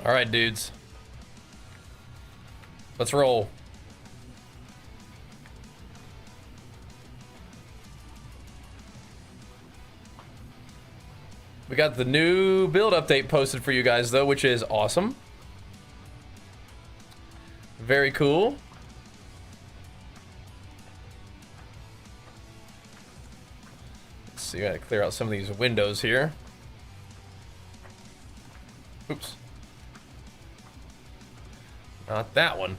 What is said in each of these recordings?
All right, dudes. Let's roll. We got the new build update posted for you guys, though, which is awesome. Very cool. Let's see, I gotta clear out some of these windows here. Oops. Not that one.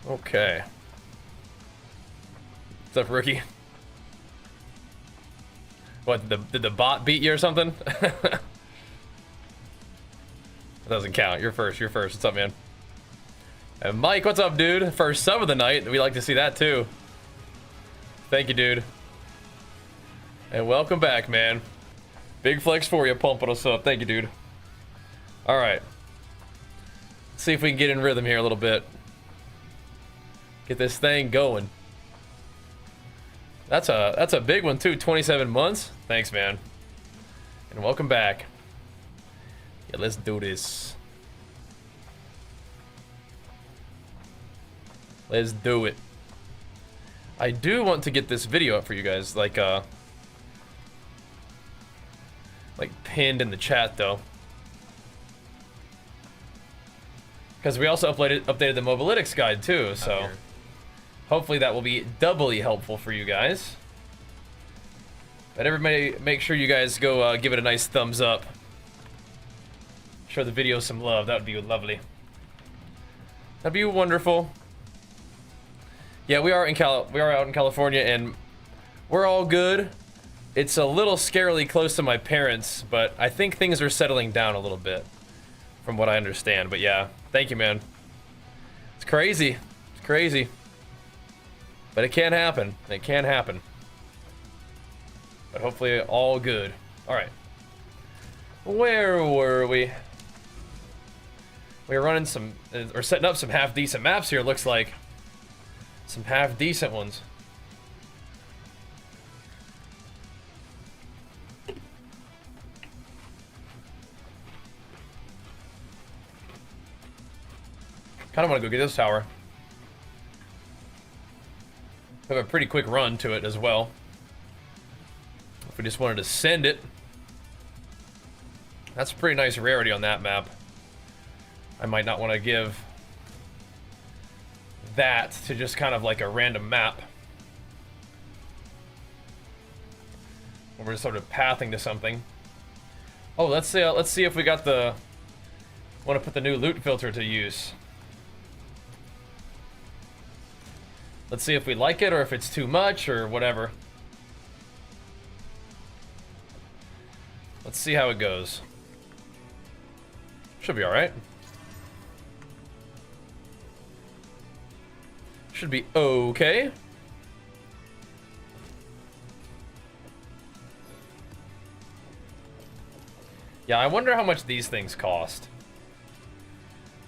Okay. What's up, rookie? What, did the bot beat you or something? That doesn't count. You're first. You're first. What's up, man? And Mike, what's up, dude? First sub of the night. We like to see that, too. Thank you, dude. And welcome back, man. Big flex for you, pumping us up. Thank you, dude. All right. Let's see if we can get in rhythm here a little bit. Get this thing going. That's a big one too. 27 months. Thanks, man. And welcome back. Yeah, let's do this. Let's do it. I do want to get this video up for you guys, like pinned in the chat though, because we also updated the Mobalytics guide too. So. Hopefully that will be doubly helpful for you guys. But everybody, make sure you guys go give it a nice thumbs up. Show the video some love. That would be lovely. That'd be wonderful. Yeah, we are out in California, and we're all good. It's a little scarily close to my parents, but I think things are settling down a little bit, from what I understand. But yeah, thank you, man. It's crazy. It's crazy. But it can happen. It can happen. But hopefully all good. Alright. Where were we? We were running some, or setting up some half-decent maps here, looks like. Some half-decent ones. Kinda wanna go get this tower. We have a pretty quick run to it as well. If we just wanted to send it. That's a pretty nice rarity on that map. I might not want to give that to just kind of like a random map. We're just sort of pathing to something. Oh, let's see if we got the... want to put the new loot filter to use. Let's see if we like it or if it's too much or whatever. Let's see how it goes. Should be alright. Should be okay. Yeah, I wonder how much these things cost.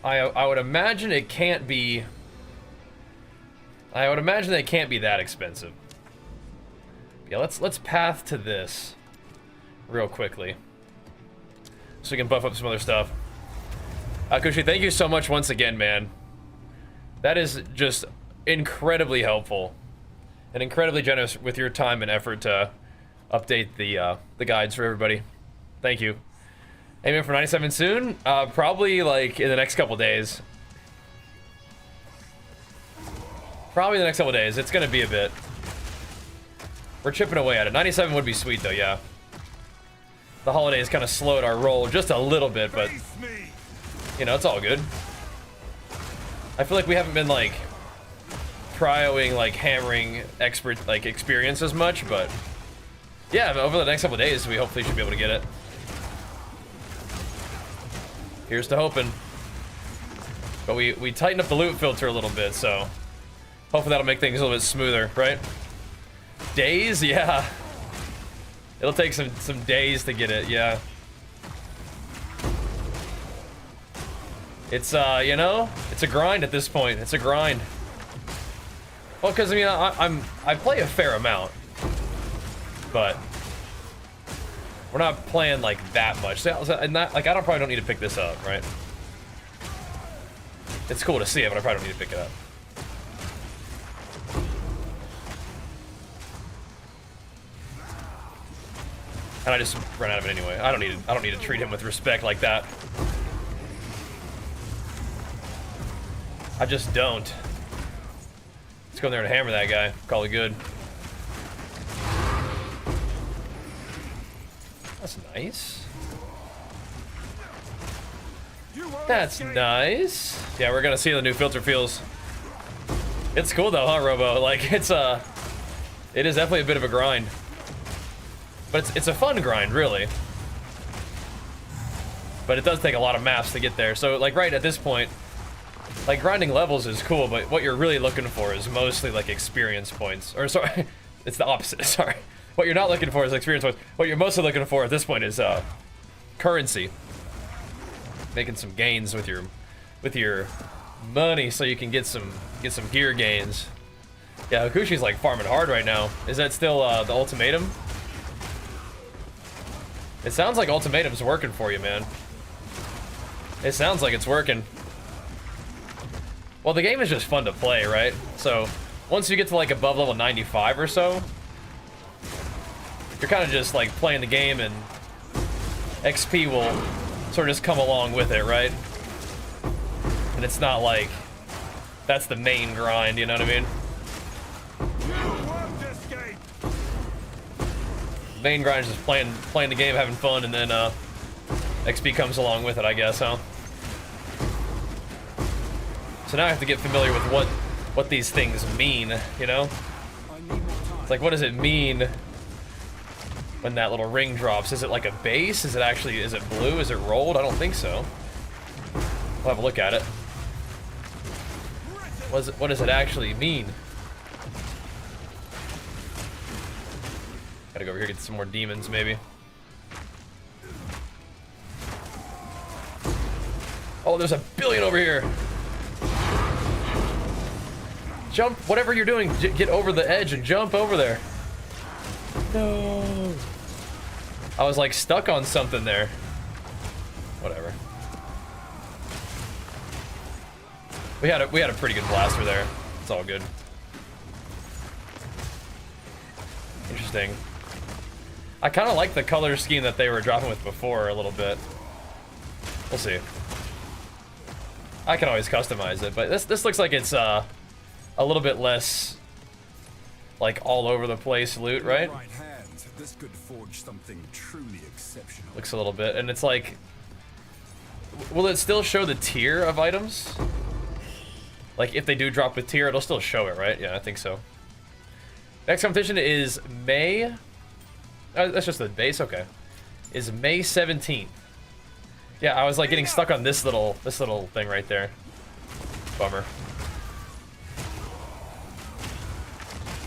I would imagine it can't be... I would imagine it can't be that expensive. Yeah, let's path to this real quickly, so we can buff up some other stuff. Kushi, thank you so much once again, man. That is just incredibly helpful and incredibly generous with your time and effort to update the guides for everybody. Thank you. Aiming for 97 soon? Probably like in the next couple days. Probably the next couple days. It's gonna be a bit. We're chipping away at it. 97 would be sweet though, yeah. The holidays kind of slowed our roll just a little bit, but you know, it's all good. I feel like we haven't been like cryoing, like hammering expert like experience as much, but yeah, over the next couple days we hopefully should be able to get it. Here's to hoping. But we tightened up the loot filter a little bit, so hopefully that'll make things a little bit smoother, right? Days? Yeah. It'll take some days to get it, yeah. It's, you know, it's a grind at this point. It's a grind. Well, because I mean, I play a fair amount, but we're not playing like that much. So, and that, like, probably don't need to pick this up, right? It's cool to see it, but I probably don't need to pick it up. And I just ran out of it anyway. I don't need to treat him with respect like that. I just don't. Let's go in there and hammer that guy. Call it good. That's nice. That's nice. Yeah, we're gonna see the new filter feels. It's cool though, huh, Robo? Like, it is definitely a bit of a grind. But it's a fun grind, really. But it does take a lot of maps to get there. So, like, right at this point, like, grinding levels is cool, but what you're really looking for is mostly, like, experience points. Or, sorry, it's the opposite, sorry. What you're not looking for is experience points. What you're mostly looking for at this point is, currency. Making some gains with your money so you can get some gear gains. Yeah, Hakushi's, like, farming hard right now. Is that still, the ultimatum? It sounds like ultimatum's working for you, man. It sounds like it's working. Well, the game is just fun to play, right? So, once you get to like above level 95 or so, you're kind of just like playing the game and XP will sort of just come along with it, right? And it's not like that's the main grind, you know what I mean? Main grind is just playing the game, having fun, and then XP comes along with it, I guess, huh? So now I have to get familiar with what these things mean, you know? It's like, what does it mean when that little ring drops? Is it like a base? Is it blue? Is it rolled? I don't think so. We'll have a look at it. What does it actually mean? Gotta go over here, get some more demons, maybe. Oh, there's a billion over here. Jump, whatever you're doing, get over the edge and jump over there. No. I was like stuck on something there. Whatever. We had a pretty good blaster there. It's all good. Interesting. I kind of like the color scheme that they were dropping with before a little bit. We'll see. I can always customize it, but this looks like it's a little bit less like all over the place loot, right? This could forge something truly exceptional. Looks a little bit, and it's like, will it still show the tier of items? Like if they do drop with tier, it'll still show it, right? Yeah, I think so. Next competition is May. That's just the base, okay. Is May 17th. Yeah, I was like getting stuck on this little thing right there. Bummer.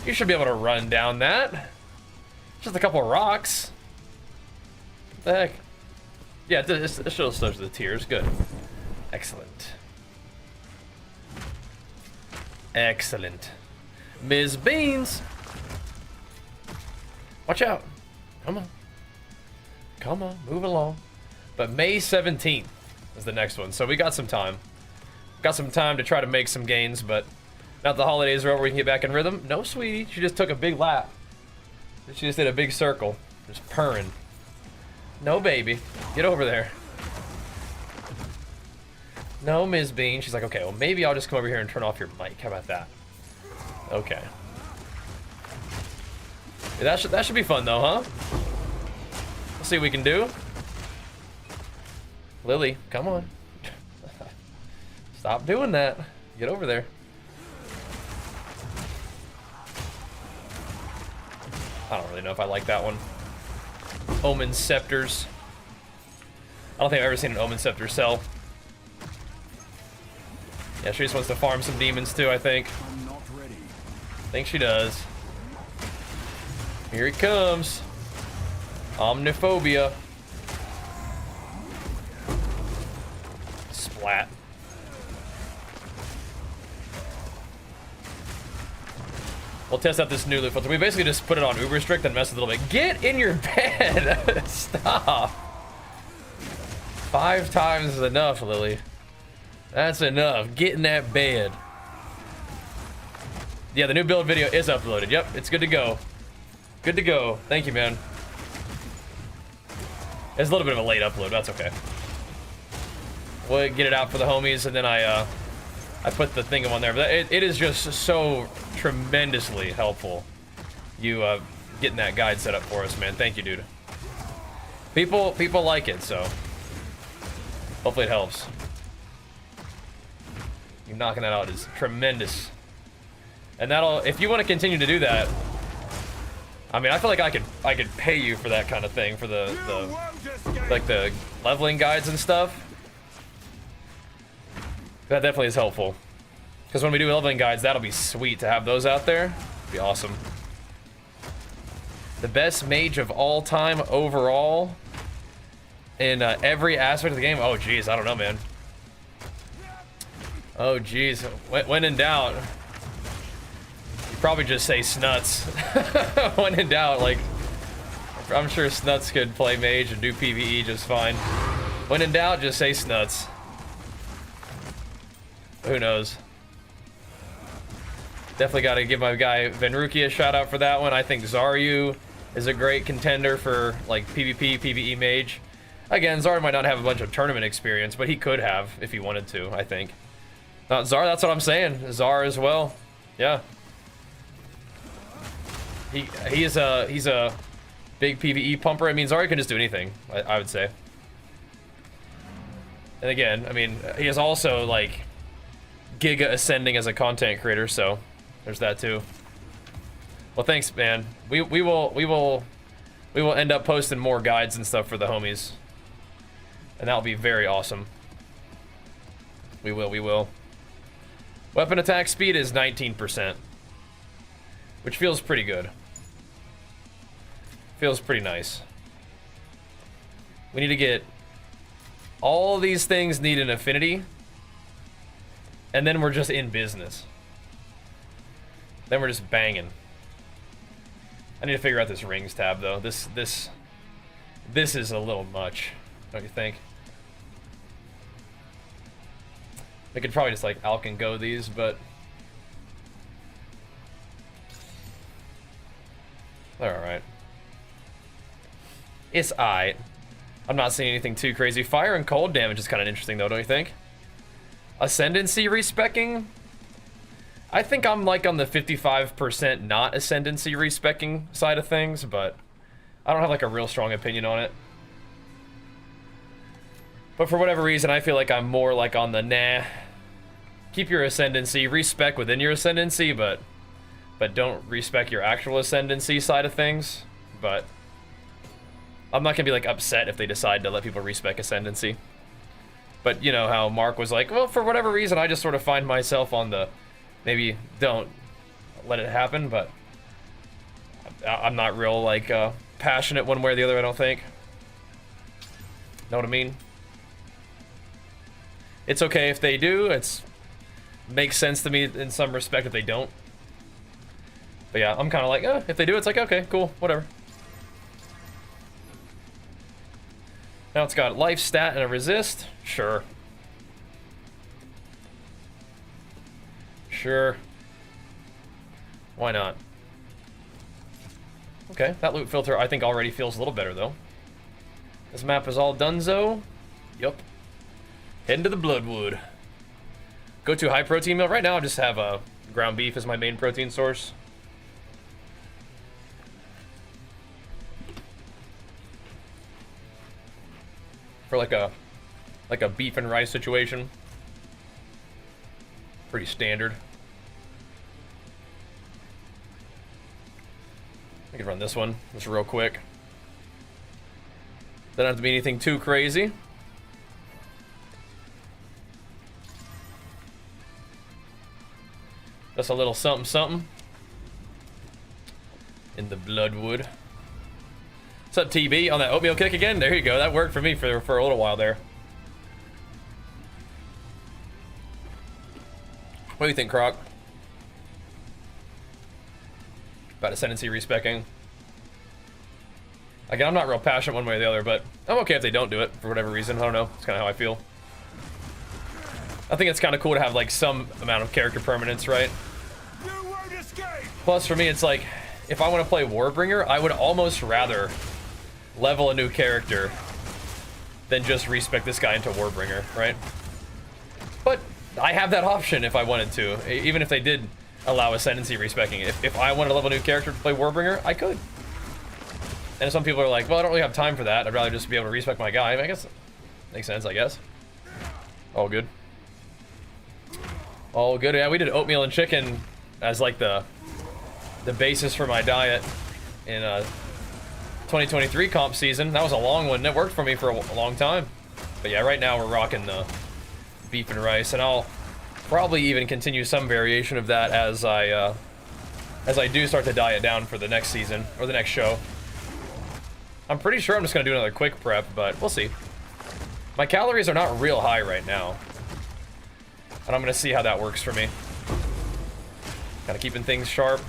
You should be able to run down that. Just a couple of rocks. What the heck? Yeah, this shows the tiers. Good. Excellent. Excellent. Ms. Beans. Watch out. Come on. Come on, move along. But May 17th is the next one, so we got some time. Got some time to try to make some gains, but now that the holidays are over, we can get back in rhythm. No, sweetie, she just took a big lap. She just did a big circle, just purring. No, baby, get over there. No, Ms. Bean. She's like, okay, well, maybe I'll just come over here and turn off your mic. How about that? Okay. Yeah, that should be fun, though, huh? Let's see what we can do. Lily, come on. Stop doing that. Get over there. I don't really know if I like that one. Omen Scepters. I don't think I've ever seen an Omen Scepter sell. Yeah, she just wants to farm some demons too, I think. I'm not ready. I think she does. Here he comes. Omniphobia. Splat. We'll test out this new loot filter. We basically just put it on uber strict and mess with it a little bit. Get in your bed! Stop! 5 times is enough, Lily. That's enough. Get in that bed. Yeah, the new build video is uploaded. Yep, it's good to go. Good to go. Thank you, man. It's a little bit of a late upload. That's okay. We'll get it out for the homies, and then I put the thing on there. But it is just so tremendously helpful. You getting that guide set up for us, man. Thank you, dude. People like it, so hopefully it helps. You knocking that out is tremendous. And that'll, if you want to continue to do that, I mean, I feel like I could pay you for that kind of thing, for the like the leveling guides and stuff. That definitely is helpful. Because when we do leveling guides, that'll be sweet to have those out there. It'd be awesome. The best mage of all time overall in every aspect of the game. Oh, geez, I don't know, man. Oh, geez. When in doubt, you probably just say Snuts. When in doubt, like, I'm sure Snuts could play mage and do PvE just fine. When in doubt, just say Snuts. Who knows? Definitely got to give my guy Venruki a shout out for that one. I think Zaryu is a great contender for like PvP, PvE mage. Again, Zaryu might not have a bunch of tournament experience, but he could have if he wanted to, I think. Zar, that's what I'm saying. Zar as well. Yeah. He's a big PvE pumper. I mean, Zaryu can just do anything, I would say. And again, I mean, he is also like giga ascending as a content creator, so there's that too. Well, thanks, man. We will end up posting more guides and stuff for the homies, and that'll be very awesome. We will. Weapon attack speed is 19%, which feels pretty good. Feels pretty nice. We need to get all these things need an affinity, and then we're just in business. Then we're just banging. I need to figure out this rings tab though. This is a little much, don't you think? I could probably just like Alkin go these, but they're alright. It's alright. I'm not seeing anything too crazy. Fire and cold damage is kind of interesting though, don't you think? Ascendancy respecking? I think I'm like on the 55% not ascendancy respecking side of things, but I don't have like a real strong opinion on it. But for whatever reason, I feel like I'm more like on the nah. Keep your ascendancy, respec within your ascendancy, but don't respec your actual ascendancy side of things. But I'm not gonna be like upset if they decide to let people respec ascendancy. But you know how Mark was like, well, for whatever reason, I just sort of find myself on the maybe don't let it happen, but I'm not real like passionate one way or the other, I don't think. Know what I mean? It's okay if they do. It's makes sense to me in some respect if they don't. But yeah, I'm kind of like, if they do, it's like, okay, cool, whatever. Now it's got life, stat, and a resist. Sure. Sure. Why not? Okay, that loot filter I think already feels a little better though. This map is all donezo. Yup. Heading to the Bloodwood. Go to high protein meal. Right now I just have ground beef as my main protein source. For like a beef and rice situation. Pretty standard. I can run this one just real quick. Doesn't have to be anything too crazy. Just a little something something in the Bloodwood. What's up, TB? On that oatmeal kick again? There you go. That worked for me for a little while there. What do you think, Croc? about Ascendancy respecking. Again, I'm not real passionate one way or the other, but I'm okay if they don't do it for whatever reason. I don't know. It's kind of how I feel. I think it's kind of cool to have like some amount of character permanence, right? Plus, for me, it's like, if I want to play Warbringer, I would almost rather level a new character than just respec this guy into Warbringer, right? But I have that option if I wanted to, even if they did allow Ascendancy respecking. If I wanted to level a new character to play Warbringer, I could. And some people are like, well, I don't really have time for that. I'd rather just be able to respec my guy. I mean, I guess it makes sense, I guess. All good. All good. Yeah, we did oatmeal and chicken as like the basis for my diet in 2023 comp season. That was a long one. It worked for me for a long time. But yeah, right now we're rocking the beef and rice, and I'll probably even continue some variation of that as I do start to diet down for the next season or the next show. I'm pretty sure I'm just gonna do another quick prep, but we'll see. My calories are not real high right now, and I'm gonna see how that works for me. Kind of keeping things sharp.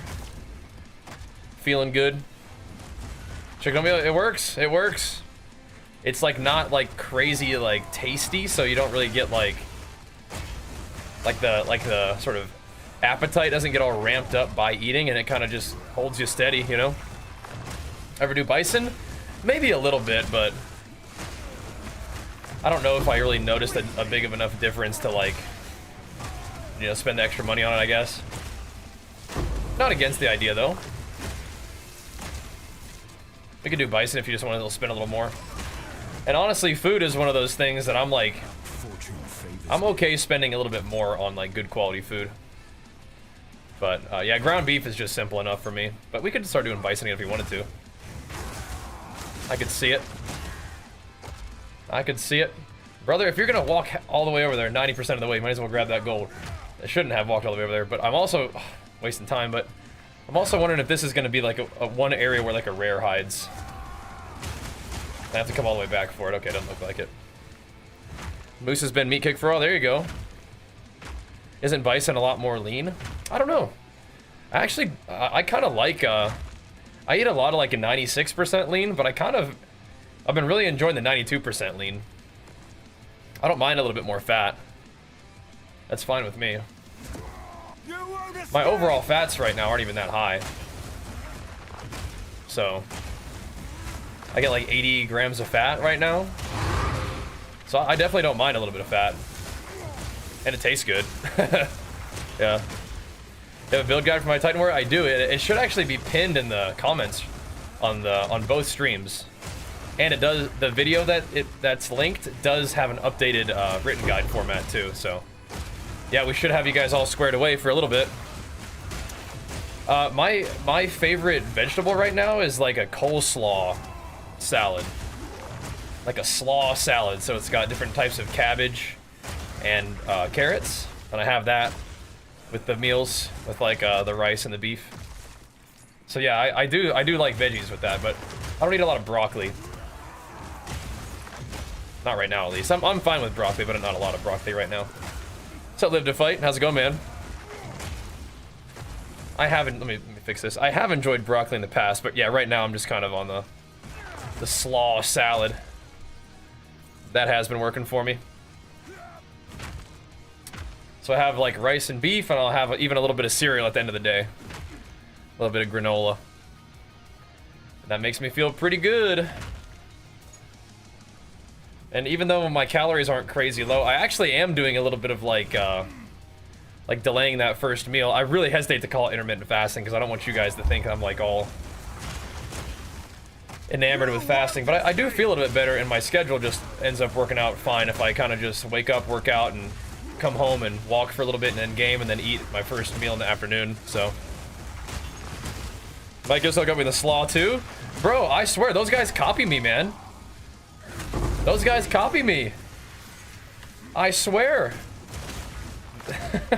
Feeling good. Chicken oatmeal, it works. It works. It's like not like crazy like tasty, so you don't really get like the sort of appetite doesn't get all ramped up by eating, and it kind of just holds you steady, you know? Ever do bison? Maybe a little bit, but I don't know if I really noticed a big of enough difference to like, you know, spend the extra money on it, I guess. Not against the idea though. We could do bison if you just want to spend a little more. And honestly, food is one of those things that I'm like, I'm okay spending a little bit more on like good quality food. But yeah, ground beef is just simple enough for me. But we could start doing bison if we wanted to. I could see it. I could see it. Brother, if you're gonna walk all the way over there 90% of the way, you might as well grab that gold. I shouldn't have walked all the way over there, but I'm also wasting time, but I'm also wondering if this is gonna be like a one area where like a rare hides. I have to come all the way back for it. Okay, doesn't look like it. Moose has been meat kick for all. There you go. Isn't bison a lot more lean? I don't know. Actually, I kind of like, I eat a lot of like a 96% lean, but I've been really enjoying the 92% lean. I don't mind a little bit more fat. That's fine with me. My overall fats right now aren't even that high. So, I get like 80 grams of fat right now. So I definitely don't mind a little bit of fat. And it tastes good. Yeah. You have a build guide for my Titanware? I do. It should actually be pinned in the comments on both streams. And it does, the video that's linked does have an updated written guide format too. So yeah, we should have you guys all squared away for a little bit. My favorite vegetable right now is like a coleslaw salad. Like a slaw salad, so it's got different types of cabbage and carrots, and I have that with the meals with like the rice and the beef. So yeah, I do like veggies with that, but I don't eat a lot of broccoli. Not right now, at least. I'm fine with broccoli, but not a lot of broccoli right now. What's up, Live to Fight? How's it going, man? Let me fix this. I have enjoyed broccoli in the past, but yeah, right now I'm just kind of on the slaw salad. That has been working for me. So I have like rice and beef, and I'll have even a little bit of cereal at the end of the day. A little bit of granola. That makes me feel pretty good. And even though my calories aren't crazy low, I actually am doing a little bit of like delaying that first meal. I really hesitate to call it intermittent fasting because I don't want you guys to think I'm like all enamored with fasting, but I do feel a little bit better, and my schedule just ends up working out fine if I kind of just wake up, work out, and come home and walk for a little bit in Endgame, and then eat my first meal in the afternoon. So Mike just got me the slaw too. Bro, I swear, those guys copy me, man. Those guys copy me. I swear.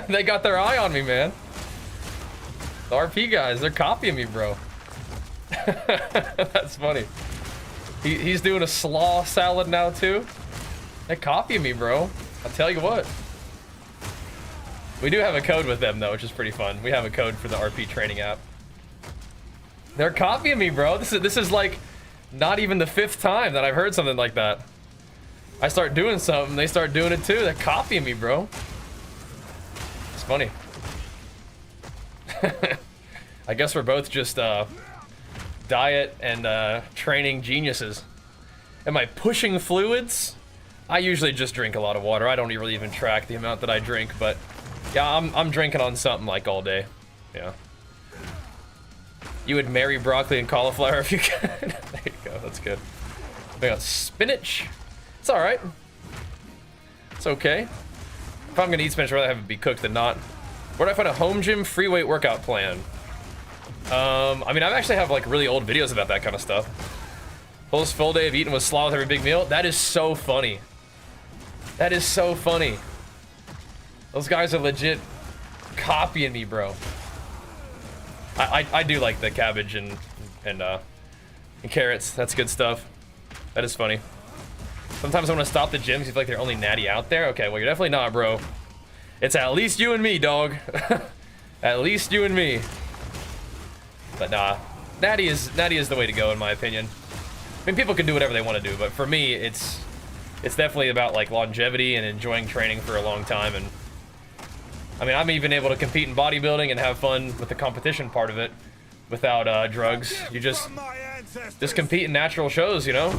They got their eye on me, man. The RP guys, they're copying me, bro. That's funny. He's doing a slaw salad now too. They're copying me, bro. I'll tell you what. We do have a code with them though, which is pretty fun. We have a code for the RP training app. They're copying me, bro. This is like not even the 5th time that I've heard something like that. I start doing something, they start doing it too. They're copying me, bro. It's funny. I guess we're both just diet and training geniuses. Am I pushing fluids? I usually just drink a lot of water. I don't really even track the amount that I drink, but yeah, I'm drinking on something like all day. Yeah. You would marry broccoli and cauliflower if you could. There you go. That's good. We got spinach. It's all right. It's okay. If I'm gonna eat spinach, I'd rather have it be cooked than not. Where do I find a home gym free weight workout plan? I mean, I actually have like really old videos about that kind of stuff. Post full day of eating with slaw with every big meal. That is so funny. That is so funny. Those guys are legit copying me, bro. I do like the cabbage and carrots. That's good stuff. That is funny. Sometimes I want to stop the gyms. You feel like they're only natty out there. Okay, well, you're definitely not, bro. It's at least you and me, dog. At least you and me. But nah, natty is the way to go in my opinion. I mean, people can do whatever they want to do, but for me, it's definitely about like longevity and enjoying training for a long time. And I mean, I'm even able to compete in bodybuilding and have fun with the competition part of it without drugs. You just compete in natural shows, you know?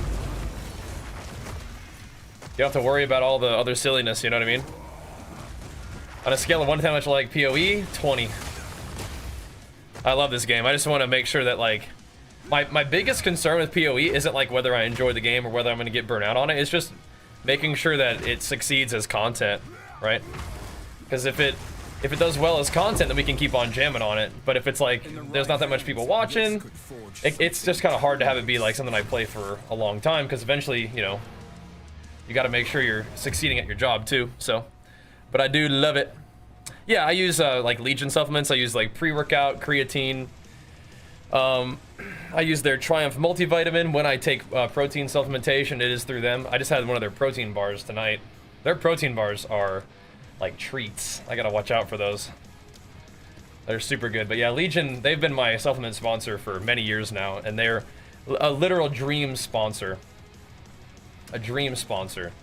You don't have to worry about all the other silliness, you know what I mean? On a scale of 1 to 10, much like PoE, 20. I love this game. I just want to make sure that, like, my biggest concern with PoE isn't, like, whether I enjoy the game or whether I'm going to get burnt out on it. It's just making sure that it succeeds as content, right? Because if it does well as content, then we can keep on jamming on it. But if it's, like, there's not that much people watching, it's just kind of hard to have it be, like, something I play for a long time. Because eventually, you know, you got to make sure you're succeeding at your job, too. So, but I do love it. Yeah, I use like Legion supplements. I use like pre-workout, creatine. I use their Triumph multivitamin when I take protein supplementation. It is through them. I just had one of their protein bars tonight. Their protein bars are like treats. I gotta watch out for those. They're super good. But yeah, Legion, they've been my supplement sponsor for many years now, and they're a literal dream sponsor. A dream sponsor.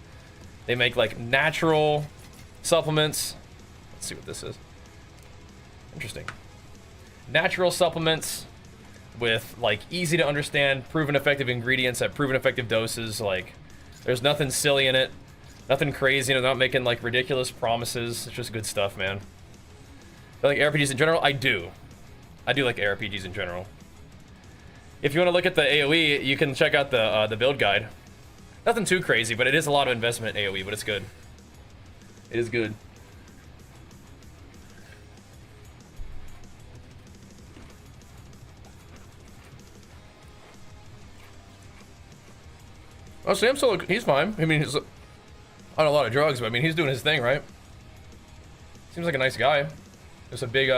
They make like natural supplements. Let's see what this is. Interesting. Natural supplements with like easy to understand, proven effective ingredients at proven effective doses. Like, there's nothing silly in it, nothing crazy. You know, they're not making like ridiculous promises. It's just good stuff, man. I like RPGs in general. I do like RPGs in general. If you want to look at the AOE, you can check out the build guide. Nothing too crazy, but it is a lot of investment in AOE, but it's good. It is good. Oh, Sam Solo, he's fine. I mean, he's on a lot of drugs, but I mean, he's doing his thing, right? Seems like a nice guy. Just a big,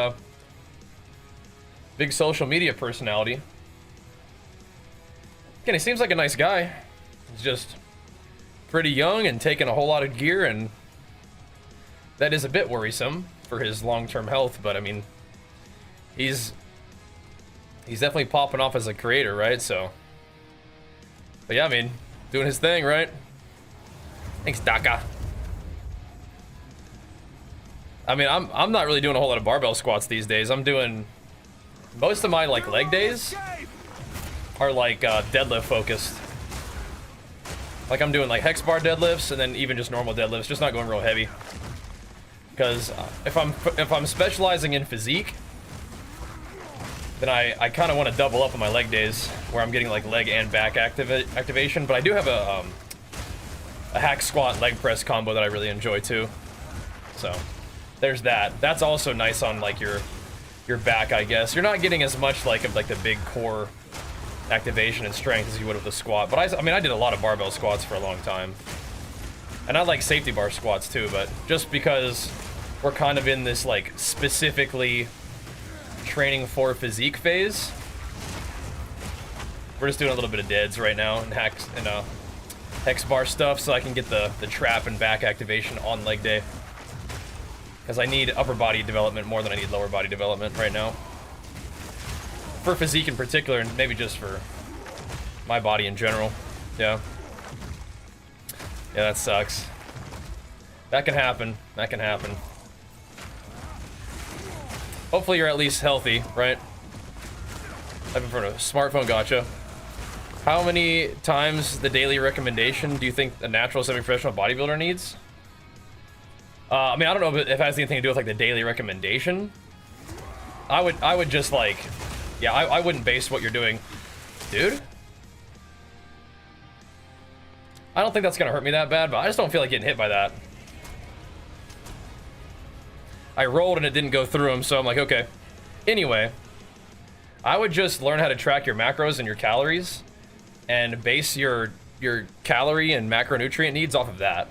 big social media personality. Again, he seems like a nice guy. He's just pretty young and taking a whole lot of gear, and that is a bit worrisome for his long-term health, but I mean, he's definitely popping off as a creator, right? So, but yeah, I mean, doing his thing, right? Thanks, Daka. I mean, I'm not really doing a whole lot of barbell squats these days. I'm doing most of my like leg days are like deadlift focused. Like I'm doing like hex bar deadlifts and then even just normal deadlifts, just not going real heavy. Because if I'm specializing in physique, then I kind of want to double up on my leg days where I'm getting like leg and back activation. But I do have a hack squat leg press combo that I really enjoy too. So there's that. That's also nice on like your back, I guess. You're not getting as much like of like the big core activation and strength as you would with the squat. But I mean, I did a lot of barbell squats for a long time. And I like safety bar squats too, but just because we're kind of in this like specifically training for physique phase, we're just doing a little bit of deads right now and hex bar stuff so I can get the trap and back activation on leg day. Because I need upper body development more than I need lower body development right now. for physique in particular, and maybe just for my body in general. Yeah. Yeah, that sucks. That can happen. That can happen. Hopefully you're at least healthy, right? I've been for a smartphone gotcha. How many times the daily recommendation do you think a natural semi-professional bodybuilder needs? I mean, I don't know if it has anything to do with like the daily recommendation. I would just like, yeah, I wouldn't base what you're doing, dude. I don't think that's gonna hurt me that bad, but I just don't feel like getting hit by that. I rolled and it didn't go through him, so I'm like, okay. Anyway, I would just learn how to track your macros and your calories, and base your calorie and macronutrient needs off of that.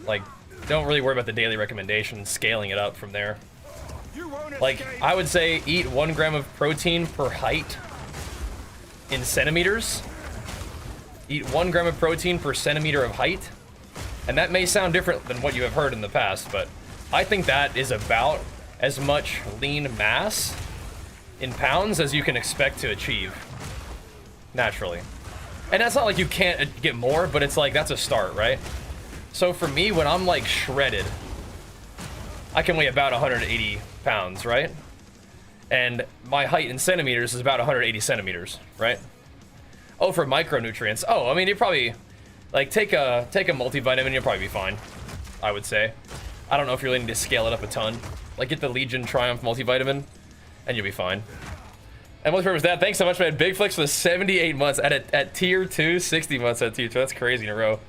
Like, don't really worry about the daily recommendation, scaling it up from there. Like, I would say eat 1 gram of protein per height in centimeters. Eat 1 gram of protein per centimeter of height. And that may sound different than what you have heard in the past, but I think that is about as much lean mass in pounds as you can expect to achieve naturally. And that's not like you can't get more, but it's like that's a start, right? So for me, when I'm like shredded, I can weigh about 180 pounds, right? And my height in centimeters is about 180 centimeters, right? Oh, for micronutrients. Oh, I mean, you probably like take a multivitamin, you'll probably be fine, I would say. I don't know if you're really need to scale it up a ton. Like get the Legion Triumph multivitamin, and you'll be fine. And what's was that? Thanks so much, man. Big flex for the 78 months at tier 2, 60 months at tier 2. That's crazy in a row.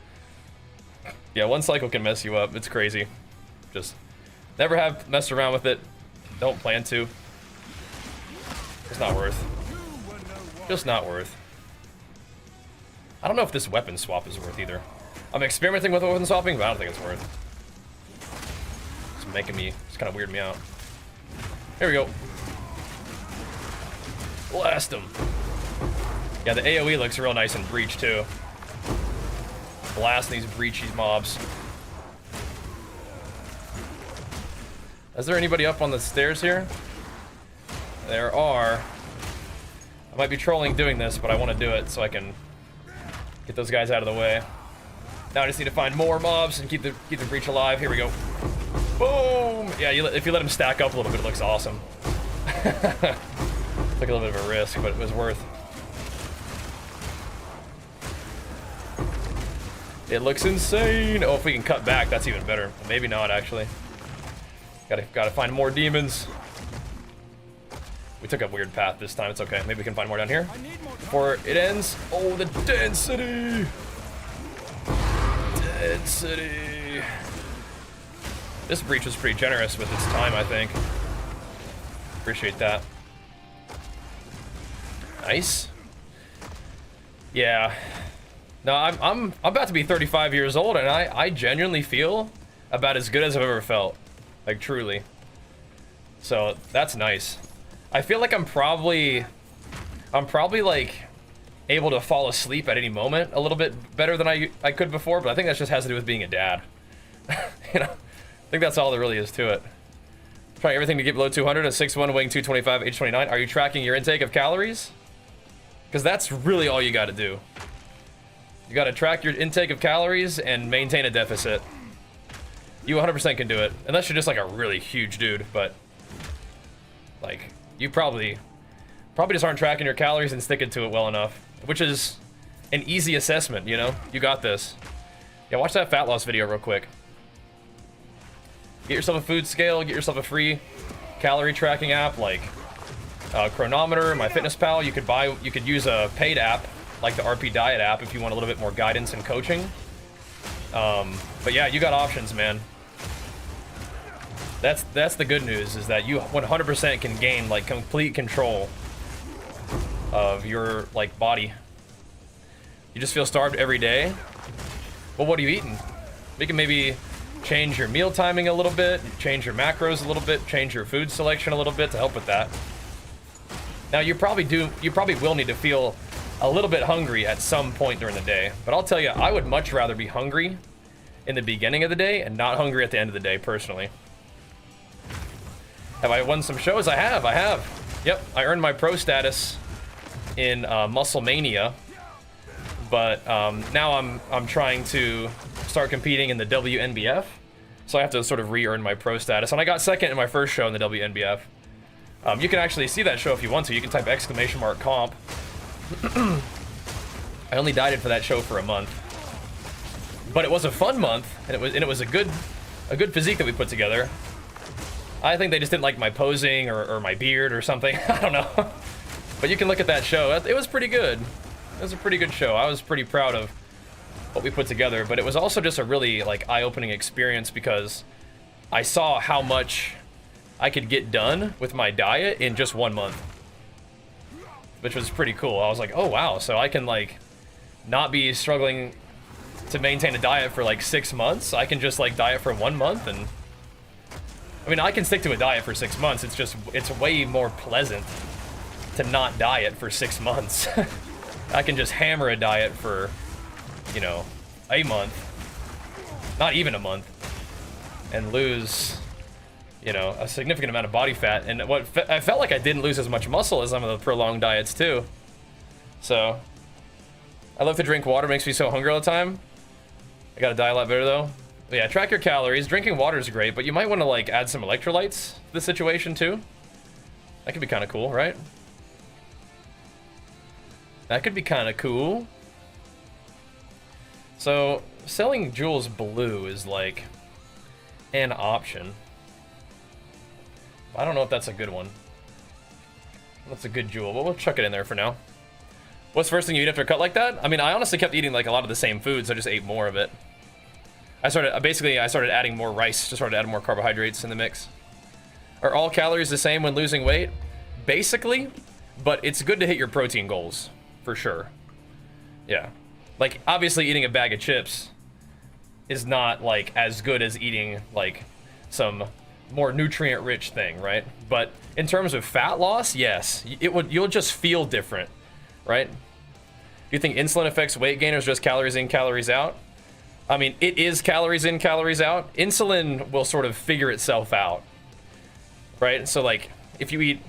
Yeah, one cycle can mess you up. It's crazy. Just never have messed around with it. Don't plan to. It's not worth. Just not worth. I don't know if this weapon swap is worth either. I'm experimenting with weapon swapping, but I don't think it's worth. It's making me, it's kind of weirding me out. Here we go. Blast him. Yeah, the AoE looks real nice in Breach too. Blasting these breachy mobs. Is there anybody up on the stairs here? There are. I might be trolling doing this, but I want to do it so I can get those guys out of the way. Now I just need to find more mobs and keep the breach alive. Here we go. Boom! Yeah, if you let them stack up a little bit, it looks awesome. Took a little bit of a risk, but it was worth. It looks insane. Oh, if we can cut back, that's even better. Maybe not, actually. Gotta find more demons. We took a weird path this time. It's okay. Maybe we can find more down here before it ends. Oh, the density! Density. This breach was pretty generous with its time, I think. Appreciate that. Nice. Yeah. No, I'm about to be 35 years old, and I genuinely feel about as good as I've ever felt. Like, truly. So, that's nice. I feel like I'm probably like able to fall asleep at any moment a little bit better than I could before, but I think that just has to do with being a dad. You know, I think that's all there really is to it. Trying everything to get below 200, a 6'1", weighing 225, age 29. Are you tracking your intake of calories? Because that's really all you got to do. You got to track your intake of calories and maintain a deficit. You 100% can do it, unless you're just like a really huge dude, but like you probably just aren't tracking your calories and sticking to it well enough, which is an easy assessment, you know? You got this. Yeah, watch that fat loss video real quick. Get yourself a food scale, get yourself a free calorie tracking app like Chronometer, MyFitnessPal. You could use a paid app like the RP Diet app if you want a little bit more guidance and coaching. But yeah, you got options, man. That's the good news, is that you 100% can gain like complete control of your like body. You just feel starved every day. Well, what are you eating? We can maybe change your meal timing a little bit, change your macros a little bit, change your food selection a little bit to help with that. Now you probably will need to feel a little bit hungry at some point during the day, but I'll tell you, I would much rather be hungry in the beginning of the day and not hungry at the end of the day, personally. Have I won some shows? I have. Yep, I earned my pro status in Muscle Mania, but now I'm trying to start competing in the WNBF, so I have to sort of re-earn my pro status. And I got second in my first show in the WNBF. You can actually see that show if you want to. You can type !comp. I only dieted for that show for a month, but it was a fun month, and it was a good physique that we put together. I think they just didn't like my posing or my beard or something. I don't know. But you can look at that show. It was pretty good. It was a pretty good show. I was pretty proud of what we put together, but it was also just a really like eye-opening experience because I saw how much I could get done with my diet in just 1 month, which was pretty cool. I was like, oh wow, so I can like not be struggling to maintain a diet for like 6 months. I can just like diet for 1 month, and I mean, I can stick to a diet for 6 months. It's just, it's way more pleasant to not diet for 6 months. I can just hammer a diet for, you know, a month, not even a month, and lose, you know, a significant amount of body fat. And I felt like I didn't lose as much muscle as some of the prolonged diets too. So, I love to drink water, makes me so hungry all the time. I gotta diet a lot better though. But yeah, track your calories. Drinking water is great, but you might want to like add some electrolytes to the situation too. That could be kind of cool, right? That could be kind of cool. So, selling Jules Blue is like an option. I don't know if that's a good one. That's a good jewel, but we'll chuck it in there for now. What's the first thing you eat after a cut like that? I mean, I honestly kept eating like a lot of the same foods. I just ate more of it. I started adding more rice, just started adding more carbohydrates in the mix. Are all calories the same when losing weight? Basically, but it's good to hit your protein goals, for sure. Yeah. Like, obviously eating a bag of chips is not like as good as eating like some more nutrient-rich thing, right? But in terms of fat loss, yes, you'll just feel different, right? Do you think insulin affects weight gain or is just calories in, calories out? I mean, it is calories in, calories out. Insulin will sort of figure itself out, right? So like, if you eat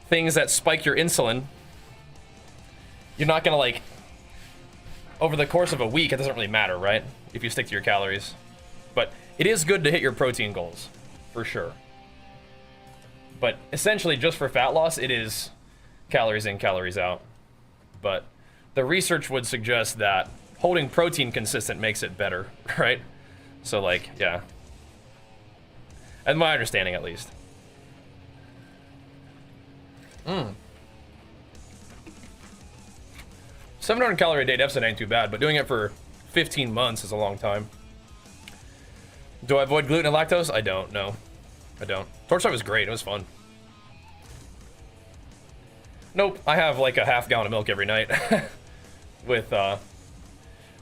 things that spike your insulin, you're not gonna like, over the course of a week, it doesn't really matter, right? If you stick to your calories. But it is good to hit your protein goals, for sure. But essentially, just for fat loss, it is calories in, calories out. But the research would suggest that holding protein consistent makes it better, right? So like, yeah. And my understanding, at least. 700 calorie a day deficit ain't too bad, but doing it for 15 months is a long time. Do I avoid gluten and lactose? I don't, no. I don't. Torch Time was great, it was fun. Nope, I have like a half gallon of milk every night. With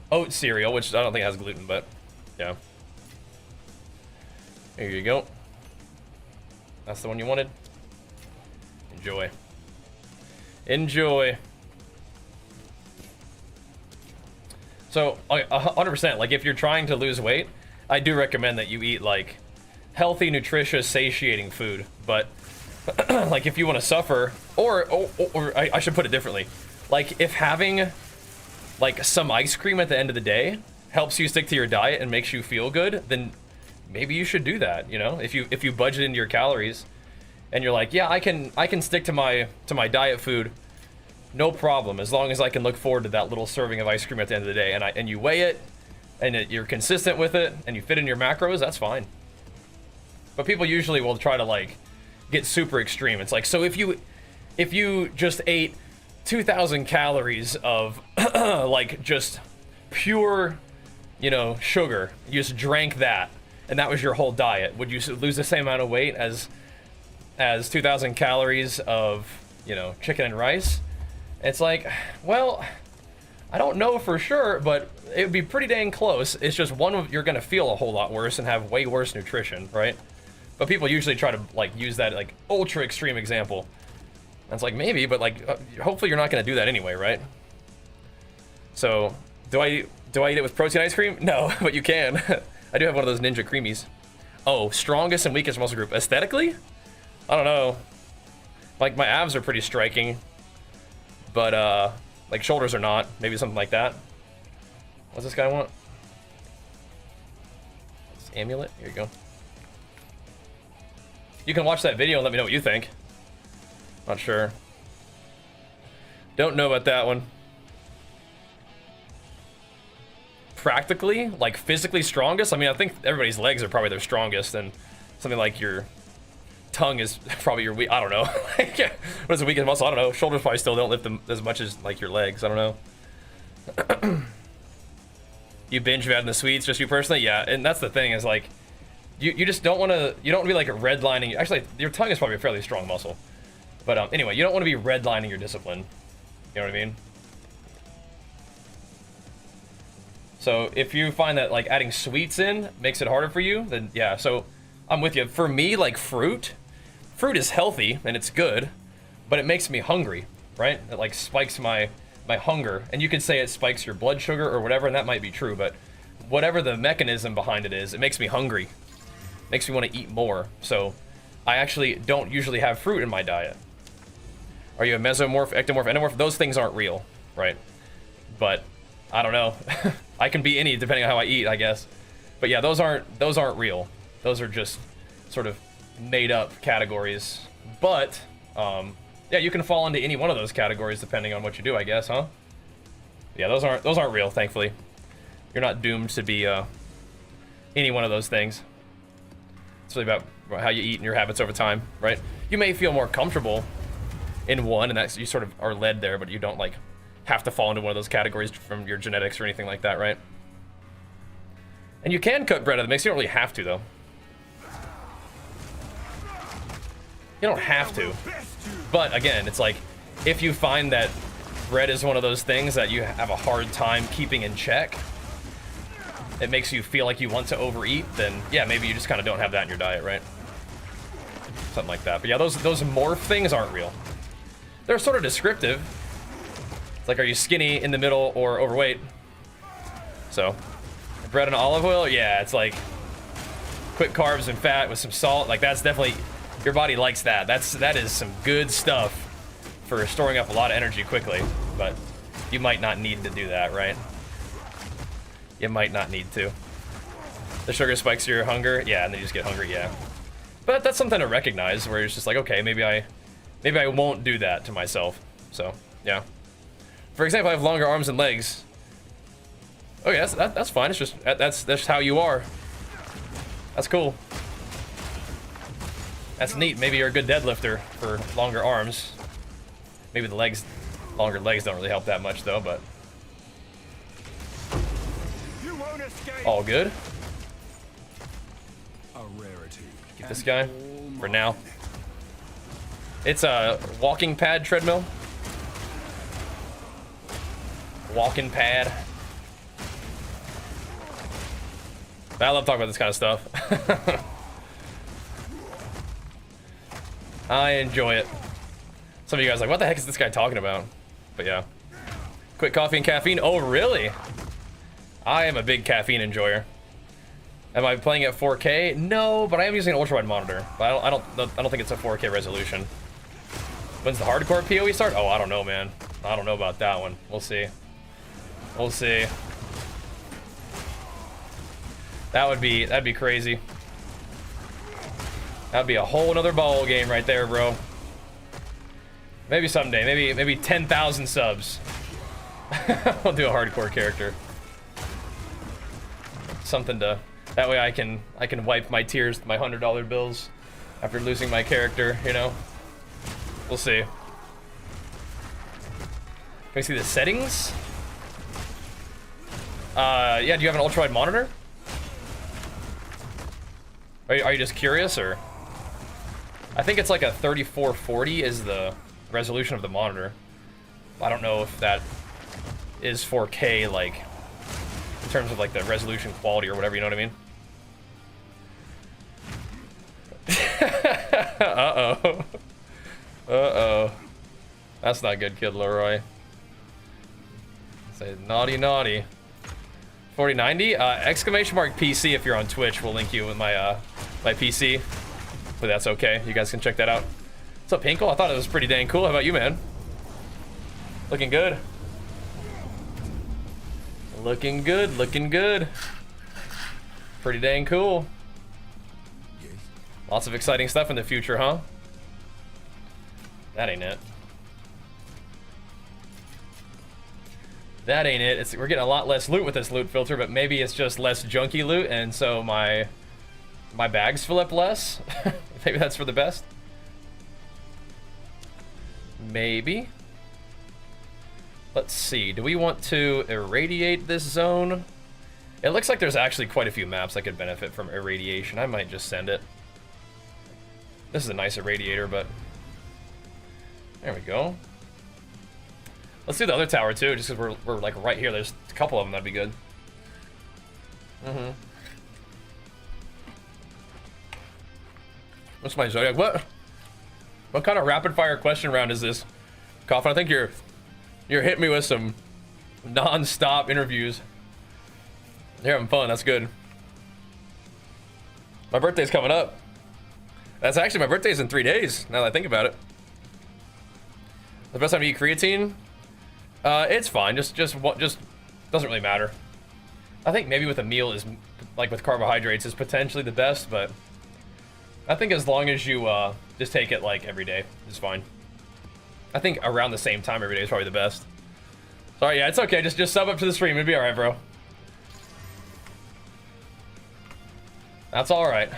oat cereal, which I don't think has gluten, but yeah. Here you go. That's the one you wanted. Enjoy. Enjoy. So, 100%, like if you're trying to lose weight, I do recommend that you eat like healthy, nutritious, satiating food. But like if you want to suffer, or I should put it differently. Like if having like some ice cream at the end of the day helps you stick to your diet and makes you feel good, then maybe you should do that, you know? If you budget into your calories and you're like, yeah, I can stick to my diet food, no problem, as long as I can look forward to that little serving of ice cream at the end of the day, and you weigh it and you're consistent with it and you fit in your macros, that's fine. But people usually will try to like get super extreme. It's like, so if you just ate 2,000 calories of like just pure, you know, sugar, you just drank that, and that was your whole diet, would you lose the same amount of weight as 2,000 calories of, you know, chicken and rice? It's like, well, I don't know for sure, but it would be pretty dang close. It's just you're gonna feel a whole lot worse and have way worse nutrition, right? But people usually try to like use that like ultra extreme example. And it's like, maybe, but like hopefully you're not gonna do that anyway, right? So do I eat it with protein ice cream? No, but you can. I do have one of those Ninja Creamies. Oh, strongest and weakest muscle group. Aesthetically? I don't know. Like, my abs are pretty striking, but, like, shoulders are not. Maybe something like that. What's this guy want? This amulet? Here you go. You can watch that video and let me know what you think. Not sure. Don't know about that one. Practically, like, physically strongest? I mean, I think everybody's legs are probably their strongest, and something like your tongue is probably your weak. I don't know. What is the weakest muscle? I don't know. Shoulders probably still don't lift them as much as like your legs. I don't know. You binge Vad in the sweets, just you personally? Yeah, and that's the thing is like, you just don't want to. You don't want to be like redlining. Actually, your tongue is probably a fairly strong muscle. But anyway, you don't want to be redlining your discipline. You know what I mean? So if you find that like adding sweets in makes it harder for you, then yeah. So I'm with you. For me, like fruit is healthy and it's good, but it makes me hungry, right? It like spikes my hunger, and you could say it spikes your blood sugar or whatever, and that might be true, but whatever the mechanism behind it is, it makes me hungry. Makes me want to eat more. So I actually don't usually have fruit in my diet. Are you a mesomorph, ectomorph, endomorph? Those things aren't real, right? But I don't know. I can be any depending on how I eat, I guess. But yeah, those aren't real. Those are just sort of made up categories. But yeah, you can fall into any one of those categories depending on what you do, I guess, huh? Yeah, those aren't real, thankfully. You're not doomed to be any one of those things. It's really about how you eat and your habits over time, right? You may feel more comfortable in one, and that's you sort of are led there, but you don't like have to fall into one of those categories from your genetics or anything like that, right? And you can cook bread out of the mix. You don't really have to, though. You don't have to. But again, it's like if you find that bread is one of those things that you have a hard time keeping in check, it makes you feel like you want to overeat, then yeah, maybe you just kind of don't have that in your diet, right? Something like that. But yeah, those morph things aren't real. They're sort of descriptive. It's like, are you skinny, in the middle, or overweight? So, bread and olive oil, yeah, it's like quick carbs and fat with some salt. Like that's definitely, your body likes that. That is some good stuff for storing up a lot of energy quickly. But you might not need to do that, right? You might not need to. The sugar spikes your hunger, yeah, and then you just get hungry, yeah. But that's something to recognize, where it's just like, okay, maybe I won't do that to myself. So yeah. For example, I have longer arms and legs. Okay, that's fine. It's just that's how you are. That's cool. That's neat. Maybe you're a good deadlifter for longer arms. Maybe the longer legs don't really help that much though, but all good. A rarity. Get this guy for now. It's a walking pad treadmill. Walking pad. I love talking about this kind of stuff. I enjoy it. Some of you guys are like, what the heck is this guy talking about? But yeah. Quit coffee and caffeine. Oh, really? I am a big caffeine enjoyer. Am I playing at 4K? No, but I am using an ultrawide monitor. But I don't think it's a 4K resolution. When's the hardcore PoE start? Oh, I don't know, man. I don't know about that one. We'll see. We'll see. That'd be crazy. That'd be a whole another ball game right there, bro. Maybe someday. Maybe 10,000 subs. I'll do a hardcore character. Something to. That way I can wipe my tears, my $100 bills, after losing my character. You know. We'll see. Can we see the settings? Yeah. Do you have an ultrawide monitor? Are you just curious, or? I think it's like a 3440 is the resolution of the monitor. I don't know if that is 4K, like, in terms of like the resolution quality or whatever, you know what I mean? Uh-oh. Uh-oh. That's not good, Kid Leroy. Say naughty, naughty. 4090? Exclamation mark PC if you're on Twitch. We'll link you with my my PC. But that's okay. You guys can check that out. What's up, Hinkle? I thought it was pretty dang cool. How about you, man? Looking good. Looking good, looking good. Pretty dang cool. Lots of exciting stuff in the future, huh? That ain't it. That ain't it. We're getting a lot less loot with this loot filter, but maybe it's just less junky loot, and so my bags fill up less. Maybe that's for the best. Maybe. Let's see. Do we want to irradiate this zone? It looks like there's actually quite a few maps that could benefit from irradiation. I might just send it. This is a nice irradiator, but there we go. Let's do the other tower too, just because we're like right here. There's a couple of them that'd be good. What's my Zodiac? What kind of rapid fire question round is this? Coffin, I think you're hitting me with some non-stop interviews. You're having fun, that's good. My birthday's coming up. That's actually, my birthday's in 3 days, now that I think about it. The best time to eat creatine? It's fine, just doesn't really matter. I think maybe with a meal is, like with carbohydrates, is potentially the best, but I think as long as you just take it like every day, it's fine. I think around the same time every day is probably the best. Sorry, yeah, it's okay. Just sub up to the stream. It'll be all right, bro. That's all right.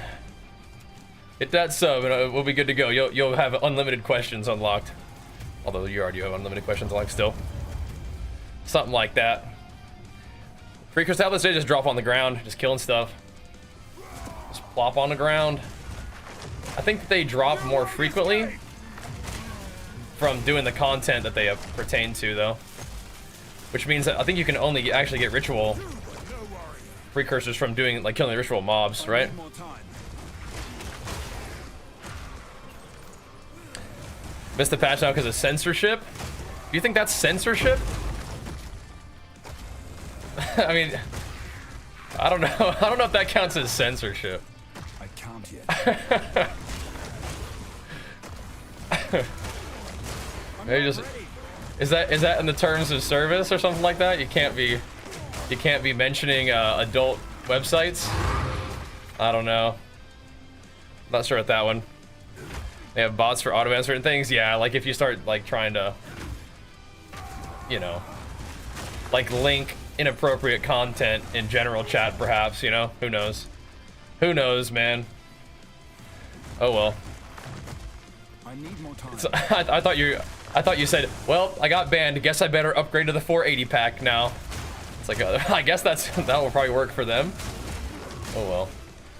Hit that sub, and we'll be good to go. You'll have unlimited questions unlocked. Although you already have unlimited questions unlocked still. Something like that. Freakers tablets, they just drop on the ground, just killing stuff. Just plop on the ground. I think they drop more frequently from doing the content that they pertain to, though. Which means that I think you can only actually get ritual precursors from doing, like, killing the ritual mobs, right? Missed the patch now because of censorship? Do you think that's censorship? I mean, I don't know. I don't know if that counts as censorship. I can't yet. Maybe just is that in the terms of service or something like that? You can't be mentioning adult websites. I don't know. Not sure with that one. They have bots for auto certain things. Yeah, like if you start like trying to, you know, like link inappropriate content in general chat, perhaps, you know, who knows? Who knows, man? Oh well. I need more time. So, I thought you said, well, I got banned. Guess I better upgrade to the 480 pack now. It's like, I guess that will probably work for them. Oh well.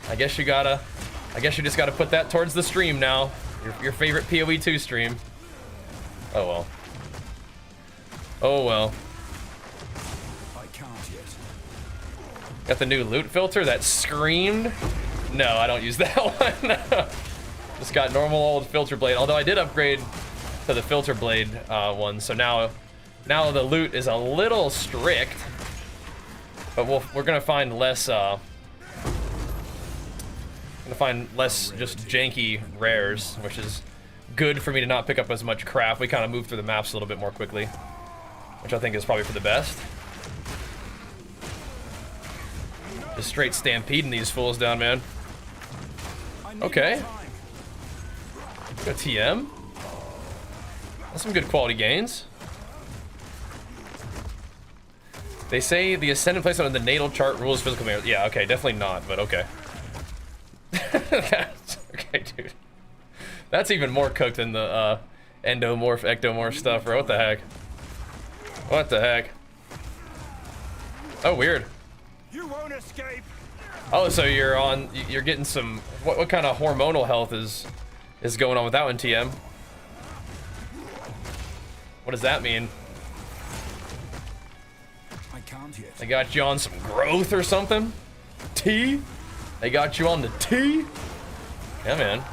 I guess you just gotta put that towards the stream now. Your favorite PoE2 stream. Oh well. Oh well. I can't yet. Got the new loot filter that screamed. No, I don't use that one. Just got normal old filter blade. Although I did upgrade to the filter blade one, so now the loot is a little strict. But we're gonna find less just janky rares, which is good for me to not pick up as much crap. We kind of move through the maps a little bit more quickly, which I think is probably for the best. Just straight stampeding these fools down, man. Okay. Got TM. That's some good quality gains. They say the ascendant placement on the natal chart rules physical merit. Yeah, okay, definitely not, but okay. Okay, dude. That's even more cooked than the endomorph, ectomorph stuff, bro. What the heck? What the heck? Oh, weird. You won't escape. Oh, so you're getting some. What kind of hormonal health is going on with that one, TM? What does that mean? I can't yet. They got you on some growth or something? T? They got you on the T? Yeah, man.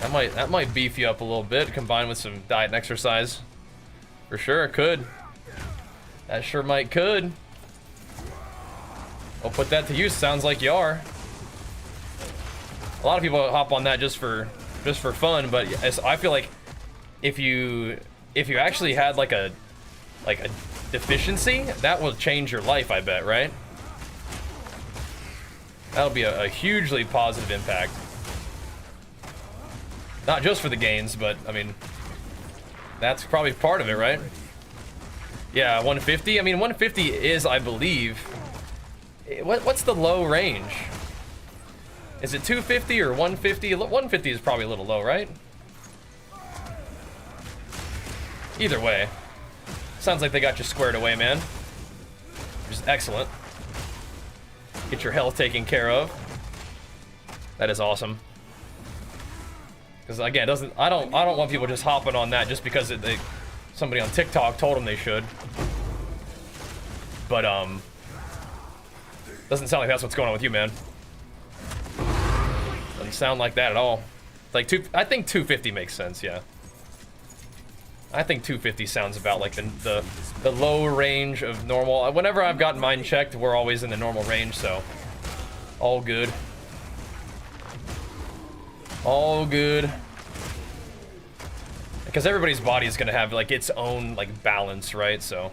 That might beef you up a little bit, combined with some diet and exercise. For sure, it could. That sure might could. I'll put that to use. Sounds like you are. A lot of people hop on that just for just for fun. But I feel like if you actually had like a deficiency, that will change your life, I bet, right? That'll be a hugely positive impact. Not just for the gains, but I mean, that's probably part of it, right? Yeah, 150. I mean, 150 is, I believe, what's the low range? Is it 250 or 150? 150 is probably a little low, right? Either way, sounds like they got you squared away, man. Which is excellent. Get your health taken care of. That is awesome. Because again, I don't want people just hopping on that just because somebody on TikTok told them they should. But doesn't sound like that's what's going on with you, man. Doesn't sound like that at all. Like I think 250 makes sense, yeah. I think 250 sounds about like the low range of normal. Whenever I've gotten mine checked, we're always in the normal range, so all good. All good. Because everybody's body is gonna have like its own like balance, right? So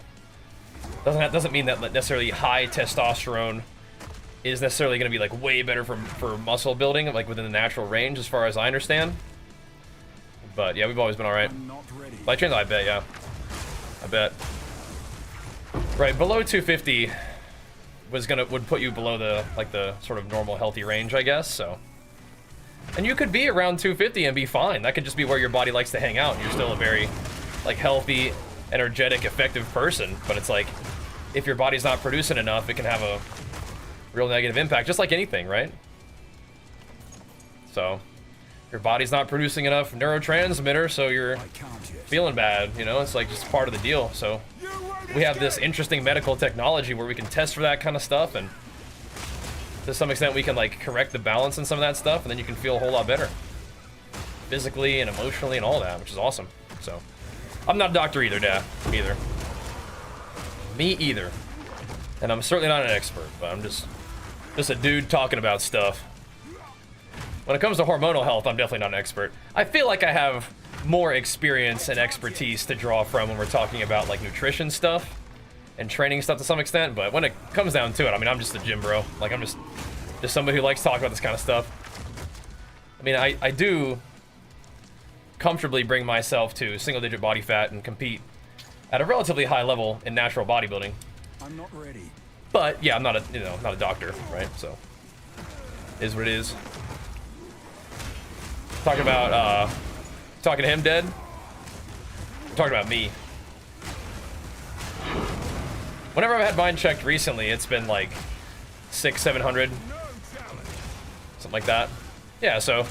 doesn't mean that necessarily high testosterone is necessarily gonna be like way better for muscle building, like within the natural range, as far as I understand. But yeah, we've always been all right. Light chains, I bet, yeah. I bet. Right, below 250 would put you below the sort of normal healthy range, I guess. So, and you could be around 250 and be fine. That could just be where your body likes to hang out. You're still a very like healthy, energetic, effective person. But it's like if your body's not producing enough, it can have a real negative impact, just like anything, right? So. Your body's not producing enough neurotransmitter, so you're feeling bad, you know? It's like just part of the deal. So we have this interesting medical technology where we can test for that kind of stuff, and to some extent we can like correct the balance and some of that stuff, and then you can feel a whole lot better physically and emotionally and all that, which is awesome. So I'm not a doctor either, Dad. Me either. And I'm certainly not an expert, but I'm just a dude talking about stuff. When it comes to hormonal health, I'm definitely not an expert. I feel like I have more experience and expertise to draw from when we're talking about like nutrition stuff and training stuff to some extent, but when it comes down to it, I mean, I'm just a gym bro. Like, I'm just somebody who likes to talk about this kind of stuff. I mean, I do comfortably bring myself to single-digit body fat and compete at a relatively high level in natural bodybuilding. I'm not ready. But yeah, I'm not a doctor, right? So, is what it is. Talking to him, dead? I'm talking about me. Whenever I've had mine checked recently, it's been like 600-700, something like that. Yeah, so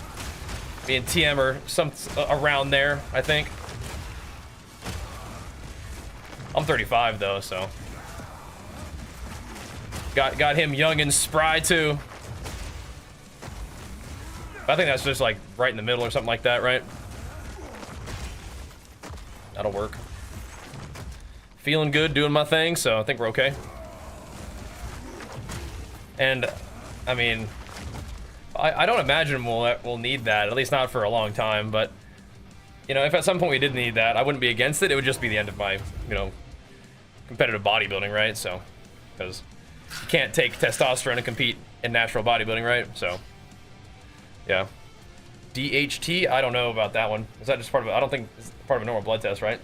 me and TM are around there, I think. I'm 35 though, so got him young and spry too. I think that's just like right in the middle or something like that, right? That'll work. Feeling good, doing my thing, so I think we're okay. And I mean, I don't imagine we'll need that, at least not for a long time. But you know, if at some point we did need that, I wouldn't be against it. It would just be the end of my, you know, competitive bodybuilding, right? So, because you can't take testosterone and compete in natural bodybuilding, right? So. Yeah. DHT, I don't know about that one. Is that just part of it? I don't think it's part of a normal blood test, right?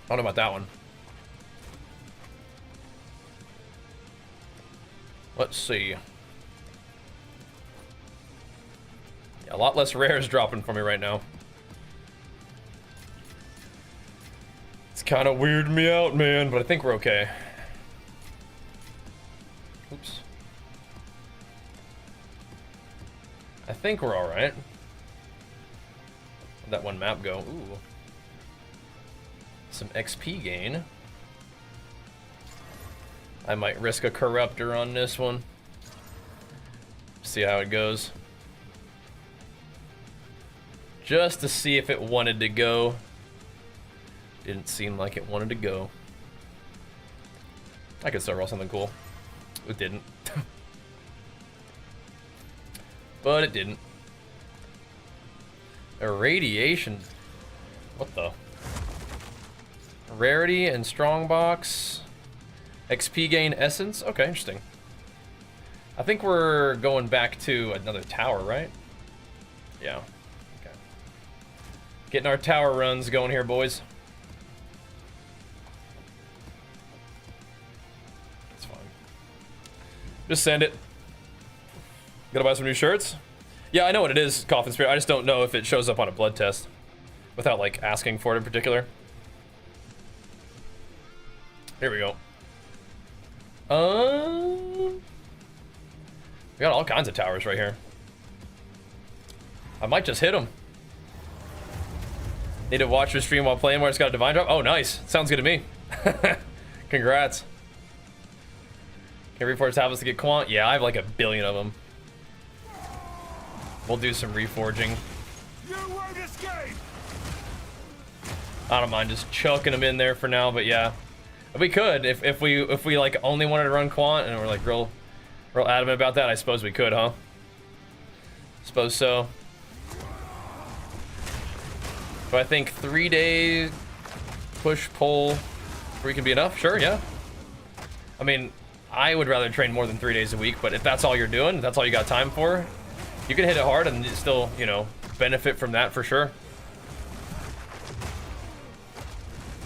I don't know about that one. Let's see. Yeah, a lot less rares dropping for me right now. It's kind of weirding me out, man, but I think we're okay. Oops. I think we're all right. Where'd that one map go? Ooh. Some XP gain. I might risk a corruptor on this one. See how it goes. Just to see if it wanted to go. Didn't seem like it wanted to go. I could still roll something cool. It didn't. But it didn't. Irradiation. What the? Rarity and strongbox. XP gain essence. Okay, interesting. I think we're going back to another tower, right? Yeah. Okay. Getting our tower runs going here, boys. That's fine. Just send it. Gotta buy some new shirts? Yeah, I know what it is, Coffin Spirit. I just don't know if it shows up on a blood test without, like, asking for it in particular. Here we go. We got all kinds of towers right here. I might just hit them. Need to watch your stream while playing where it's got a divine drop? Oh, nice. Sounds good to me. Congrats. Can reforge tablets to get quant? Yeah, I have like 1 billion of them. We'll do some reforging. You won't escape. I don't mind just chucking them in there for now, but yeah. We could, if we like only wanted to run quant and we're like real adamant about that, I suppose we could, huh? Suppose so. But I think 3 days push pull 3 can be enough. Sure, yeah. I mean, I would rather train more than 3 days a week, but if that's all you're doing, if that's all you got time for, you can hit it hard and still, you know, benefit from that for sure.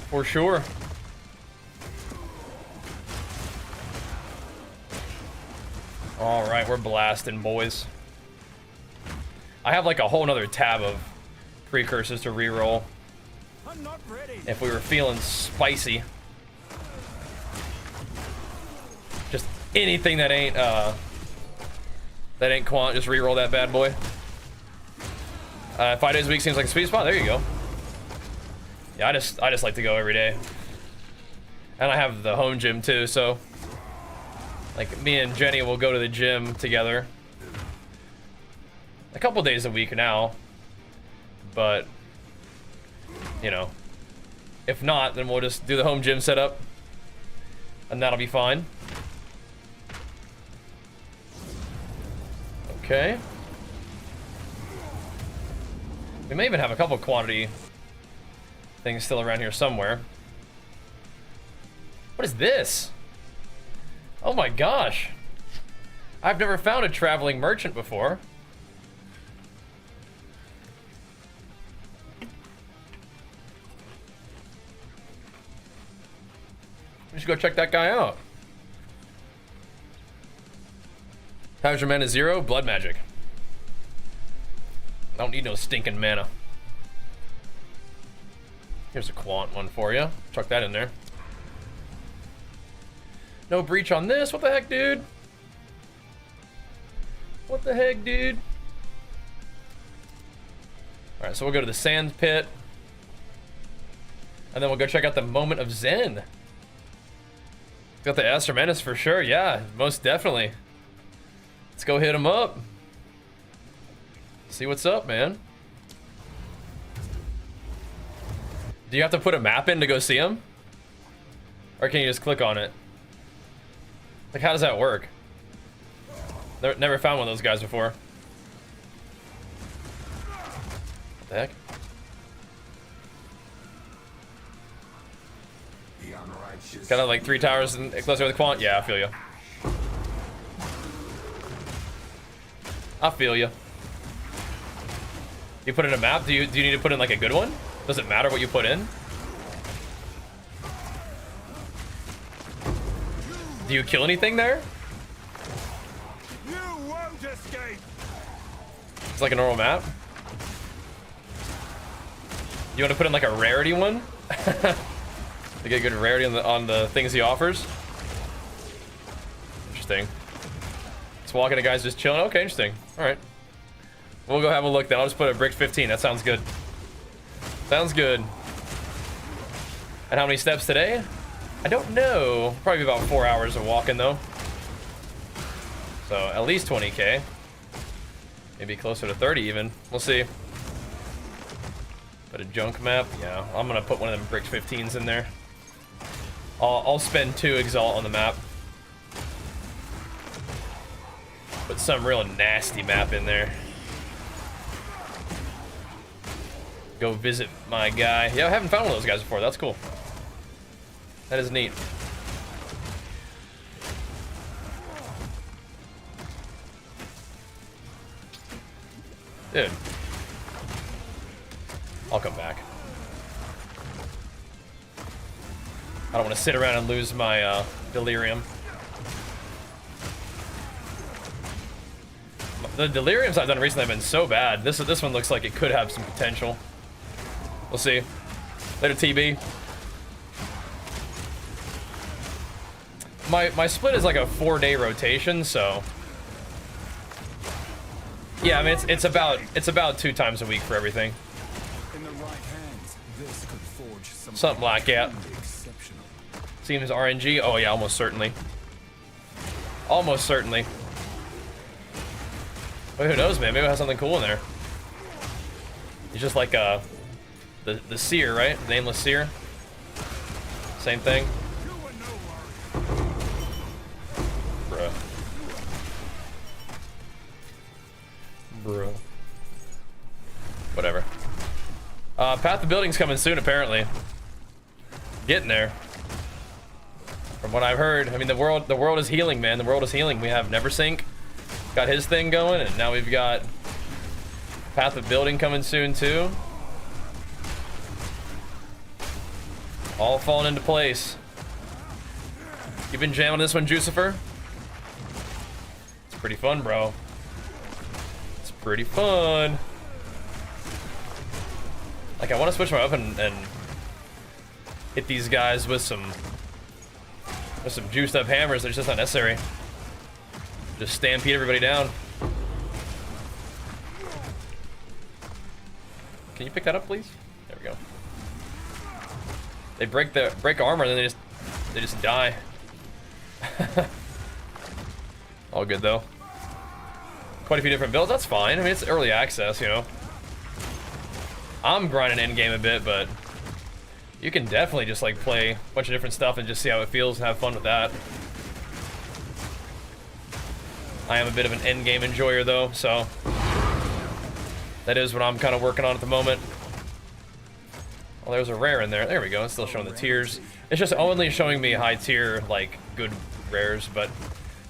For sure. All right, we're blasting, boys. I have like a whole nother tab of precursors to reroll. I'm not ready. If we were feeling spicy. Just anything that ain't quant, just reroll that bad boy. 5 days a week seems like a sweet spot. There you go. Yeah, I just like to go every day. And I have the home gym too, so like me and Jenny will go to the gym together a couple days a week now, but you know, if not, then we'll just do the home gym setup and that'll be fine. Okay, we may even have a couple quantity things still around here somewhere. What is this? Oh my gosh. I've never found a traveling merchant before. We should go check that guy out. How's your mana 0? Blood magic. I don't need no stinking mana. Here's a quant one for you. Chuck that in there. No breach on this. What the heck, dude? What the heck, dude? All right, so we'll go to the sand pit. And then we'll go check out the moment of Zen. Got the Aster Menace for sure. Yeah, most definitely. Let's go hit him up. See what's up, man. Do you have to put a map in to go see him? Or can you just click on it? Like, how does that work? Never found one of those guys before. What the heck? Kind of like 3 towers and closer with quant? Yeah, I feel you. I feel you. You put in a map? Do you need to put in like a good one? Does it matter what you put in? Do you kill anything there? You won't escape. It's like a normal map. You want to put in like a rarity one? To get good rarity on the things he offers. Interesting. Just walking to guys just chilling. Okay, interesting. All right. We'll go have a look then. I'll just put a brick 15. That sounds good. Sounds good. And how many steps today? I don't know. Probably about 4 hours of walking though. So at least 20K. Maybe closer to 30 even. We'll see. But a junk map? Yeah, I'm gonna put one of them brick 15s in there. I'll spend 2 Exalt on the map. Put some real nasty map in there. Go visit my guy. Yeah, I haven't found one of those guys before. That's cool. That is neat. Dude. I'll come back. I don't want to sit around and lose my delirium. The deliriums I've done recently have been so bad. This one looks like it could have some potential. We'll see. Later, TB. My split is like a 4-day rotation, so yeah, I mean it's about 2 times a week for everything. In the right hands, this could forge Something like that. exceptional. Seems RNG. Oh yeah, almost certainly. Almost certainly. But who knows, man? Maybe it has something cool in there. It's just like the seer, right? The nameless seer. Same thing. Bruh. Bruh. Whatever. Path to Building's coming soon, apparently. Getting there. From what I've heard, I mean, the world is healing, man. The world is healing. We have Neversink, got his thing going, and now we've got Path of Building coming soon too. All falling into place. You been jamming this one, Jucifer? It's pretty fun, bro. It's pretty fun. Like, I want to switch my weapon and hit these guys with some juiced up hammers. They're just not necessary. Just stampede everybody down. Can you pick that up, please? There we go. They break armor and then they just die. All good though. Quite a few different builds. That's fine. I mean, it's early access, you know. I'm grinding Endgame a bit, but you can definitely just like play a bunch of different stuff and just see how it feels and have fun with that. I am a bit of an Endgame enjoyer though, so that is what I'm kind of working on at the moment. Oh, there's a rare in there. There we go. It's still showing the tiers. It's just only showing me high tier, like, good rares, but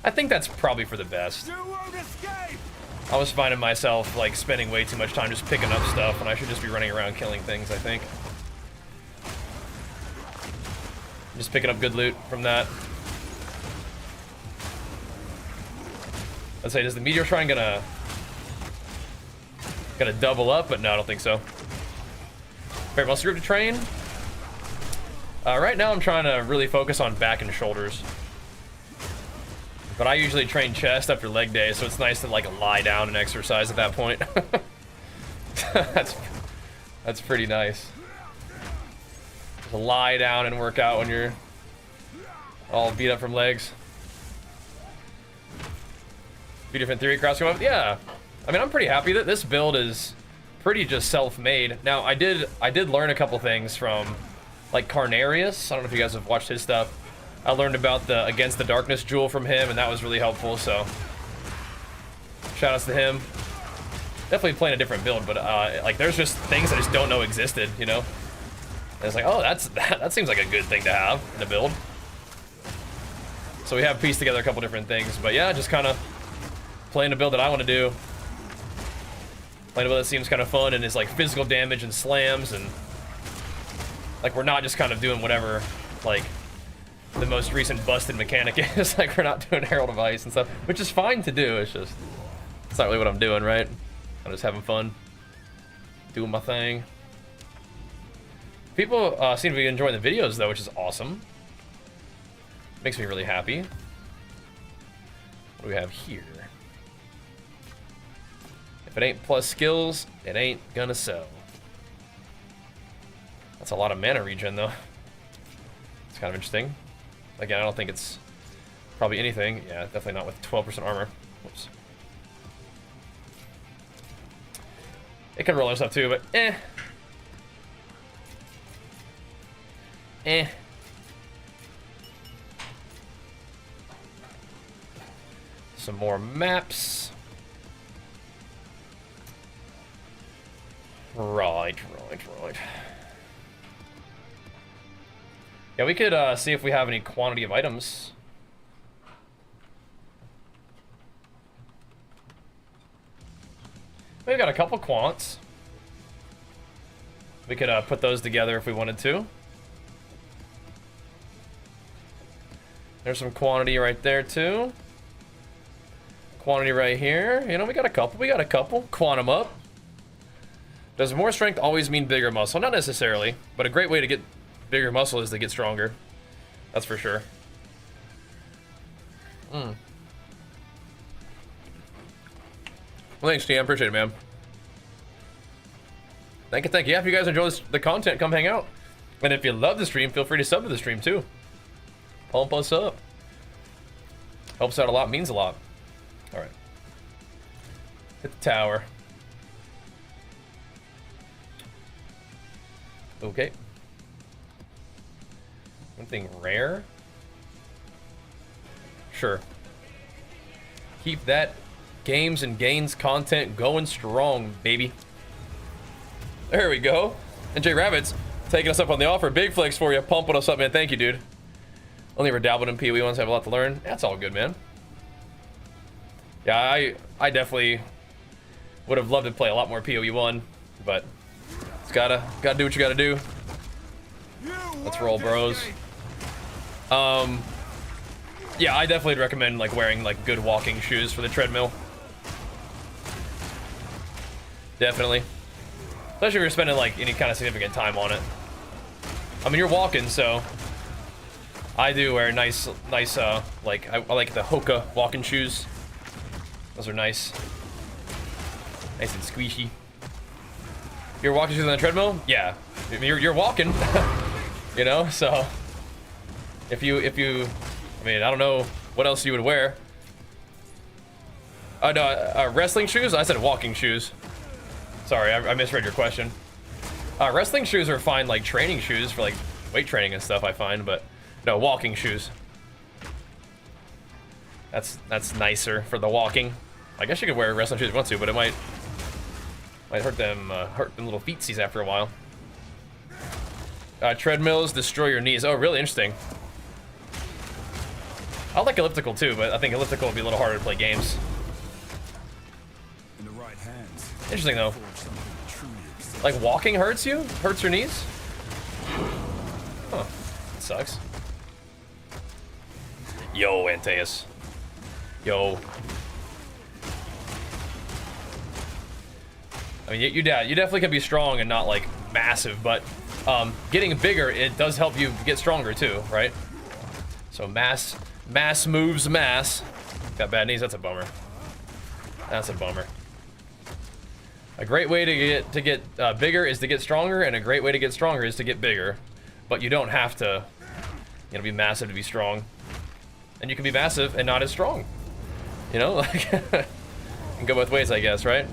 I think that's probably for the best. I was finding myself, like, spending way too much time just picking up stuff, and I should just be running around killing things, I think. Just picking up good loot from that. Let's say, is the Meteor Shrine gonna double up? But no, I don't think so. Favorite muscle group to train? Right now I'm trying to really focus on back and shoulders. But I usually train chest after leg day, so it's nice to like lie down and exercise at that point. That's pretty nice. To lie down and work out when you're all beat up from legs. Few different theory crafts come up. Yeah, I mean, I'm pretty happy that this build is pretty just self-made. Now, I did learn a couple things from like Carnarius. I don't know if you guys have watched his stuff. I learned about the Against the Darkness jewel from him, and that was really helpful. So, shout outs to him. Definitely playing a different build, but like there's just things I just don't know existed, you know. And it's like, oh, that seems like a good thing to have in a build. So we have pieced together a couple different things, but yeah, just kind of playing a build that I want to do. Playing a build that seems kind of fun and is like physical damage and slams, and like we're not just kind of doing whatever like the most recent busted mechanic is. Like we're not doing Herald of Ice and stuff, which is fine to do. It's just it's not really what I'm doing, right? I'm just having fun, doing my thing. People seem to be enjoying the videos though, which is awesome. Makes me really happy. What do we have here? If it ain't plus skills, it ain't gonna sell. That's a lot of mana regen though. It's kind of interesting. Again, I don't think it's probably anything. Yeah, definitely not with 12% armor. Whoops. It can roll other stuff too, but eh. Some more maps. Right. Yeah, we could see if we have any quantity of items. We've got a couple quants. We could put those together if we wanted to. There's some quantity right there too. Quantity right here. You know, we got a couple. Quantum up. Does more strength always mean bigger muscle? Not necessarily, but a great way to get bigger muscle is to get stronger. That's for sure. Well, thanks, TM. Appreciate it, man. Thank you. Yeah, if you guys enjoy the content, come hang out. And if you love the stream, feel free to sub to the stream too. Pump us up. Helps out a lot, means a lot. All right. Hit the tower. Okay. Something rare? Sure. Keep that games and gains content going strong, baby. There we go. And J Rabbits taking us up on the offer. Big flex for you. Pumping us up, man. Thank you, dude. Only ever dabbled in PoE once. Have a lot to learn. That's all good, man. Yeah, I definitely would have loved to play a lot more PoE 1, but it's gotta do what you gotta do. Let's roll, bros. Yeah, I definitely recommend like wearing like good walking shoes for the treadmill. Definitely. Especially if you're spending like any kind of significant time on it. I mean, you're walking, so I do wear nice like I like the Hoka walking shoes. Those are nice. Nice and squishy. You're walking shoes on the treadmill? Yeah. I mean, you're walking. You know, so if you I mean, I don't know what else you would wear. No, wrestling shoes? I said walking shoes. Sorry, I misread your question. Wrestling shoes are fine, like training shoes for like weight training and stuff, I find, but no, walking shoes. That's nicer for the walking. I guess you could wear wrestling shoes if you want to, but it might hurt them little feetsies after a while. Treadmills destroy your knees. Oh, really interesting. I like elliptical too, but I think elliptical would be a little harder to play games. In the right hands. Interesting though. Like walking hurts you? Hurts your knees? Huh. That sucks. Yo, Antaeus. Yo. I mean, you definitely can be strong and not like massive, but getting bigger, it does help you get stronger too, right? So mass moves mass. Got bad knees, that's a bummer. That's a bummer. A great way to get bigger is to get stronger, and a great way to get stronger is to get bigger. But you don't have to, you know, be massive to be strong. And you can be massive and not as strong. You know, like can go both ways, I guess, right?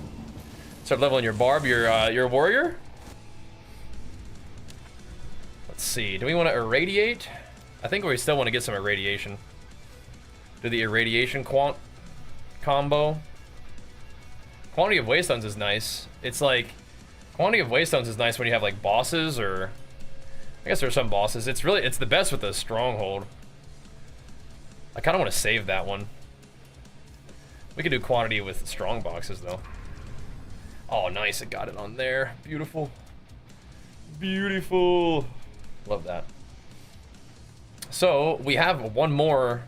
Start leveling your barb. You're a warrior. Let's see. Do we want to irradiate? I think we still want to get some irradiation. Do the irradiation quant combo. Quantity of waystones is nice. It's like quantity of waystones is nice when you have like bosses, or I guess there's some bosses. It's the best with the stronghold. I kind of want to save that one. We could do quantity with strong boxes though. Oh, nice. I got it on there. Beautiful. Beautiful. Love that. So we have one more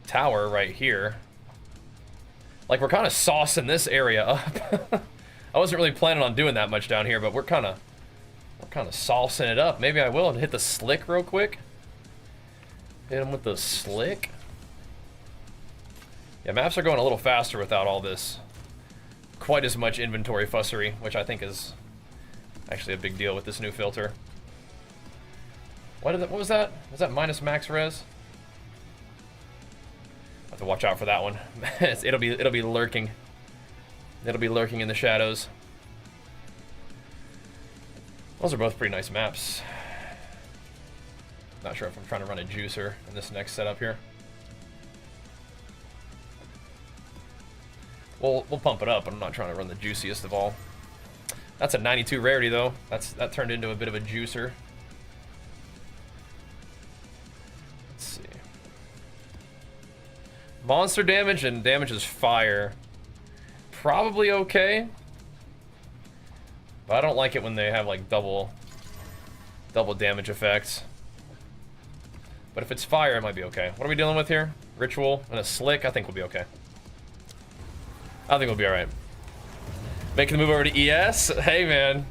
tower right here. Like, we're kind of saucing this area up. I wasn't really planning on doing that much down here, but we're kind of saucing it up. Maybe I will hit the slick real quick. Hit him with the slick. Yeah, maps are going a little faster without all this quite as much inventory fussery, which I think is actually a big deal with this new filter. What was that? Was that minus max res? I have to watch out for that one. it'll be lurking. It'll be lurking in the shadows. Those are both pretty nice maps. Not sure if I'm trying to run a juicer in this next setup here. We'll pump it up, but I'm not trying to run the juiciest of all. That's a 92 rarity though. That turned into a bit of a juicer. Let's see. Monster damage and damage is fire. Probably okay. But I don't like it when they have like double damage effects. But if it's fire, it might be okay. What are we dealing with here? Ritual and a slick, I think we'll be okay. I think we'll be alright. Making the move over to ES? Hey man.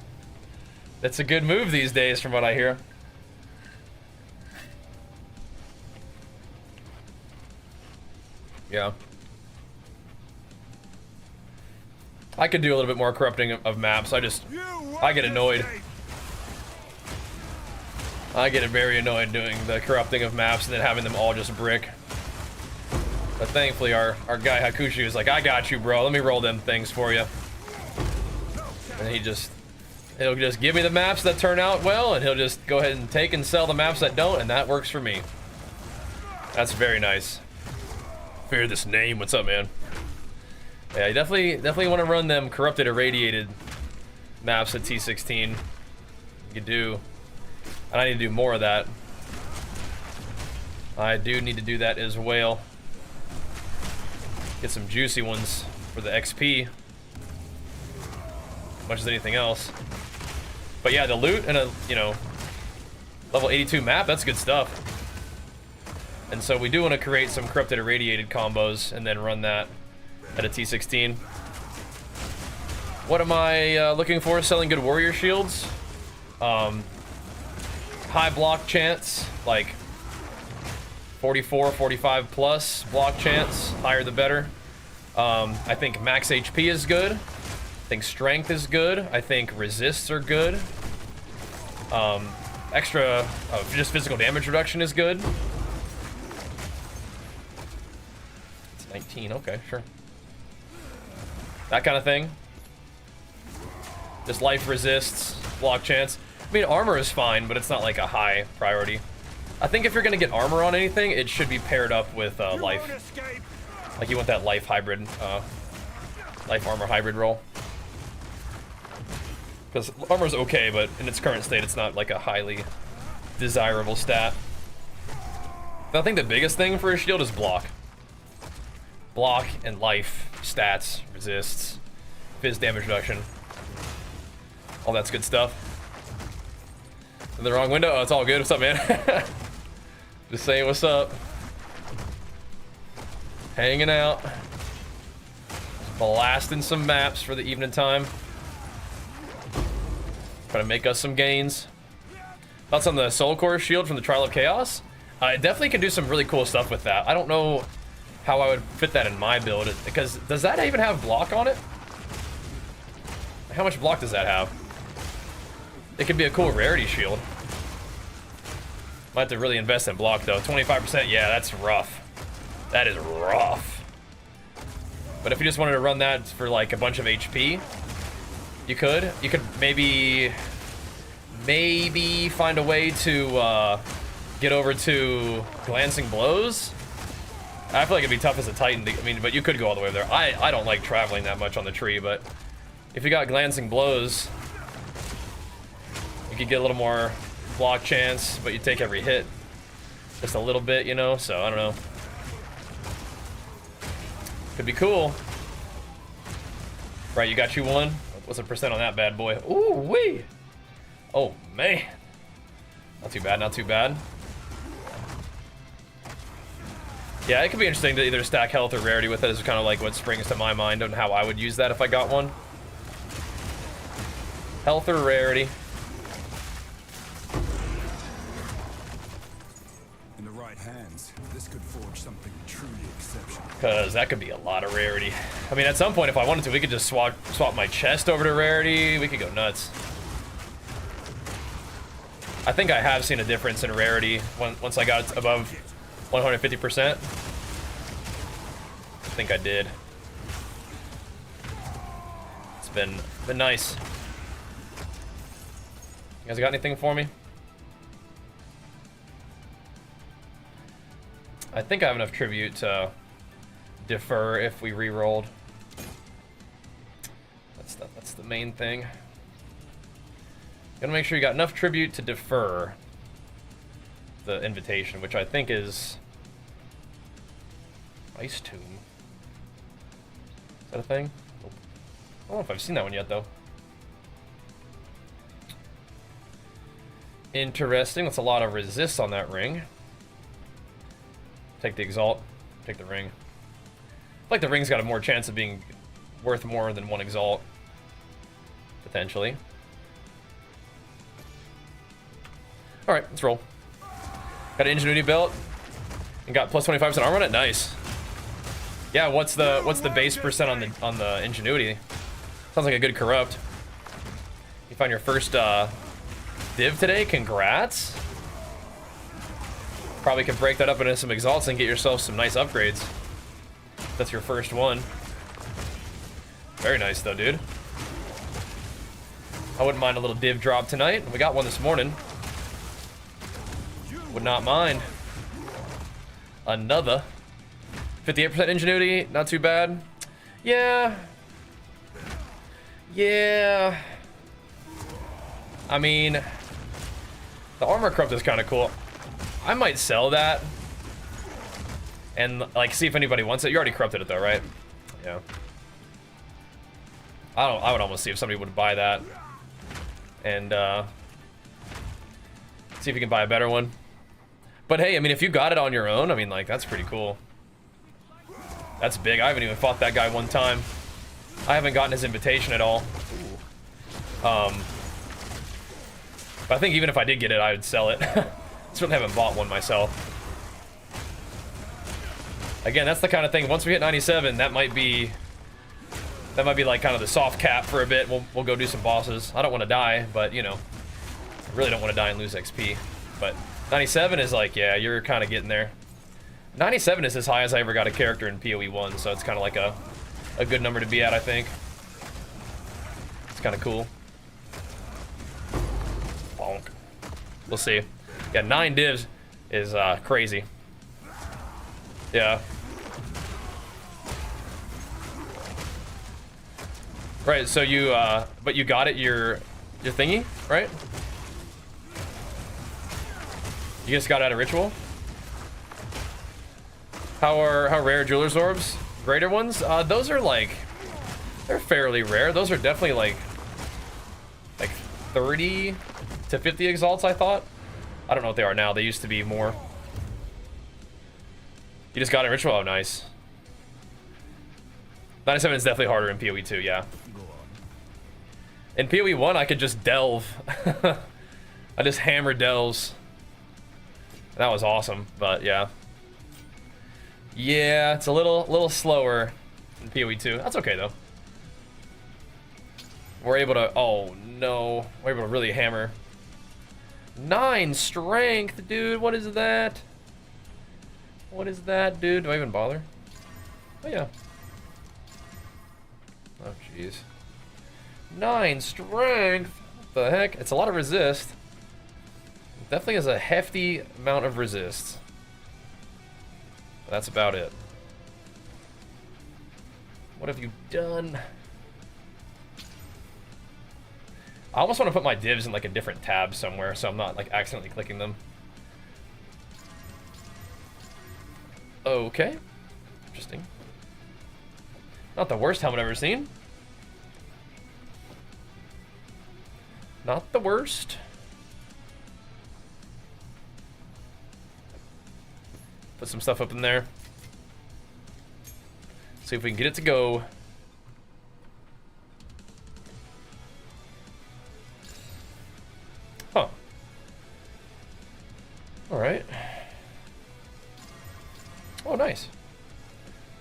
That's a good move these days from what I hear. Yeah. I could do a little bit more corrupting of maps. I get annoyed. I get very annoyed doing the corrupting of maps and then having them all just brick. But thankfully our guy Hakushu is like, I got you, bro. Let me roll them things for you. And he'll just give me the maps that turn out well, and he'll just go ahead and take and sell the maps that don't, and that works for me. That's very nice. Fear this name. What's up, man? Yeah, you definitely want to run them corrupted, irradiated maps at T16. You do. And I need to do more of that. I do need to do that as well. Get some juicy ones for the XP. As much as anything else. But yeah, the loot and a, level 82 map, that's good stuff. And so we do want to create some corrupted irradiated combos and then run that at a T16. What am I looking for? Selling good warrior shields. High block chance, like 44, 45 plus block chance. Higher the better. I think max HP is good. I think strength is good. I think resists are good. Extra, just physical damage reduction is good. It's 19, okay, sure. That kind of thing. Just life resists, block chance. I mean, armor is fine, but it's not like a high priority. I think if you're gonna get armor on anything, it should be paired up with life. Like you want that life hybrid, life armor hybrid roll. Because armor's okay, but in its current state, it's not like a highly desirable stat. I think the biggest thing for a shield is block. Block and life, stats, resists, phys damage reduction. All that's good stuff. In the wrong window? Oh, it's all good. What's up, man? Just saying what's up. Hanging out. Blasting some maps for the evening time. Trying to make us some gains. Thoughts on the Soul Core shield from the Trial of Chaos? It definitely can do some really cool stuff with that. I don't know how I would fit that in my build, because does that even have block on it? How much block does that have? It could be a cool rarity shield. Might have to really invest in block though. 25%, yeah, that's rough. That is rough. But if you just wanted to run that for like a bunch of HP, you could maybe find a way to get over to Glancing Blows. I feel like it'd be tough as a Titan. I mean, but you could go all the way there. I don't like traveling that much on the tree, but if you got Glancing Blows, you could get a little more block chance, but you take every hit just a little bit, so I don't know. Could be cool. Right, you got you one. What's the percent on that bad boy? Ooh wee. Oh man. Not too bad, not too bad. Yeah, it could be interesting to either stack health or rarity with it. Is kind of like what springs to my mind on how I would use that if I got one. Health or rarity. In the right hands, this could forge something truly exceptional. Because that could be a lot of rarity. I mean, at some point, if I wanted to, we could just swap my chest over to rarity. We could go nuts. I think I have seen a difference in rarity once I got above 150%. I think I did. It's been nice. You guys got anything for me? I think I have enough tribute to defer if we re-rolled. the main thing. Gotta make sure you got enough tribute to defer the invitation, which I think is Ice Tomb. Is that a thing? Nope. I don't know if I've seen that one yet, though. Interesting. That's a lot of resist on that ring. Take the Exalt. Take the ring. I feel like the ring's got a more chance of being worth more than one Exalt. Potentially. Alright, let's roll. Got an Ingenuity belt. And got plus 25% armor on it? Nice. Yeah, what's the base percent on the Ingenuity? Sounds like a good corrupt. You found your first div today? Congrats. Probably could break that up into some Exalts and get yourself some nice upgrades. That's your first one. Very nice though, dude. I wouldn't mind a little div drop tonight. We got one this morning. Would not mind. Another. 58% Ingenuity, not too bad. Yeah. Yeah. I mean, the armor corrupt is kind of cool. I might sell that and like see if anybody wants it. You already corrupted it though, right? Yeah. I would almost see if somebody would buy that and see if you can buy a better one. But hey, I mean, if you got it on your own, I mean, like, that's pretty cool. That's big. I haven't even fought that guy one time. I haven't gotten his invitation at all. But I think even if I did get it, I would sell it. Certainly haven't bought one myself. Again, that's the kind of thing. Once we hit 97, that might be like kind of the soft cap for a bit. We'll go do some bosses. I don't want to die, but you know, I really don't want to die and lose XP. But 97 is like, yeah, you're kind of getting there. 97 is as high as I ever got a character in PoE 1, so it's kind of like a good number to be at, I think. It's kind of cool. Bonk. We'll see. Yeah, 9 divs is crazy. Yeah. Right, so you, but you got it, your thingy, right? You just got out of Ritual? How rare Jeweler's Orbs? Greater ones? Those are like, they're fairly rare. Those are definitely like 30 to 50 exalts, I thought. I don't know what they are now. They used to be more. You just got it in Ritual? Oh, nice. 97 is definitely harder in PoE 2, yeah. In PoE 1, I could just delve. I just hammer delves. That was awesome, but yeah. Yeah, it's a little slower in PoE 2. That's okay though. We're able to, oh no, we're able to really hammer. 9 strength, dude. What is that? What is that, dude? Do I even bother? Oh yeah. Oh jeez. 9 strength. What the heck? It's a lot of resist. Definitely has a hefty amount of resist. But that's about it. What have you done? I almost want to put my divs in like a different tab somewhere so I'm not like accidentally clicking them. Okay. Interesting. Not the worst helmet I've ever seen. Not the worst. Put some stuff up in there. See if we can get it to go. Huh. Alright. Oh, nice.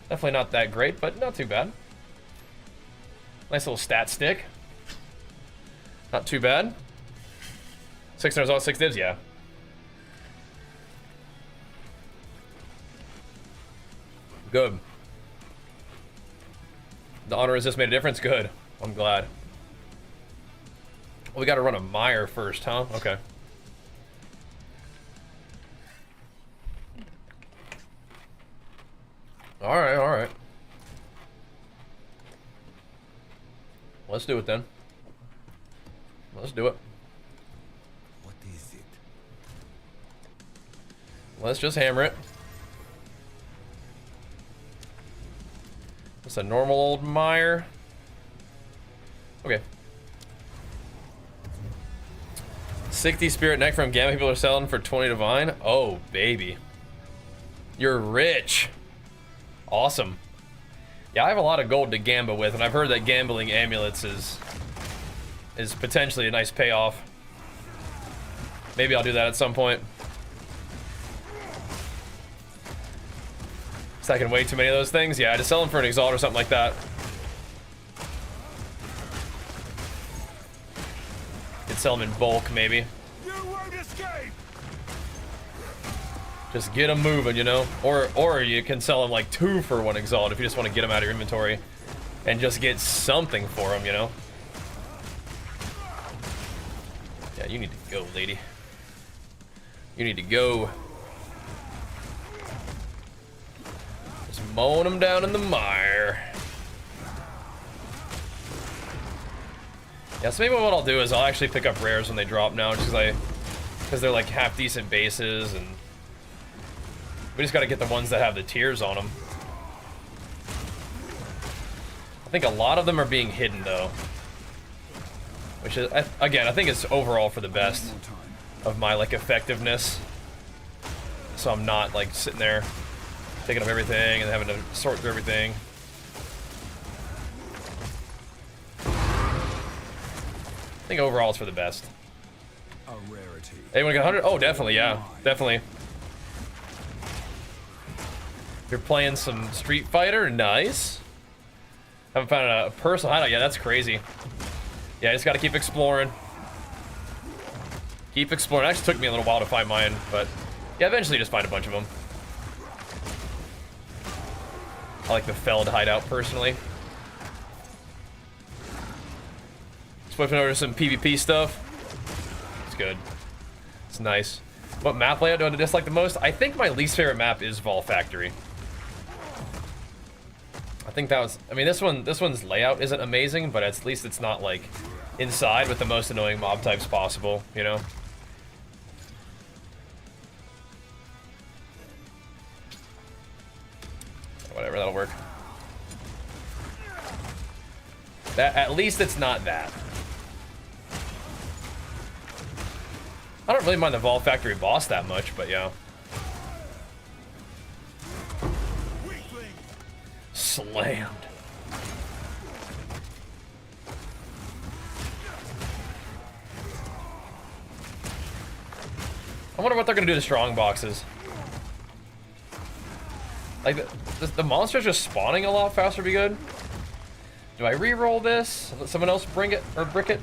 Definitely not that great, but not too bad. Nice little stat stick. Not too bad. 600 all 6 divs, yeah. Good. The honor resist made a difference? Good. I'm glad. Well, we gotta run a mire first, huh? Okay. Alright, alright. Let's do it then. Let's do it. What is it? Let's just hammer it. It's a normal old mire. Okay. 60 spirit neck from Gamma people are selling for 20 divine. Oh, baby. You're rich. Awesome. Yeah, I have a lot of gold to gamba with, and I've heard that gambling amulets is potentially a nice payoff. Maybe I'll do that at some point. Stacking way too many of those things. Yeah, just sell them for an exalt or something like that. Could sell them in bulk, maybe. You won't escape. Just get them moving, you know? Or you can sell them like 2 for 1 exalt if you just want to get them out of your inventory and just get something for them, you know? Yeah, you need to go, lady. You need to go. Just mowing them down in the mire. Yeah, so maybe what I'll do is I'll actually pick up rares when they drop now, just because they're like half decent bases, and we just got to get the ones that have the tiers on them. I think a lot of them are being hidden though, which is, again, I think it's overall for the best of my like effectiveness. So I'm not like sitting there picking up everything and having to sort through everything. I think overall it's for the best. A rarity. Anyone got 100? Oh, definitely, yeah. Definitely. If you're playing some Street Fighter, nice. Haven't found a personal hideout yet, that's crazy. Yeah, I just gotta keep exploring. Keep exploring. It actually took me a little while to find mine, but yeah, eventually just find a bunch of them. I like the Feld hideout personally. Switching over to some PvP stuff. It's good. It's nice. What map layout do I dislike the most? I think my least favorite map is Vol Factory. I think that was, I mean, this one's layout isn't amazing, but at least it's not like inside with the most annoying mob types possible, you know? Whatever, that'll work. That, at least it's not that. I don't really mind the Vol Factory boss that much, but yeah. Slammed. I wonder what they're gonna do to strong boxes. Like, the monsters just spawning a lot faster would be good. Do I re-roll this? Let someone else bring it, or brick it?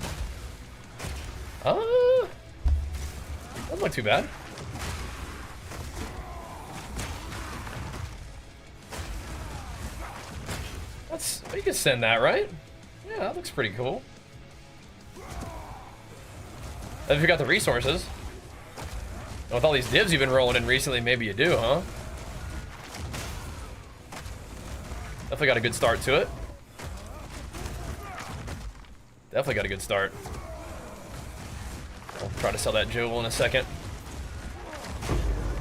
Doesn't look too bad. That's, you can send that, right? Yeah, that looks pretty cool. If you got the resources. And with all these divs you've been rolling in recently, maybe you do, huh? Definitely got a good start to it. Definitely got a good start. I'll try to sell that jewel in a second.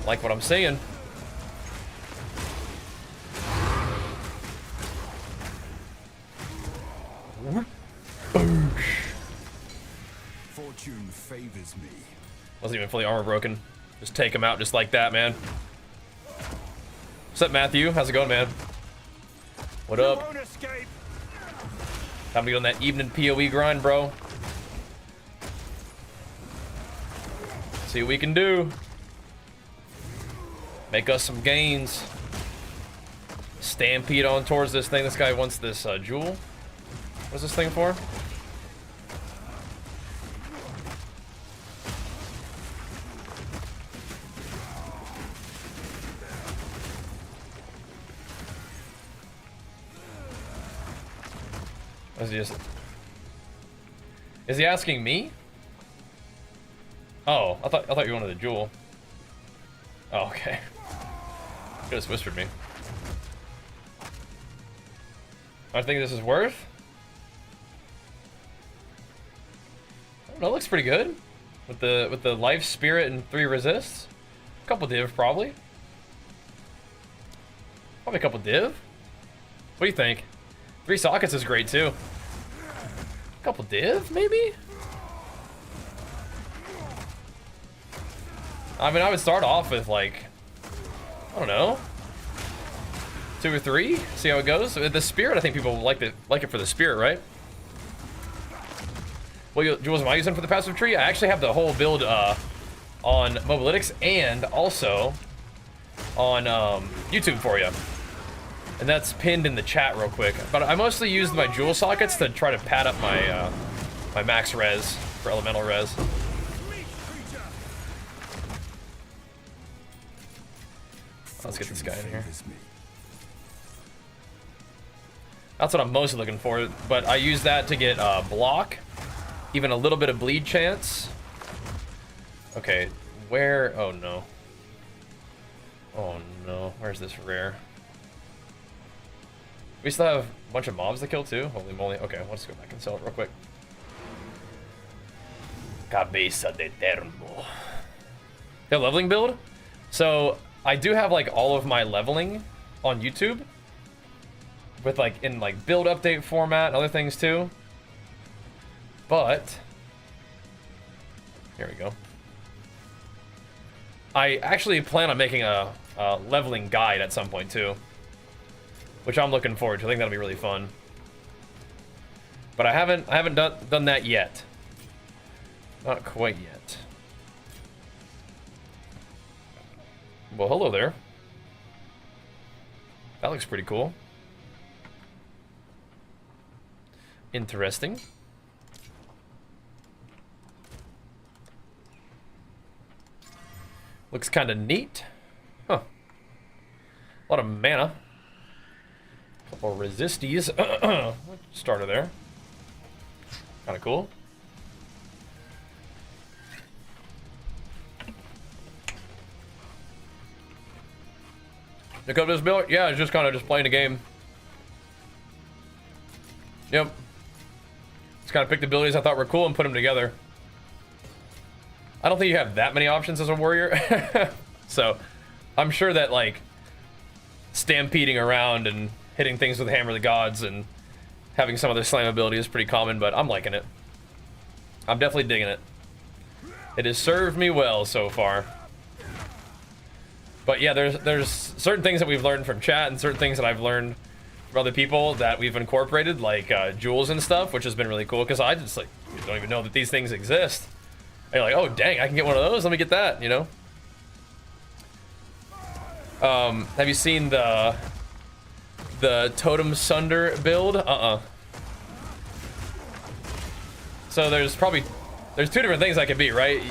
Like what I'm seeing. Fortune favors me. Wasn't even fully armor broken. Just take him out just like that, man. What's up, Matthew? How's it going, man? What up? Time to get on that evening PoE grind, bro. See what we can do. Make us some gains. Stampede on towards this thing. This guy wants this jewel. What's this thing for? Is he asking me? Oh, I thought you wanted the jewel. Oh, okay. You just whispered me. I think this is worth. No, it looks pretty good. With the life, spirit, and 3 resists. A couple div, probably. Probably a couple div. What do you think? 3 sockets is great, too. A couple div, maybe? I mean, I would start off with, like, I don't know, 2 or 3, see how it goes. The spirit, I think people like it for the spirit, right? What Jules am I using for the passive tree? I actually have the whole build on Mobalytics and also on YouTube for you. And that's pinned in the chat real quick. But I mostly used my jewel sockets to try to pad up my my max res for elemental res. Let's get this guy in here. That's what I'm mostly looking for, but I use that to get block, even a little bit of bleed chance. Okay, where? Oh no. Oh no, where's this rare? We still have a bunch of mobs to kill too? Holy moly. Okay, let's go back and sell it real quick. Cabeza de Termo. The leveling build? So, I do have like all of my leveling on YouTube. With like, in like build update format and other things too. But, here we go. I actually plan on making a leveling guide at some point too. Which I'm looking forward to. I think that'll be really fun. But I haven't done that yet. Not quite yet. Well, hello there. That looks pretty cool. Interesting. Looks kind of neat. Huh. A lot of mana. Couple resisties. Starter there. Kind of cool. Pick up this build? Yeah, it's just kind of just playing a game. Yep. Just kind of picked abilities I thought were cool and put them together. I don't think you have that many options as a warrior. So, I'm sure that, like, stampeding around and hitting things with Hammer of the Gods and having some other slam ability is pretty common, but I'm liking it. I'm definitely digging it. It has served me well so far. But yeah, there's certain things that we've learned from chat and certain things that I've learned from other people that we've incorporated, like jewels and stuff, which has been really cool, because I just like don't even know that these things exist. And you're like, oh dang, I can get one of those, let me get that, you know? Have you seen the Totem Sunder build? So there's 2 different things I could be, right?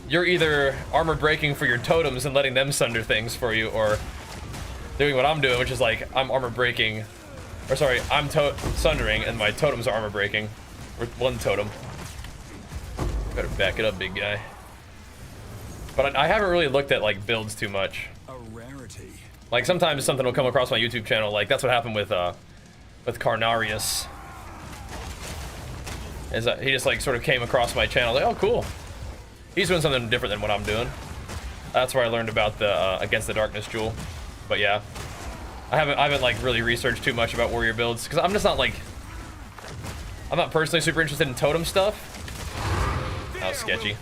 You're either armor breaking for your totems and letting them sunder things for you, or doing what I'm doing, which is like, I'm armor breaking, or sorry, I'm sundering and my totems are armor breaking with 1 totem. Better back it up, big guy. But I haven't really looked at like builds too much. A rarity. Like sometimes something will come across my YouTube channel, like that's what happened with Carnarius. Is that he just like sort of came across my channel, like, oh cool. He's doing something different than what I'm doing. That's where I learned about the Against the Darkness jewel. But yeah, I haven't like really researched too much about warrior builds because I'm just not like, I'm not personally super interested in totem stuff. That was sketchy.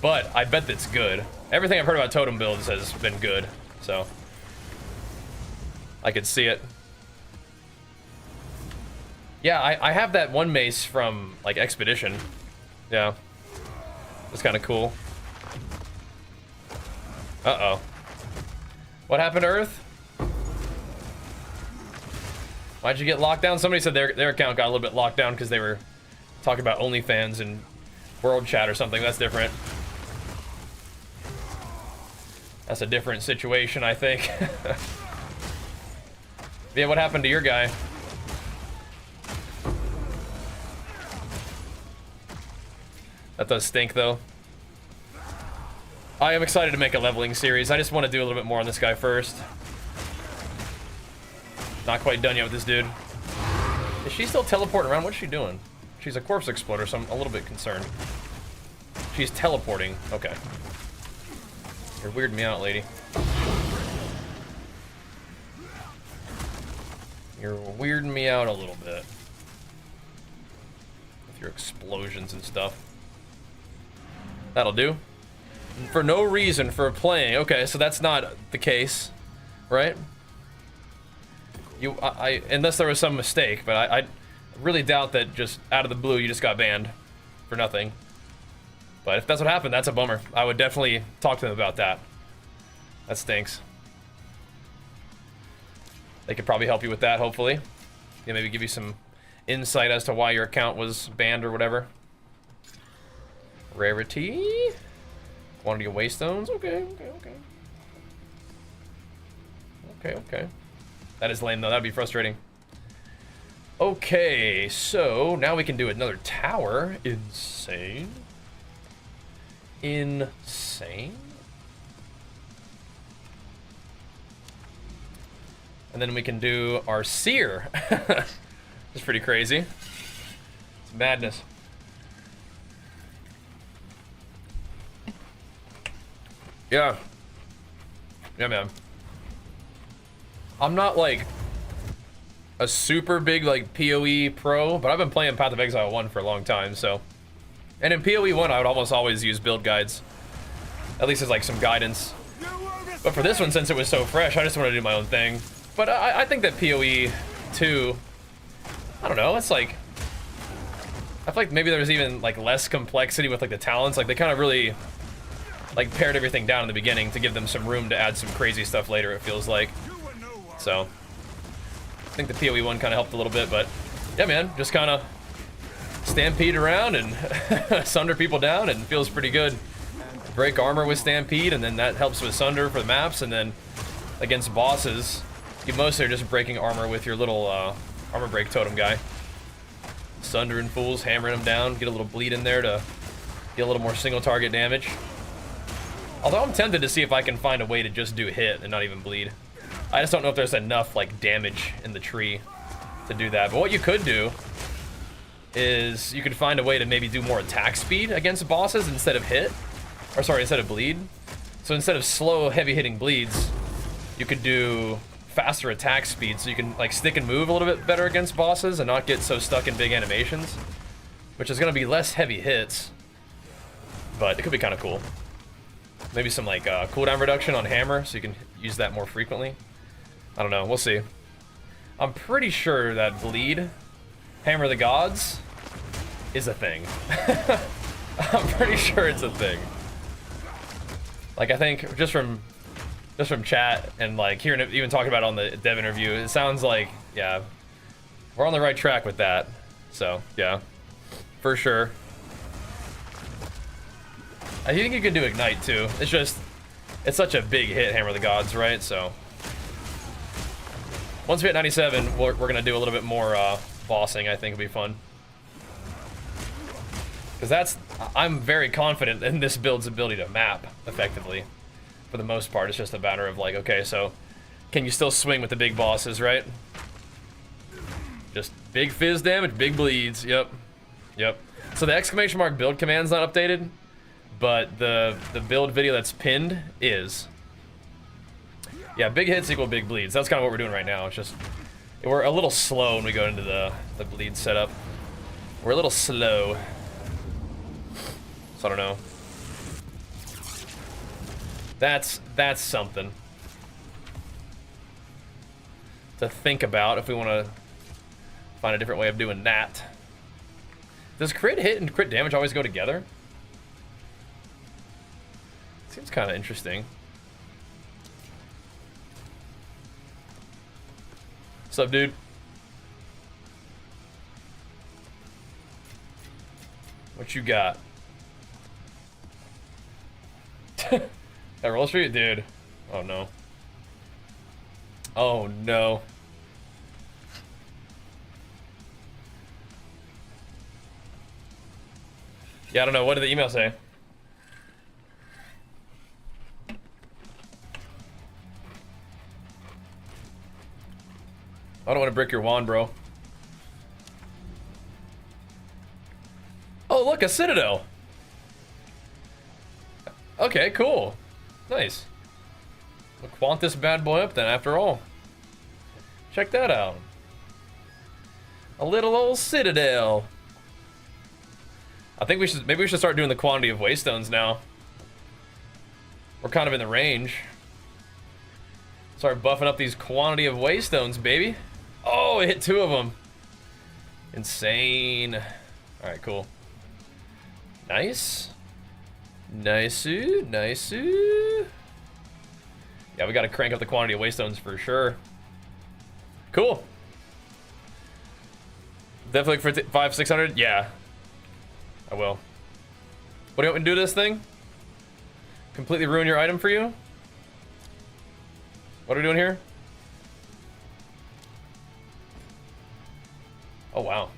But I bet that's good. Everything I've heard about totem builds has been good, so I could see it. Yeah, I have that one mace from like Expedition. Yeah, it's kind of cool. Uh-oh. What happened to Earth? Why'd you get locked down? Somebody said their account got a little bit locked down because they were talking about OnlyFans and World Chat or something. That's different. That's a different situation, I think. Yeah, what happened to your guy? That does stink, though. I am excited to make a leveling series. I just want to do a little bit more on this guy first. Not quite done yet with this dude. Is she still teleporting around? What's she doing? She's a corpse exploder, so I'm a little bit concerned. She's teleporting. Okay. You're weirding me out, lady. You're weirding me out a little bit. With your explosions and stuff. That'll do. For no reason for playing. Okay, so that's not the case, right? Unless there was some mistake, but I really doubt that just out of the blue you just got banned for nothing. But if that's what happened, that's a bummer. I would definitely talk to them about that. That stinks. They could probably help you with that, hopefully. Yeah, maybe give you some insight as to why your account was banned or whatever. Rarity. Quantity of waystones. Okay. Okay. That is lame though. That'd be frustrating. Okay, so now we can do another tower. Insane. Insane. And then we can do our seer. It's pretty crazy. It's madness. Yeah. Yeah, man. I'm not like a super big like PoE pro, but I've been playing Path of Exile 1 for a long time, so. And in PoE 1, I would almost always use build guides. At least as like some guidance. But for this one, since it was so fresh, I just wanted to do my own thing. But I think that PoE 2, I don't know, it's like, I feel like maybe there's even like less complexity with like the talents. Like they kind of really like pared everything down in the beginning to give them some room to add some crazy stuff later, it feels like. So, I think the PoE 1 kind of helped a little bit, but yeah, man, just kind of stampede around and sunder people down, and feels pretty good. Break armor with Stampede, and then that helps with Sunder for the maps, and then against bosses, you mostly are just breaking armor with your little armor break totem guy. Sundering fools, hammering them down, get a little bleed in there to get a little more single target damage. Although I'm tempted to see if I can find a way to just do hit and not even bleed. I just don't know if there's enough like damage in the tree to do that. But what you could do is you could find a way to maybe do more attack speed against bosses instead of hit. Or sorry, instead of bleed. So instead of slow, heavy hitting bleeds, you could do faster attack speed so you can like stick and move a little bit better against bosses and not get so stuck in big animations. Which is going to be less heavy hits, but it could be kind of cool. Maybe some like cooldown reduction on hammer so you can use that more frequently. I don't know, we'll see. I'm pretty sure that bleed, hammer the gods, is a thing. I'm pretty sure it's a thing. Like I think just from chat and like hearing it even talking about it on the dev interview, it sounds like, yeah, we're on the right track with that. So yeah, for sure. I think you can do Ignite too. It's just, it's such a big hit, Hammer the Gods, right? So once we hit 97, we're gonna do a little bit more bossing. I think it'll be fun. Because I'm very confident in this build's ability to map effectively. For the most part, it's just a matter of like, okay, so can you still swing with the big bosses, right? Just big fizz damage, big bleeds. Yep. So the exclamation mark build command's not updated, but the build video that's pinned is. Yeah, big hits equal big bleeds. That's kind of what we're doing right now. It's just we're a little slow when we go into the bleed setup. We're a little slow. So I don't know. That's something to think about if we want to find a different way of doing that. Does crit hit and crit damage always go together? Seems kind of interesting. What's up, dude? What you got? That roll street, dude. Oh no. Oh no. Yeah, I don't know. What did the email say? I don't want to brick your wand, bro. look, a citadel. Okay, cool. Nice. We'll quant this bad boy up then, after all. Check that out. A little old citadel. I think maybe we should start doing the quantity of waystones now. We're kind of in the range. Start buffing up these quantity of waystones, baby. Oh, it hit 2 of them. Insane. All right, cool. Nice. Nice-oo, nice-oo. Yeah, we got to crank up the quantity of waystones for sure. Cool. Definitely for 500-600. Yeah, I will. What do you want me to do to this thing? Completely ruin your item for you? What are we doing here? Oh wow.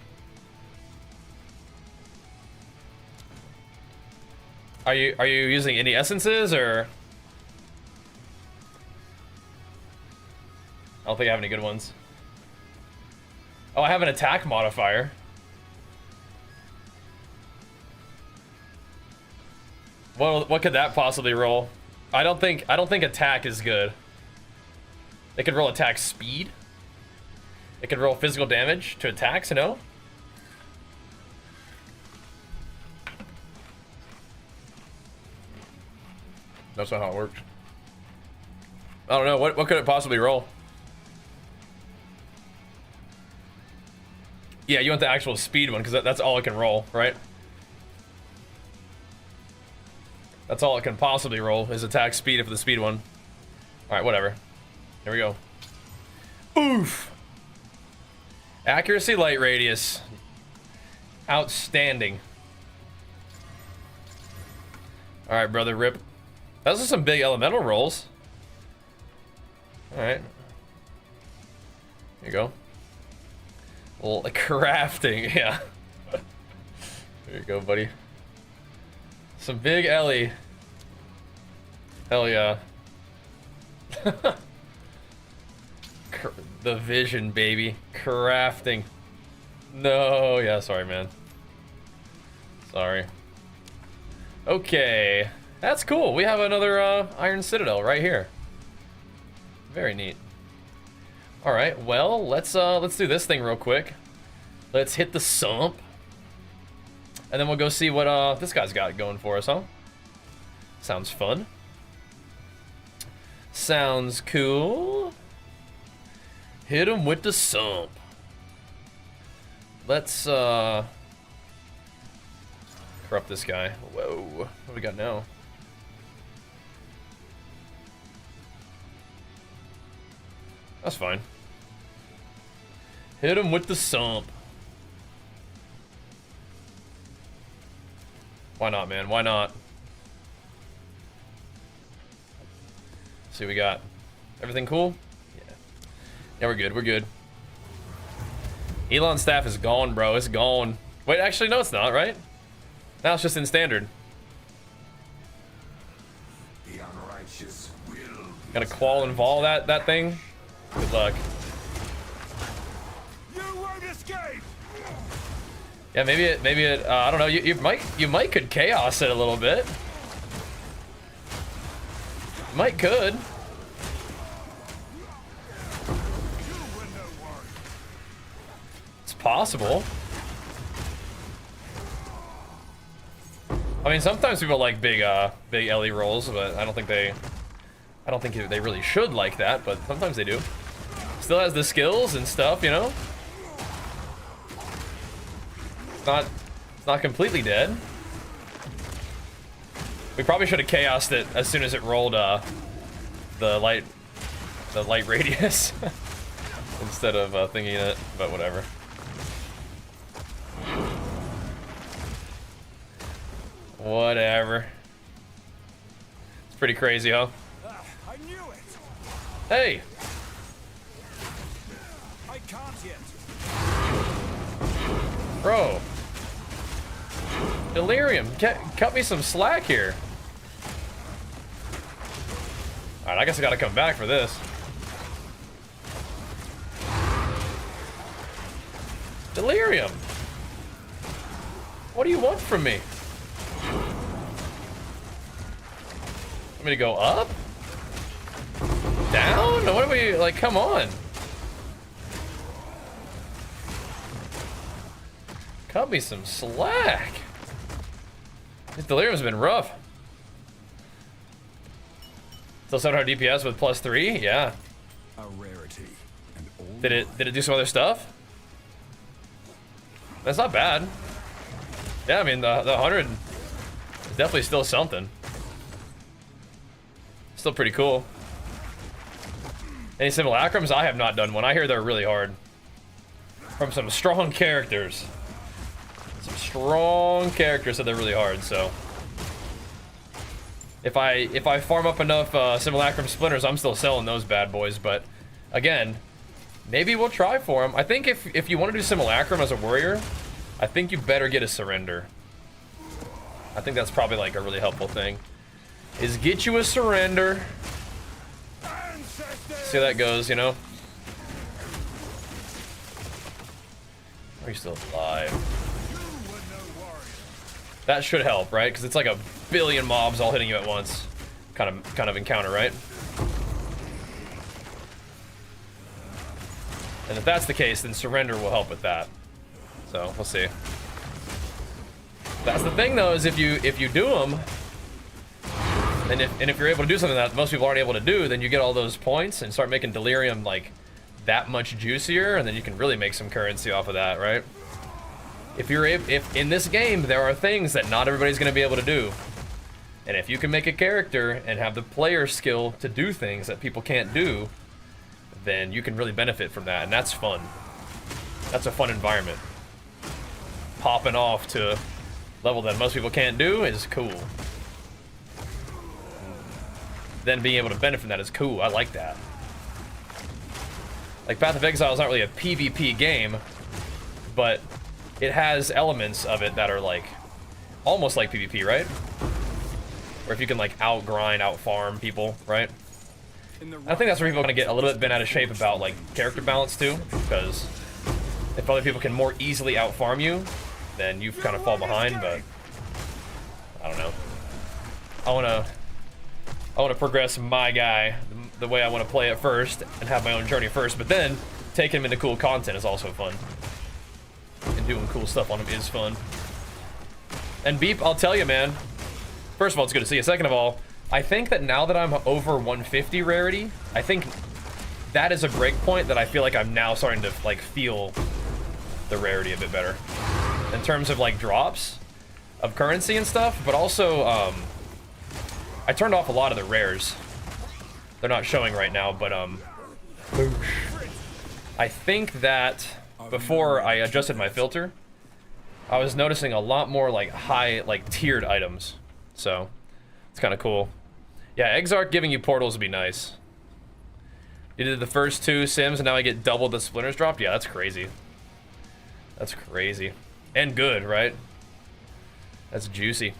Are you using any essences or? I don't think I have any good ones. Oh, I have an attack modifier. What could that possibly roll? I don't think attack is good. They could roll attack speed. It could roll physical damage to attacks, you know? That's not how it works. I don't know. What could it possibly roll? Yeah, you want the actual speed one because that's all it can roll, right? That's all it can possibly roll is attack speed for the speed one. All right, whatever. Here we go. Oof. Accuracy, light radius. Outstanding. All right, brother, rip. Those are some big elemental rolls. All right. Here you go. Well, crafting, yeah. There you go, buddy. Some big Ellie. Hell yeah. The vision, baby. Crafting. No, yeah, sorry, man. Sorry. Okay. That's cool. We have another Iron Citadel right here. Very neat. All right, well, let's do this thing real quick. Let's hit the sump. And then we'll go see what this guy's got going for us, huh? Sounds fun. Sounds cool. Hit him with the sump. Let's corrupt this guy. Whoa, what do we got now? That's fine. Hit him with the sump. Why not, man? Why not? See what we got. Everything cool? Yeah. Yeah, we're good. We're good. Elon's staff is gone, bro. It's gone. Wait, actually, no, it's not, right? Now it's just in standard. The unrighteous will. Gotta qual and vol that thing. Good luck. You won't escape. Yeah, maybe it. I don't know. You might could chaos it a little bit. Might could. It's possible. I mean, sometimes people like big Ellie rolls, but I don't think they really should like that. But sometimes they do. Still has the skills and stuff, you know. It's not completely dead. We probably should have chaosed it as soon as it rolled the light radius instead of thinking it, but whatever. Whatever. It's pretty crazy, huh? I knew it. Hey. I can't yet. Bro. Delirium, cut me some slack here. Alright, I guess I gotta come back for this. Delirium. What do you want from me? Want me to go up? Down? What are we, like, come on. Cut me some slack. This Delirium's been rough. Still 700 DPS with +3? Yeah. A rarity. And all Did it do some other stuff? That's not bad. Yeah, I mean, the 100 is definitely still something. Still pretty cool. Any simulacrums? I have not done one. I hear they're really hard. From some strong characters. Some strong characters said they're really hard, so. If I farm up enough simulacrum splinters, I'm still selling those bad boys, but again, maybe we'll try for them. I think if you want to do simulacrum as a warrior, I think you better get a surrender. I think that's probably like a really helpful thing. Is get you a surrender. See how that goes, you know? Are you still alive? That should help, right? Because it's like a billion mobs all hitting you at once. Kind of encounter, right? And if that's the case, then surrender will help with that. So we'll see. That's the thing, though, is if you do them, and if you're able to do something that most people aren't able to do, then you get all those points and start making Delirium like that much juicier, and then you can really make some currency off of that, right? If in this game there are things that not everybody's going to be able to do, and if you can make a character and have the player skill to do things that people can't do, then you can really benefit from that, and that's fun. That's a fun environment. Popping off to a level that most people can't do is cool. Then being able to benefit from that is cool. I like that. Like Path of Exile is not really a PvP game, but it has elements of it that are like almost like PvP, right? Or if you can like out-grind, out-farm people, right? I think that's where people are gonna get a little bit bent out of shape about like character balance too, because if other people can more easily out-farm you, then you kind of fall behind. But I don't know. I wanna progress my guy the way I want to play it first and have my own journey first, but then taking him into cool content is also fun. And doing cool stuff on him is fun. And Beep, I'll tell you, man. First of all, it's good to see you. Second of all, I think that now that I'm over 150 rarity, I think that is a break point that I feel like I'm now starting to like feel the rarity a bit better. In terms of like drops of currency and stuff, but also I turned off a lot of the rares. They're not showing right now, but I think that before I adjusted my filter, I was noticing a lot more like high, like tiered items. So it's kind of cool. Yeah, Exarch giving you portals would be nice. You did the first 2 sims and now I get double the splinters dropped? Yeah, that's crazy. That's crazy. And good, right? That's juicy.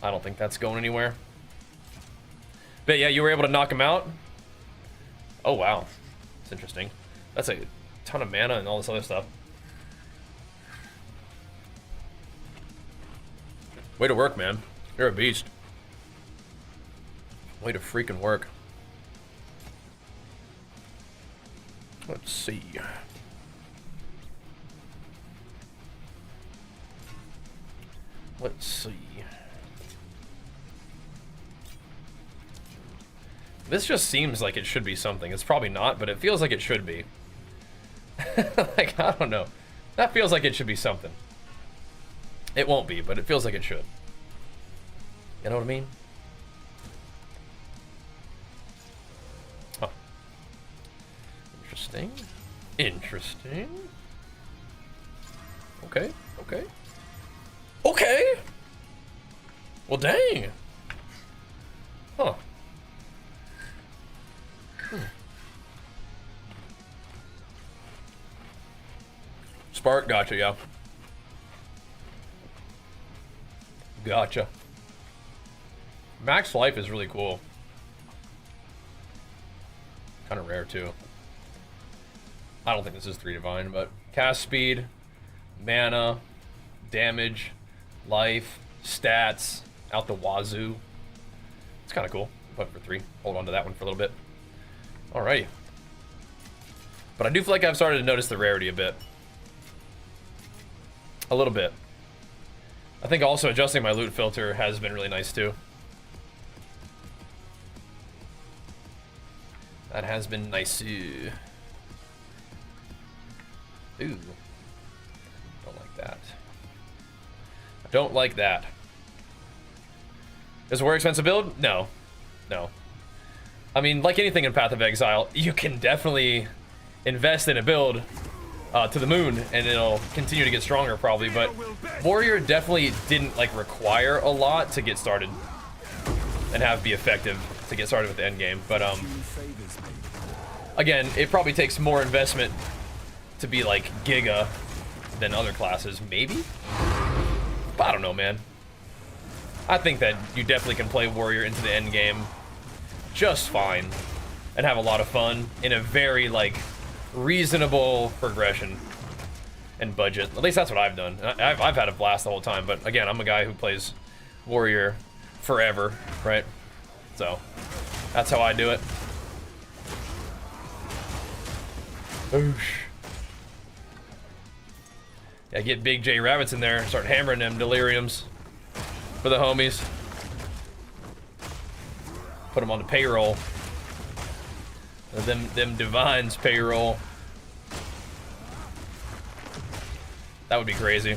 I don't think that's going anywhere. But yeah, you were able to knock him out? Oh, wow. That's interesting. That's a ton of mana and all this other stuff. Way to work, man. You're a beast. Way to freaking work. Let's see. Let's see. This just seems like it should be something. It's probably not, but it feels like it should be. Like, I don't know. That feels like it should be something. It won't be, but it feels like it should. You know what I mean? Huh. Interesting. Interesting. Okay, okay. Okay! Well, dang! Huh. Spark, gotcha, yeah. Gotcha. Max life is really cool. Kind of rare, too. I don't think this is 3 divine, but cast speed, mana, damage, life, stats, out the wazoo. It's kind of cool. But for 3, hold on to that one for a little bit. Alrighty. But I do feel like I've started to notice the rarity a bit. A little bit. I think also adjusting my loot filter has been really nice too. That has been nice. Ooh. Don't like that. I don't like that. Is it a more expensive build? No. No. I mean, like anything in Path of Exile, you can definitely invest in a build to the moon, and it'll continue to get stronger probably, but Warrior definitely didn't like require a lot to get started and be effective to get started with the endgame. But again, it probably takes more investment to be like Giga than other classes, maybe? But I don't know, man. I think that you definitely can play Warrior into the endgame just fine and have a lot of fun in a very like reasonable progression and budget. At least that's what I've done. I've had a blast the whole time, but again, I'm a guy who plays Warrior forever, right? So that's how I do it. Oosh. Yeah, get Big J Rabbits in there and start hammering them deliriums for the homies. Put them on the payroll. Them Divines payroll. That would be crazy.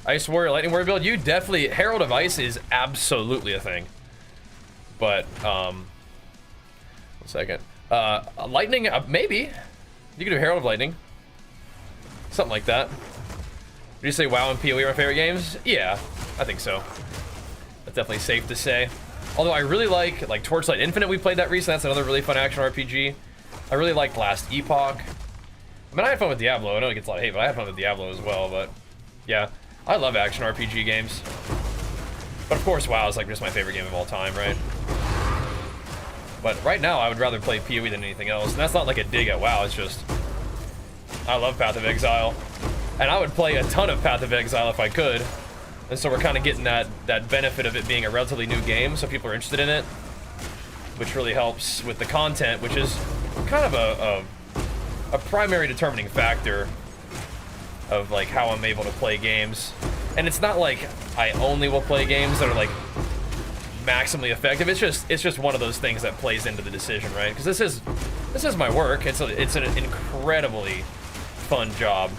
Ice Warrior, Lightning Warrior build. You definitely, Herald of Ice is absolutely a thing. But, 1 second. Lightning, maybe. You can do Herald of Lightning. Something like that. Would you say WoW and PoE are my favorite games? Yeah, I think so. That's definitely safe to say. Although I really like Torchlight Infinite, we played that recently. That's another really fun action RPG. I really liked Last Epoch. I mean, I had fun with Diablo. I know it gets a lot of hate, but I had fun with Diablo as well. But yeah, I love action RPG games. But of course, WoW is like just my favorite game of all time, right? But right now, I would rather play PoE than anything else. And that's not like a dig at WoW. It's just, I love Path of Exile. And I would play a ton of Path of Exile if I could. And so we're kind of getting that benefit of it being a relatively new game, so people are interested in it, which really helps with the content, which is kind of a primary determining factor of like how I'm able to play games. And it's not like I only will play games that are like maximally effective. It's just one of those things that plays into the decision, right? Because this is my work. It's an incredibly fun job.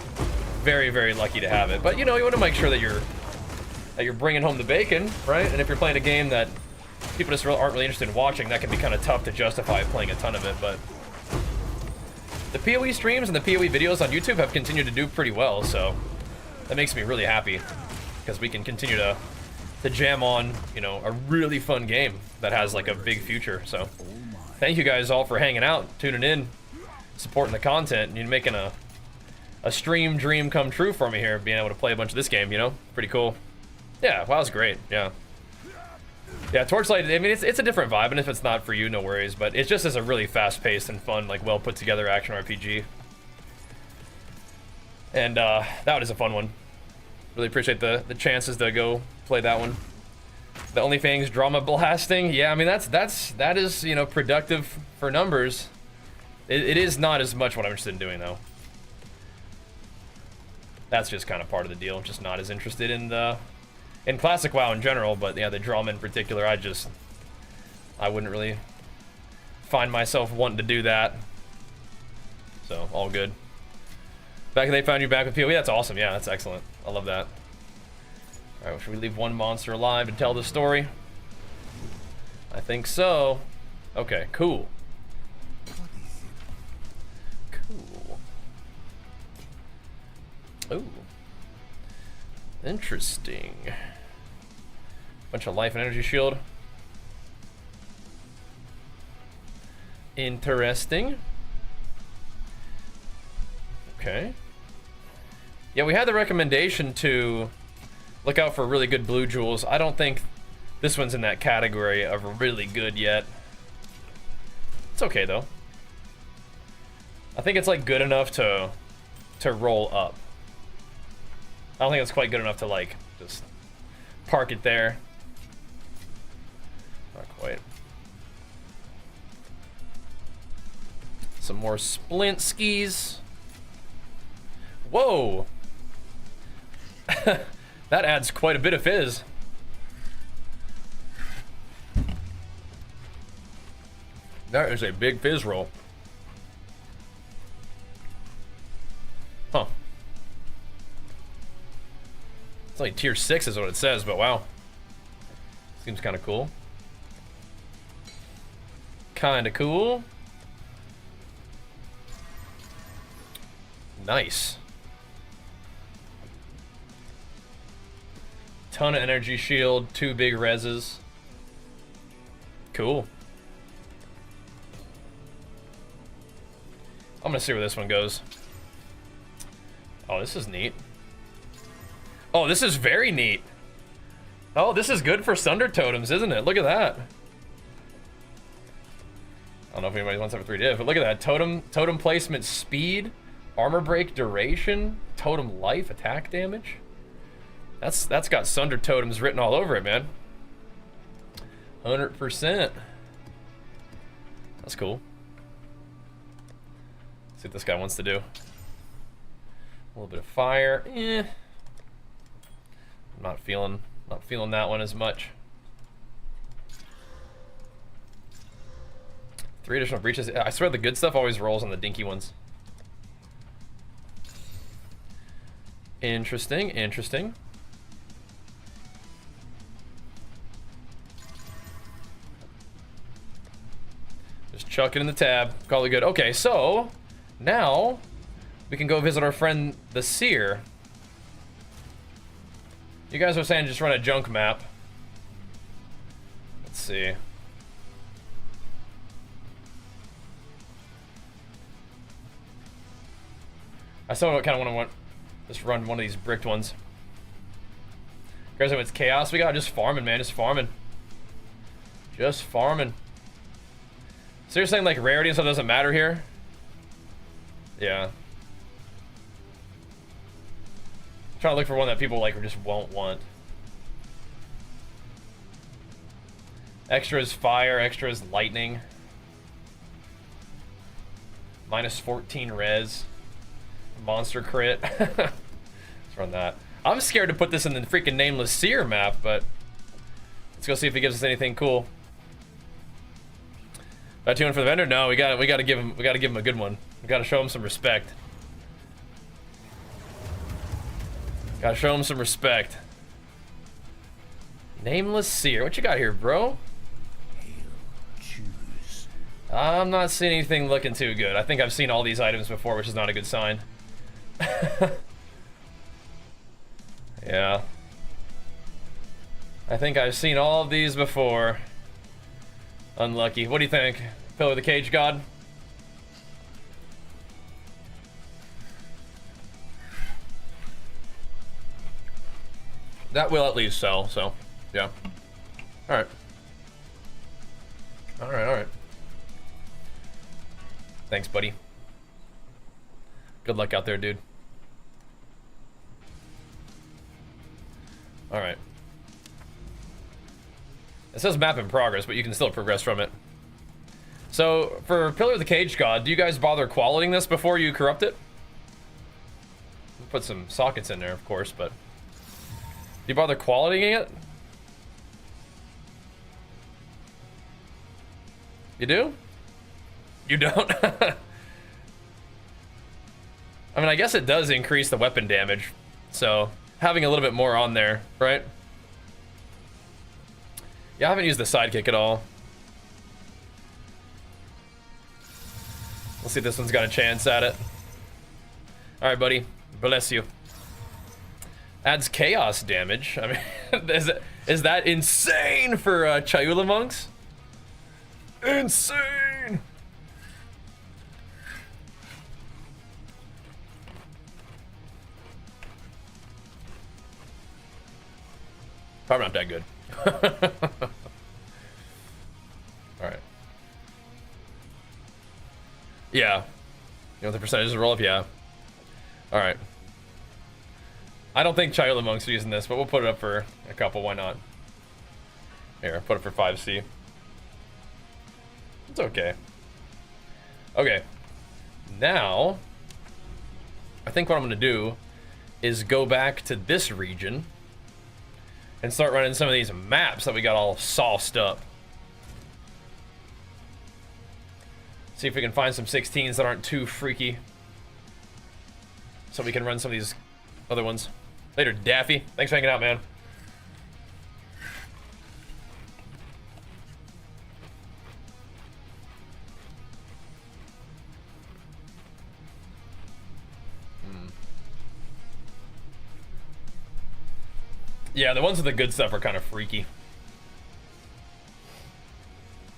Very, very lucky to have it. But you know, you want to make sure that you're bringing home the bacon, right? And if you're playing a game that people just aren't really interested in watching, that can be kind of tough to justify playing a ton of it. But the PoE streams and the PoE videos on YouTube have continued to do pretty well, so that makes me really happy because we can continue to jam on, you know, a really fun game that has like a big future. So thank you guys all for hanging out, tuning in, supporting the content, and making a stream dream come true for me here, being able to play a bunch of this game, you know? Pretty cool. Yeah, WoW's great, yeah. Yeah, Torchlight, I mean, it's a different vibe, and if it's not for you, no worries, but it just is a really fast-paced and fun, like, well-put-together action RPG. And that is a fun one. Really appreciate the chances to go play that one. The OnlyFans drama blasting, yeah, I mean, that is, you know, productive for numbers. It is not as much what I'm interested in doing, though. That's just kind of part of the deal. Just not as interested in classic WoW in general, but yeah, the drama in particular, I wouldn't really find myself wanting to do that. So, all good. Back they found you back with PoE, that's awesome. Yeah, that's excellent. I love that. All right, should we leave one monster alive to tell the story? I think so. Okay, cool. Cool. Ooh. Interesting. Bunch of life and energy shield. Interesting. Okay. Yeah, we had the recommendation to look out for really good blue jewels. I don't think this one's in that category of really good yet. It's okay though. I think it's like good enough to roll up. I don't think it's quite good enough to, like, just park it there. Not quite. Some more splint skis. Whoa! That adds quite a bit of fizz. That is a big fizz roll. Huh. It's only tier 6 is what it says, but wow. Seems kind of cool. Kind of cool. Nice. Ton of energy shield, 2 big reses. Cool. I'm gonna see where this one goes. Oh, this is neat. Oh, this is very neat. Oh, this is good for Sunder totems, isn't it? Look at that. I don't know if anybody wants to have a 3 div, but look at that. Totem placement speed, armor break duration, totem life, attack damage. That's got Sunder totems written all over it, man. 100%. That's cool. See what this guy wants to do. A little bit of fire. Eh. I'm not feeling that one as much. 3 additional breaches. I swear the good stuff always rolls on the dinky ones. Interesting, interesting. Just chuck it in the tab. Call it good. Okay, so now we can go visit our friend the Seer. You guys are saying just run a junk map. Let's see. I still kind of want to just run one of these bricked ones. Guys, it's chaos we got. Just farming, man. Just farming. Just farming. So you're saying like rarity and stuff doesn't matter here? Yeah. I'm trying to look for one that people like just won't want. Extra is fire, extra is lightning. Minus 14 res. Monster crit. Let's run that. I'm scared to put this in the freaking nameless Seer map, but let's go see if he gives us anything cool. Got 2 in for the vendor? No, we gotta give him a good one. We gotta show him some respect. Gotta show him some respect. Nameless Seer. What you got here, bro? Choose. I'm not seeing anything looking too good. I think I've seen all these items before, which is not a good sign. Yeah. I think I've seen all of these before. Unlucky. What do you think? Pillar of the Cage God? That will at least sell, so yeah. Alright. Alright. Thanks, buddy. Good luck out there, dude. Alright. It says map in progress, but you can still progress from it. So, for Pillar of the Cage God, do you guys bother qualitying this before you corrupt it? Put some sockets in there, of course, but... Do you bother qualitying it? You do? You don't? I mean, I guess it does increase the weapon damage, so having a little bit more on there, right? Yeah, I haven't used the sidekick at all. We'll see if this one's got a chance at it. All right, buddy. Bless you. Adds chaos damage. I mean, is that insane for Chayula monks? Insane! Probably not that good. Alright. Yeah. You want the percentage to roll up? Yeah. Alright. I don't think Chiola Monks are using this, but we'll put it up for a couple. Why not? Here, put it for 5C. It's okay. Okay. Now, I think what I'm going to do is go back to this region and start running some of these maps that we got all sauced up. See if we can find some 16s that aren't too freaky, so we can run some of these other ones. Later, Daffy. Thanks for hanging out, man. Yeah, the ones with the good stuff are kind of freaky.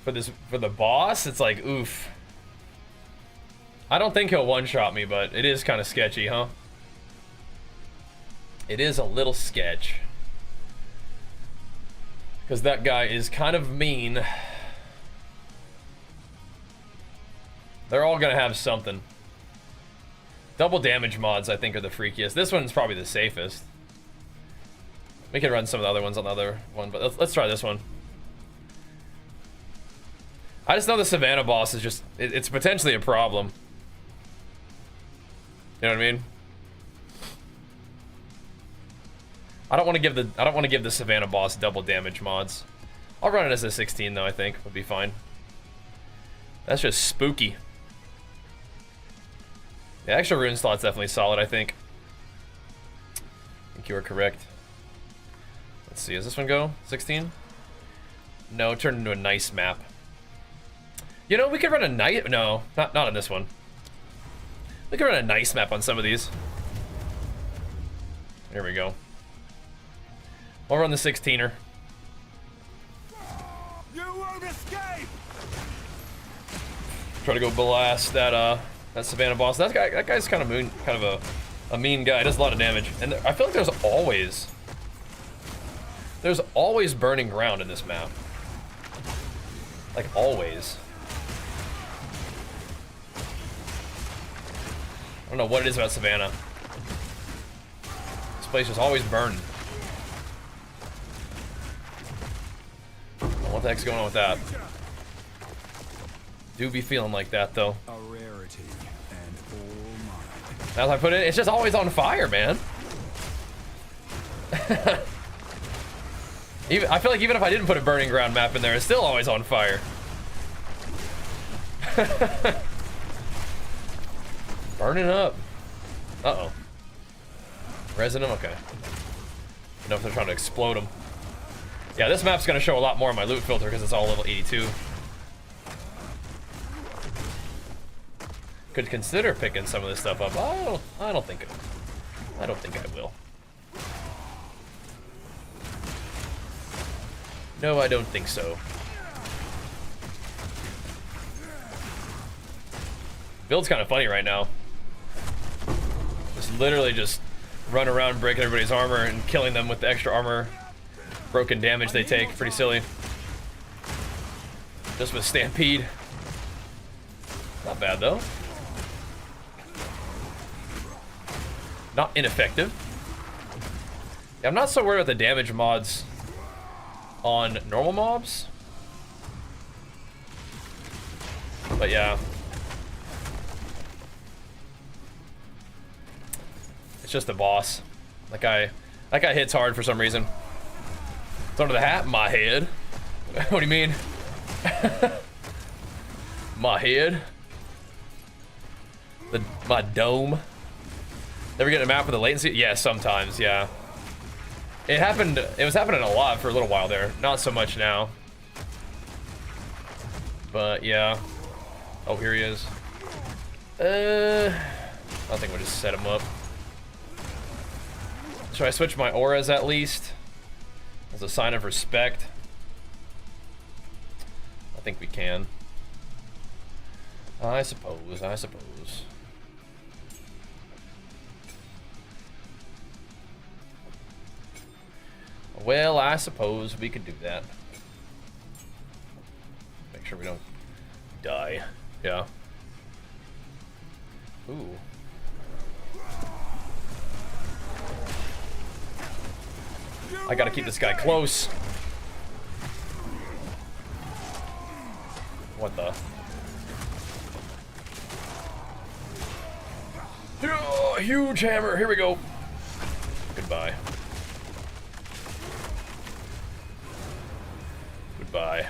For the boss, it's like, oof. I don't think he'll one-shot me, but it is kind of sketchy, huh? It is a little sketch. Because that guy is kind of mean. They're all gonna have something. Double damage mods, I think, are the freakiest. This one's probably the safest. We can run some of the other ones on the other one, but let's try this one. I just know the Savannah boss is just, it's potentially a problem. You know what I mean? I don't want to give the Savannah boss double damage mods. I'll run it as a 16 though, I think would be fine. That's just spooky. The extra rune slot's definitely solid, I think. I think you are correct. Let's see, does this one go? 16? No, it turned into a nice map. You know, we could run a nice... No, not on this one. We could run a nice map on some of these. Here we go. We'll run the 16er. You won't escape! Try to go blast that Savannah boss. That guy's kind of a mean guy. Does a lot of damage. And I feel like there's always burning ground in this map. Like, always. I don't know what it is about Savannah. This place is always burning. What the heck's going on with that? Do be feeling like that, though. A rarity and all mine. As I put it, it's just always on fire, man. I feel like even if I didn't put a burning ground map in there, it's still always on fire. Burning up. Uh-oh. Resin them? Okay. I don't know if they're trying to explode them. Yeah, this map's going to show a lot more on my loot filter because it's all level 82. Could consider picking some of this stuff up. I don't think I will. No, I don't think so. Build's kind of funny right now. Just literally just run around breaking everybody's armor and killing them with the extra armor broken damage they take. Pretty silly. Just with Stampede. Not bad though. Not ineffective. Yeah, I'm not so worried about the damage mods on normal mobs. But yeah. It's just the boss. That guy hits hard for some reason. It's under the hat? My head. What do you mean? My head? My dome? Never get a map with the latency? Yeah, sometimes, yeah. It was happening a lot for a little while there. Not so much now. But yeah. Oh, here he is. I think we'll just set him up. Should I switch my auras at least? As a sign of respect? I think we can. I suppose. Well, I suppose we could do that. Make sure we don't die. Yeah. Ooh. I gotta keep this guy close. What the? Oh, huge hammer. Here we go. Goodbye. Goodbye.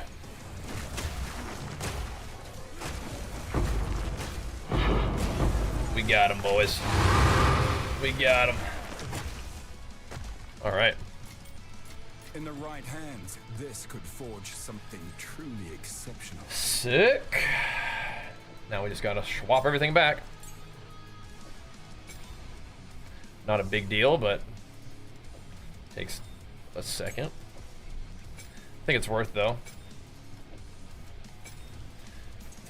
We got him, boys. We got him. All right. In the right hands, this could forge something truly exceptional. Sick. Now we just gotta swap everything back. Not a big deal, but takes a second. I think it's worth though.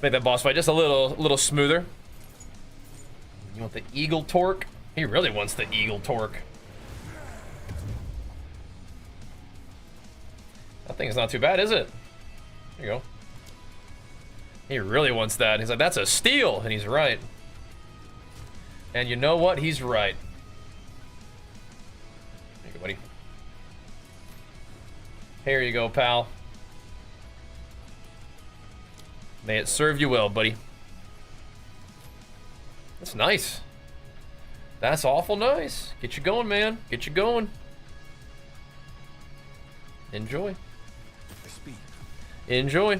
Make that boss fight just a little smoother. You want the eagle torque? He really wants the eagle torque. That thing's not too bad, is it? There you go. He really wants that. He's like, that's a steal, and he's right. And you know what? He's right. Here you go, buddy. Here you go, pal. May it serve you well, buddy. That's nice. That's awful nice. Get you going, man. Get you going. Enjoy. Enjoy.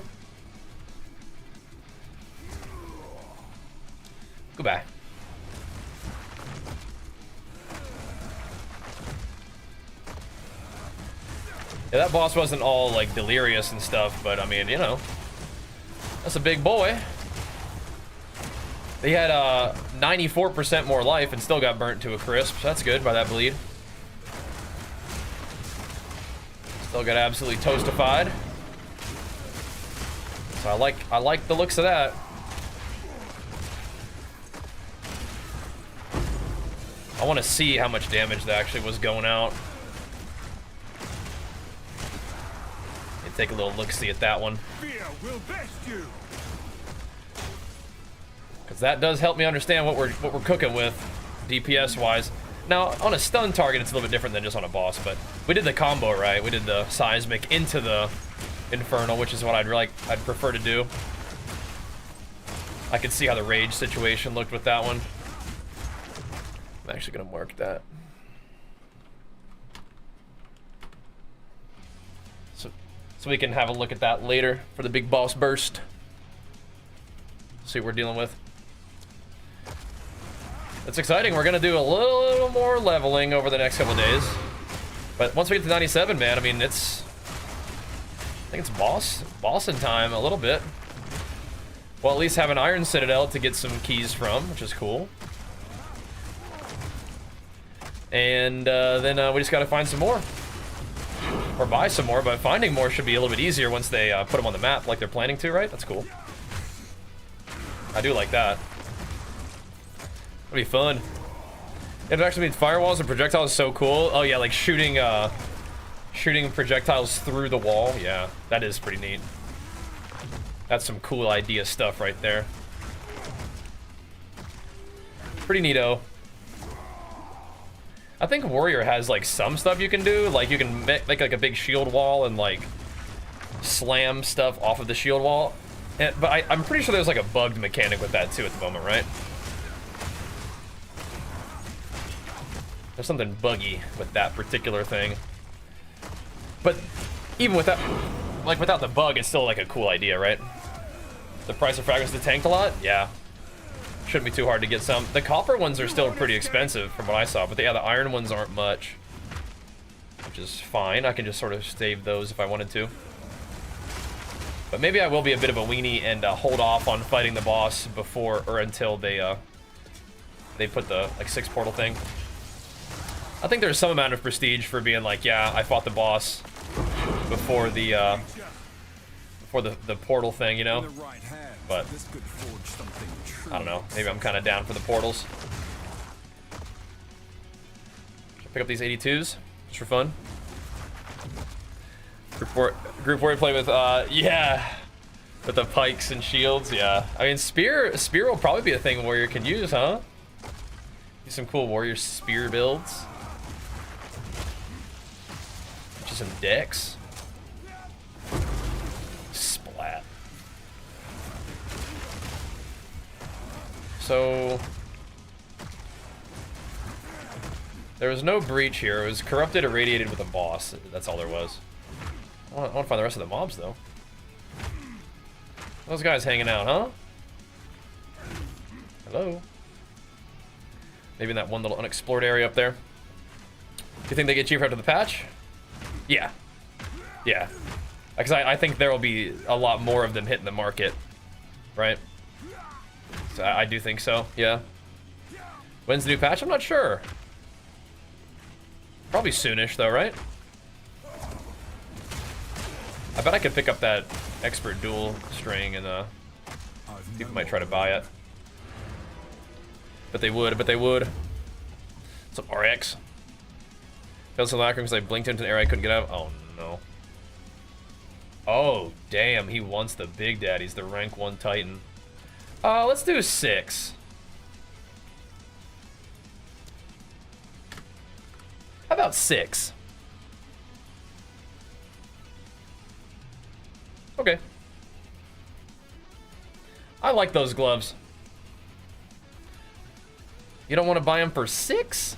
Goodbye. Yeah, that boss wasn't all like delirious and stuff, but I mean, you know, that's a big boy. He had 94% more life and still got burnt to a crisp. So that's good by that bleed. Still got absolutely toastified. So I like the looks of that. I want to see how much damage that actually was going out. Let me take a little look-see at that one. Fear will best you. Because that does help me understand what we're cooking with, DPS-wise. Now, on a stun target, it's a little bit different than just on a boss, but we did the combo right. We did the seismic into the infernal, which is what I'd prefer to do. I could see how the rage situation looked with that one. I'm actually gonna mark that. So we can have a look at that later for the big boss burst. See what we're dealing with. It's exciting. We're gonna do a little more leveling over the next couple of days. But once we get to 97, man, I mean, I think it's bossing time a little bit. Well, at least have an Iron Citadel to get some keys from, which is cool. And then we just gotta find some more. Or buy some more, but finding more should be a little bit easier once they put them on the map like they're planning to, right? That's cool. I do like that. It'll be fun. Interaction between firewalls and projectiles is so cool. Oh yeah, like shooting projectiles through the wall. Yeah, that is pretty neat. That's some cool idea stuff right there. Pretty neato. I think Warrior has like some stuff you can do. Like you can make like a big shield wall and like slam stuff off of the shield wall. But I'm pretty sure there's like a bugged mechanic with that too at the moment, right? There's something buggy with that particular thing. But even without, like without the bug, it's still like a cool idea, right? The price of fragments is tanked a lot? Yeah. Shouldn't be too hard to get some. The copper ones are still pretty expensive from what I saw, but yeah, the iron ones aren't much. Which is fine. I can just sort of save those if I wanted to. But maybe I will be a bit of a weenie and hold off on fighting the boss before or until they put the like 6 portal thing. I think there's some amount of prestige for being like, yeah, I fought the boss before the portal thing, you know? But I don't know. Maybe I'm kind of down for the portals. Should I pick up these 82s just for fun? Group wordplay with yeah, with the pikes and shields. Yeah, I mean spear will probably be a thing Warrior can use, huh? Do some cool Warrior spear builds. gloves and decks. Splat. So there was no breach here. It was corrupted, irradiated with a boss. That's all there was. I want to find the rest of the mobs, though. Those guys hanging out, huh? Hello? Maybe in that one little unexplored area up there. Do you think they get cheaper after the patch? Yeah. Yeah. Because I think there will be a lot more of them hitting the market. Right? So I do think so, yeah. When's the new patch? I'm not sure. Probably soonish, though, right? I bet I could pick up that expert duel string and people might try to buy it. But they would. Some RX. Failed some lacquer because I blinked into an area I couldn't get out of. Oh no. Oh damn, he wants the big daddies, the rank 1 Titan. Let's do 6. How about 6? Okay. I like those gloves. You don't want to buy them for 6?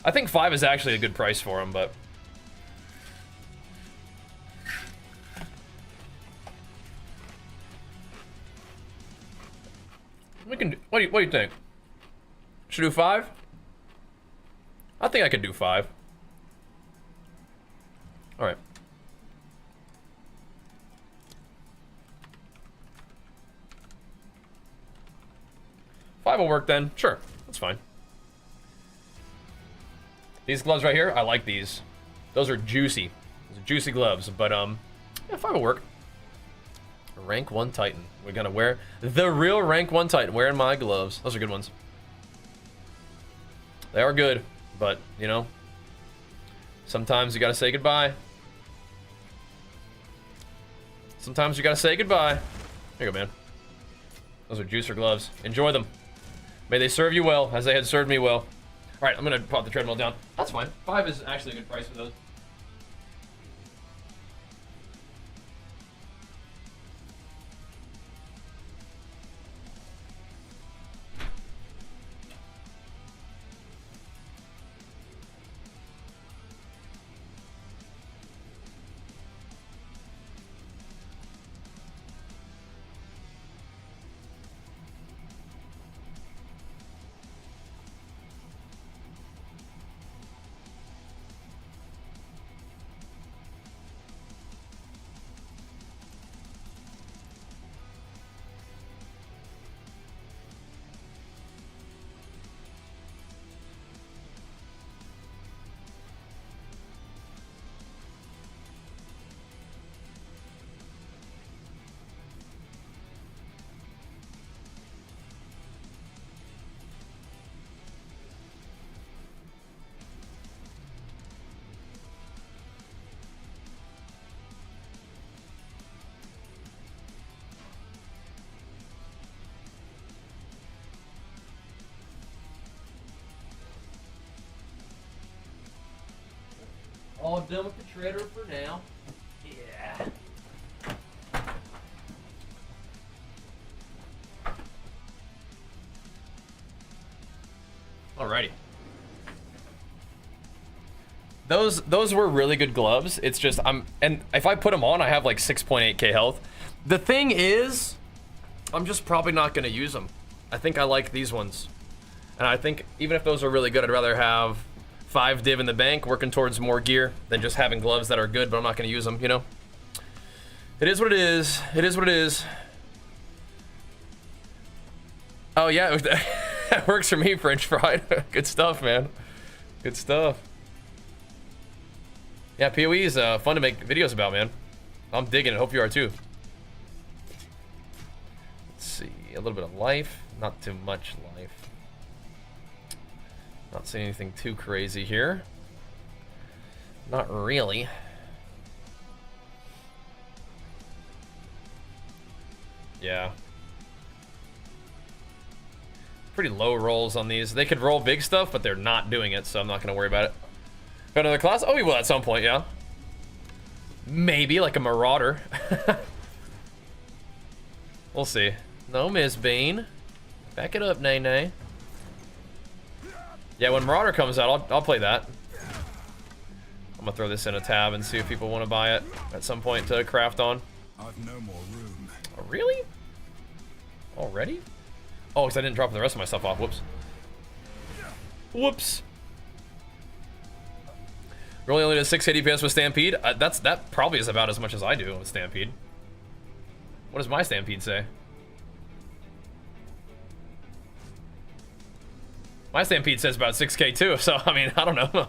I think 5 is actually a good price for them, but we can. What do you think? Should do 5? I think I could do 5. All right. Five will work then. Sure, that's fine. These gloves right here, I like these. Those are juicy. Those are juicy gloves, but yeah, 5 will work. Rank 1 Titan. We're gonna wear the real rank 1 Titan. Wearing my gloves. Those are good ones. They are good, but you know, sometimes you gotta say goodbye. Sometimes you gotta say goodbye. There you go, man. Those are juicer gloves. Enjoy them. May they serve you well, as they had served me well. All right, I'm gonna pop the treadmill down. That's fine. 5 is actually a good price for those. All done with the treader for now. Yeah. Alrighty. Those were really good gloves. It's just and if I put them on, I have like 6.8k health. The thing is, I'm just probably not gonna use them. I think I like these ones, and I think even if those are really good, I'd rather have 5 div in the bank, working towards more gear, than just having gloves that are good, but I'm not gonna use them, you know? It is what it is. It is what it is. Oh yeah, that works for me, French fried. Good stuff, man. Good stuff. Yeah, PoE is fun to make videos about, man. I'm digging it, hope you are too. Let's see, a little bit of life, not too much life. Not seeing anything too crazy here. Not really. Yeah. Pretty low rolls on these. They could roll big stuff, but they're not doing it, so I'm not going to worry about it. Another class? Oh, we will at some point, yeah. Maybe, like a Marauder. We'll see. No, Miss Bean. Back it up, Nay Nay. Yeah, when Marauder comes out, I'll play that. I'm gonna throw this in a tab and see if people want to buy it at some point to craft on. I've no more room. Oh, really? Already? Oh, because I didn't drop the rest of my stuff off. Whoops. Whoops. Rolling only does 6 DPS with Stampede. That probably is about as much as I do with Stampede. What does my Stampede say? My Stampede says about 6k too, so I mean, I don't know. Go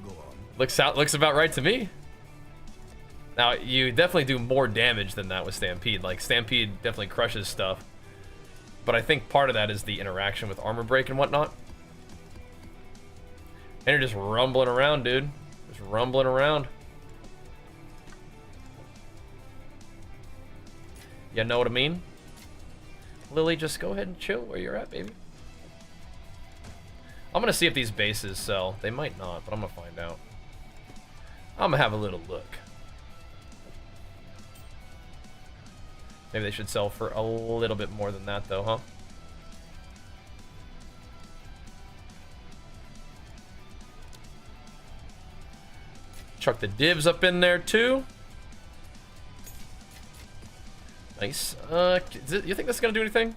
on. Looks about right to me. Now, you definitely do more damage than that with Stampede. Like, Stampede definitely crushes stuff. But I think part of that is the interaction with armor break and whatnot. And you're just rumbling around, dude. Just rumbling around. You know what I mean? Lily, just go ahead and chill where you're at, baby. I'm gonna see if these bases sell. They might not, but I'm gonna find out. I'm gonna have a little look. Maybe they should sell for a little bit more than that, though, huh? Chuck the divs up in there, too. Nice. You think this is going to do anything?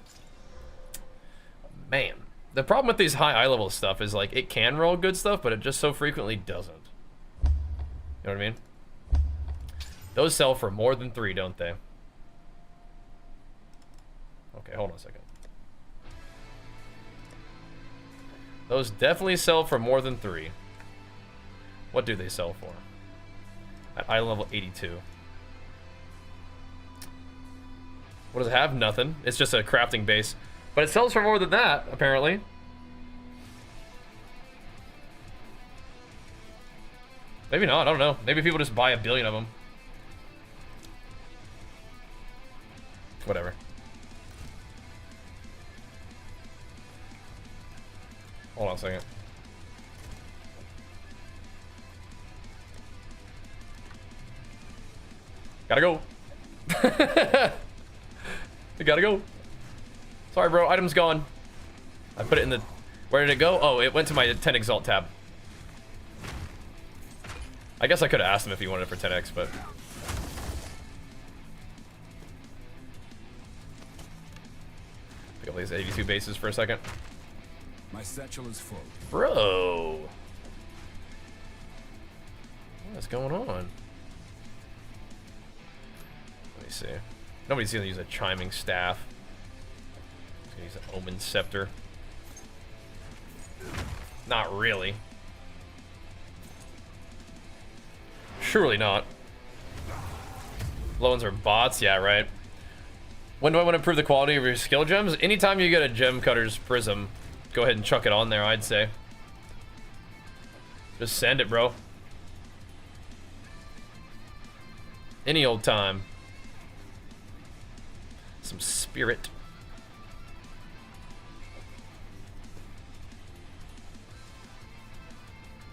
Man. The problem with these high eye level stuff is, like, it can roll good stuff, but it just so frequently doesn't. You know what I mean? Those sell for more than 3, don't they? Okay, hold on a second. Those definitely sell for more than 3. What do they sell for? At eye level 82. What does it have? Nothing. It's just a crafting base. But it sells for more than that, apparently. Maybe not, I don't know. Maybe people just buy a billion of them. Whatever. Hold on a second. Gotta go. We gotta go. Sorry, bro. Item's gone. I put it in the... Where did it go? Oh, it went to my 10 Exalt tab. I guess I could have asked him if he wanted it for 10x, but... Pick up these 82 bases for a second. My satchel is full. Bro. What's going on? Let me see. Nobody's gonna use a chiming staff. He's gonna use an omen scepter. Not really. Surely not. Loans are bots? Yeah, right. When do I want to improve the quality of your skill gems? Anytime you get a gem cutter's prism, go ahead and chuck it on there, I'd say. Just send it, bro. Any old time. Some spirit.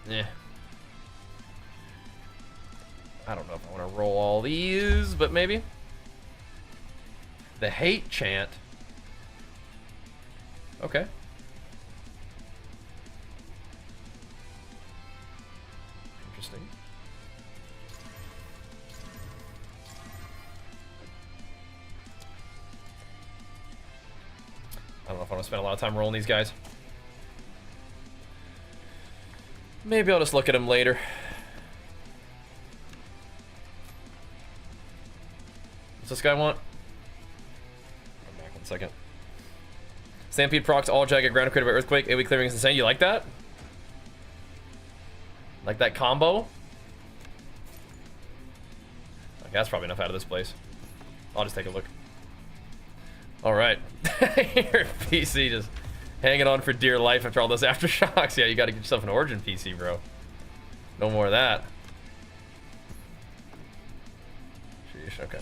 Yeah. I don't know if I want to roll all these, but maybe. The hate chant. Okay. Interesting. I don't know if I want to spend a lot of time rolling these guys. Maybe I'll just look at them later. What's this guy want? I'm back 1 second. Stampede procs all jagged ground created by earthquake. AoE clearing is insane. You like that? Like that combo? Okay, that's probably enough out of this place. I'll just take a look. Alright. Your PC just hanging on for dear life after all those aftershocks. Yeah, you gotta get yourself an Origin PC, bro. No more of that. Sheesh, okay.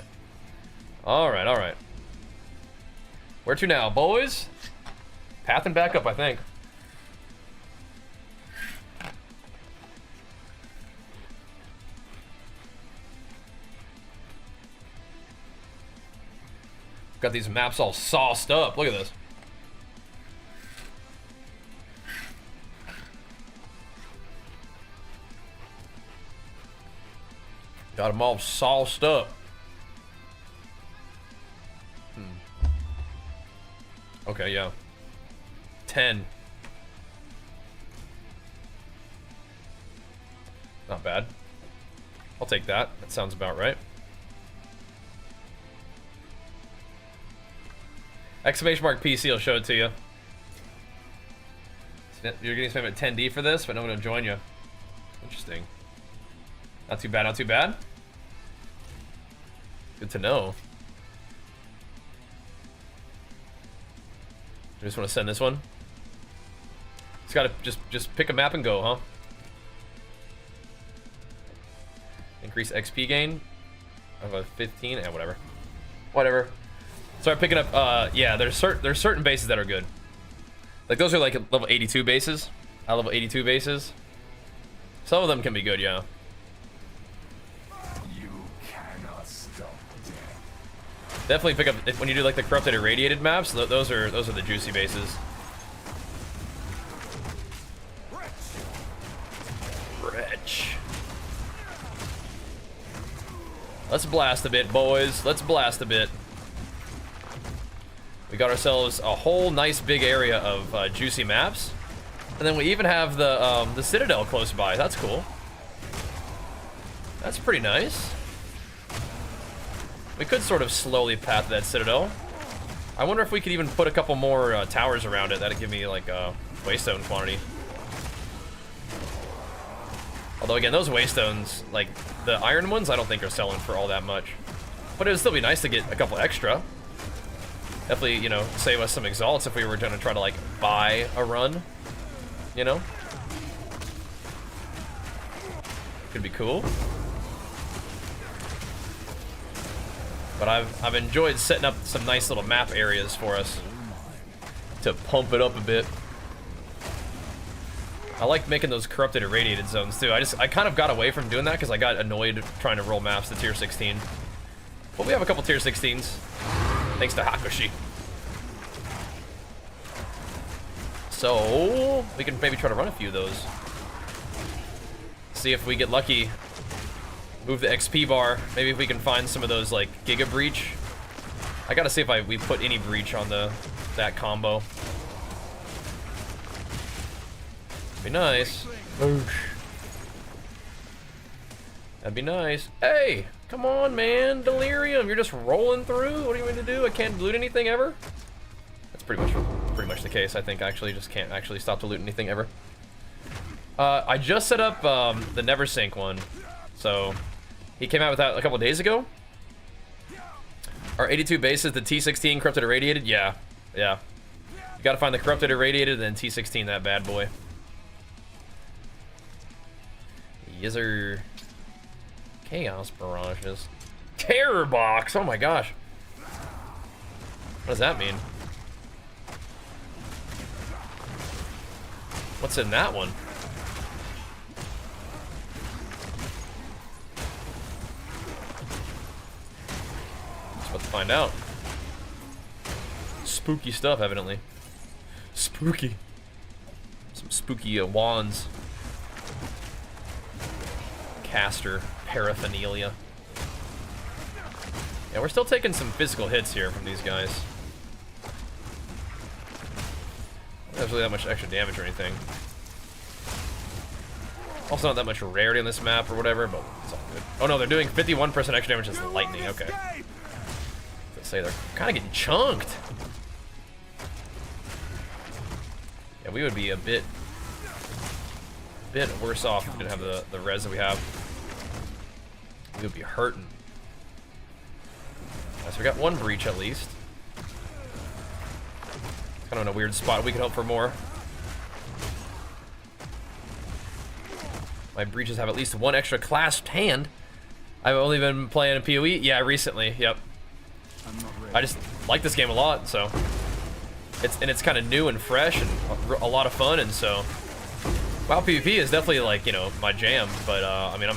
Alright, alright. Where to now, boys? Pathing back up, I think. Got these maps all sauced up. Look at this. Got them all sauced up. Okay, yeah. 10. Not bad. I'll take that. That sounds about right. Exclamation mark PC will show it to you. You're getting spam at 10D for this, but no one will join you. Interesting. Not too bad, not too bad. Good to know. I just want to send this one. It's gotta just pick a map and go, huh? Increase XP gain of a 15, and whatever. Whatever. Start picking up, yeah, there's certain bases that are good. Like those are like level 82 bases. Level 82 bases. Some of them can be good, yeah. You cannot stop death. Definitely pick up when you do like the corrupted irradiated maps. Those are the juicy bases. Wretch. Let's blast a bit, boys. Let's blast a bit. We got ourselves a whole nice big area of juicy maps, and then we even have the Citadel close by. That's cool. That's pretty nice. We could sort of slowly path that Citadel. I wonder if we could even put a couple more towers around it. That'd give me like a waystone quantity. Although again, those waystones, like the iron ones, I don't think are selling for all that much. But it would still be nice to get a couple extra. Definitely, you know, save us some exalts if we were going to try to like buy a run. You know, could be cool. But I've enjoyed setting up some nice little map areas for us to pump it up a bit. I like making those corrupted irradiated zones too. I kind of got away from doing that because I got annoyed trying to roll maps to tier 16. But we have a couple tier 16s, thanks to Hakushi. So we can maybe try to run a few of those. See if we get lucky. Move the XP bar. Maybe if we can find some of those like Giga Breach. I gotta see if we put any breach on that combo. Be nice. Oosh. That'd be nice. Hey, come on, man, Delirium. You're just rolling through. What do you want me to do? I can't loot anything ever. That's pretty much the case. I think actually just can't actually stop to loot anything ever. I just set up the Neversink one, so he came out with that a couple days ago. Our 82 bases, the T16 corrupted irradiated. Yeah. You gotta find the corrupted irradiated and then T16 that bad boy. Yes, sir. Chaos barrages. Terror box. Oh my gosh. What does that mean? What's in that one? Just about to find out. Spooky stuff, evidently. Spooky. Some spooky wands. Caster paraphernalia. Yeah, we're still taking some physical hits here from these guys. Not really that much extra damage or anything. Also not that much rarity on this map or whatever, but it's all good. Oh no, they're doing 51% extra damage as lightning. Okay. Let's say they're kind of getting chunked. Yeah, we would be a bit worse off if we didn't have the res that we have. We would be hurting. Right, so we got one breach at least. Kind of in a weird spot. We can hope for more. My breaches have at least one extra clasped hand. I've only been playing PoE. Yeah, recently. Yep. I just like this game a lot, so it's kind of new and fresh and a lot of fun, and so WoW PvP is definitely like, you know, my jam. But I mean,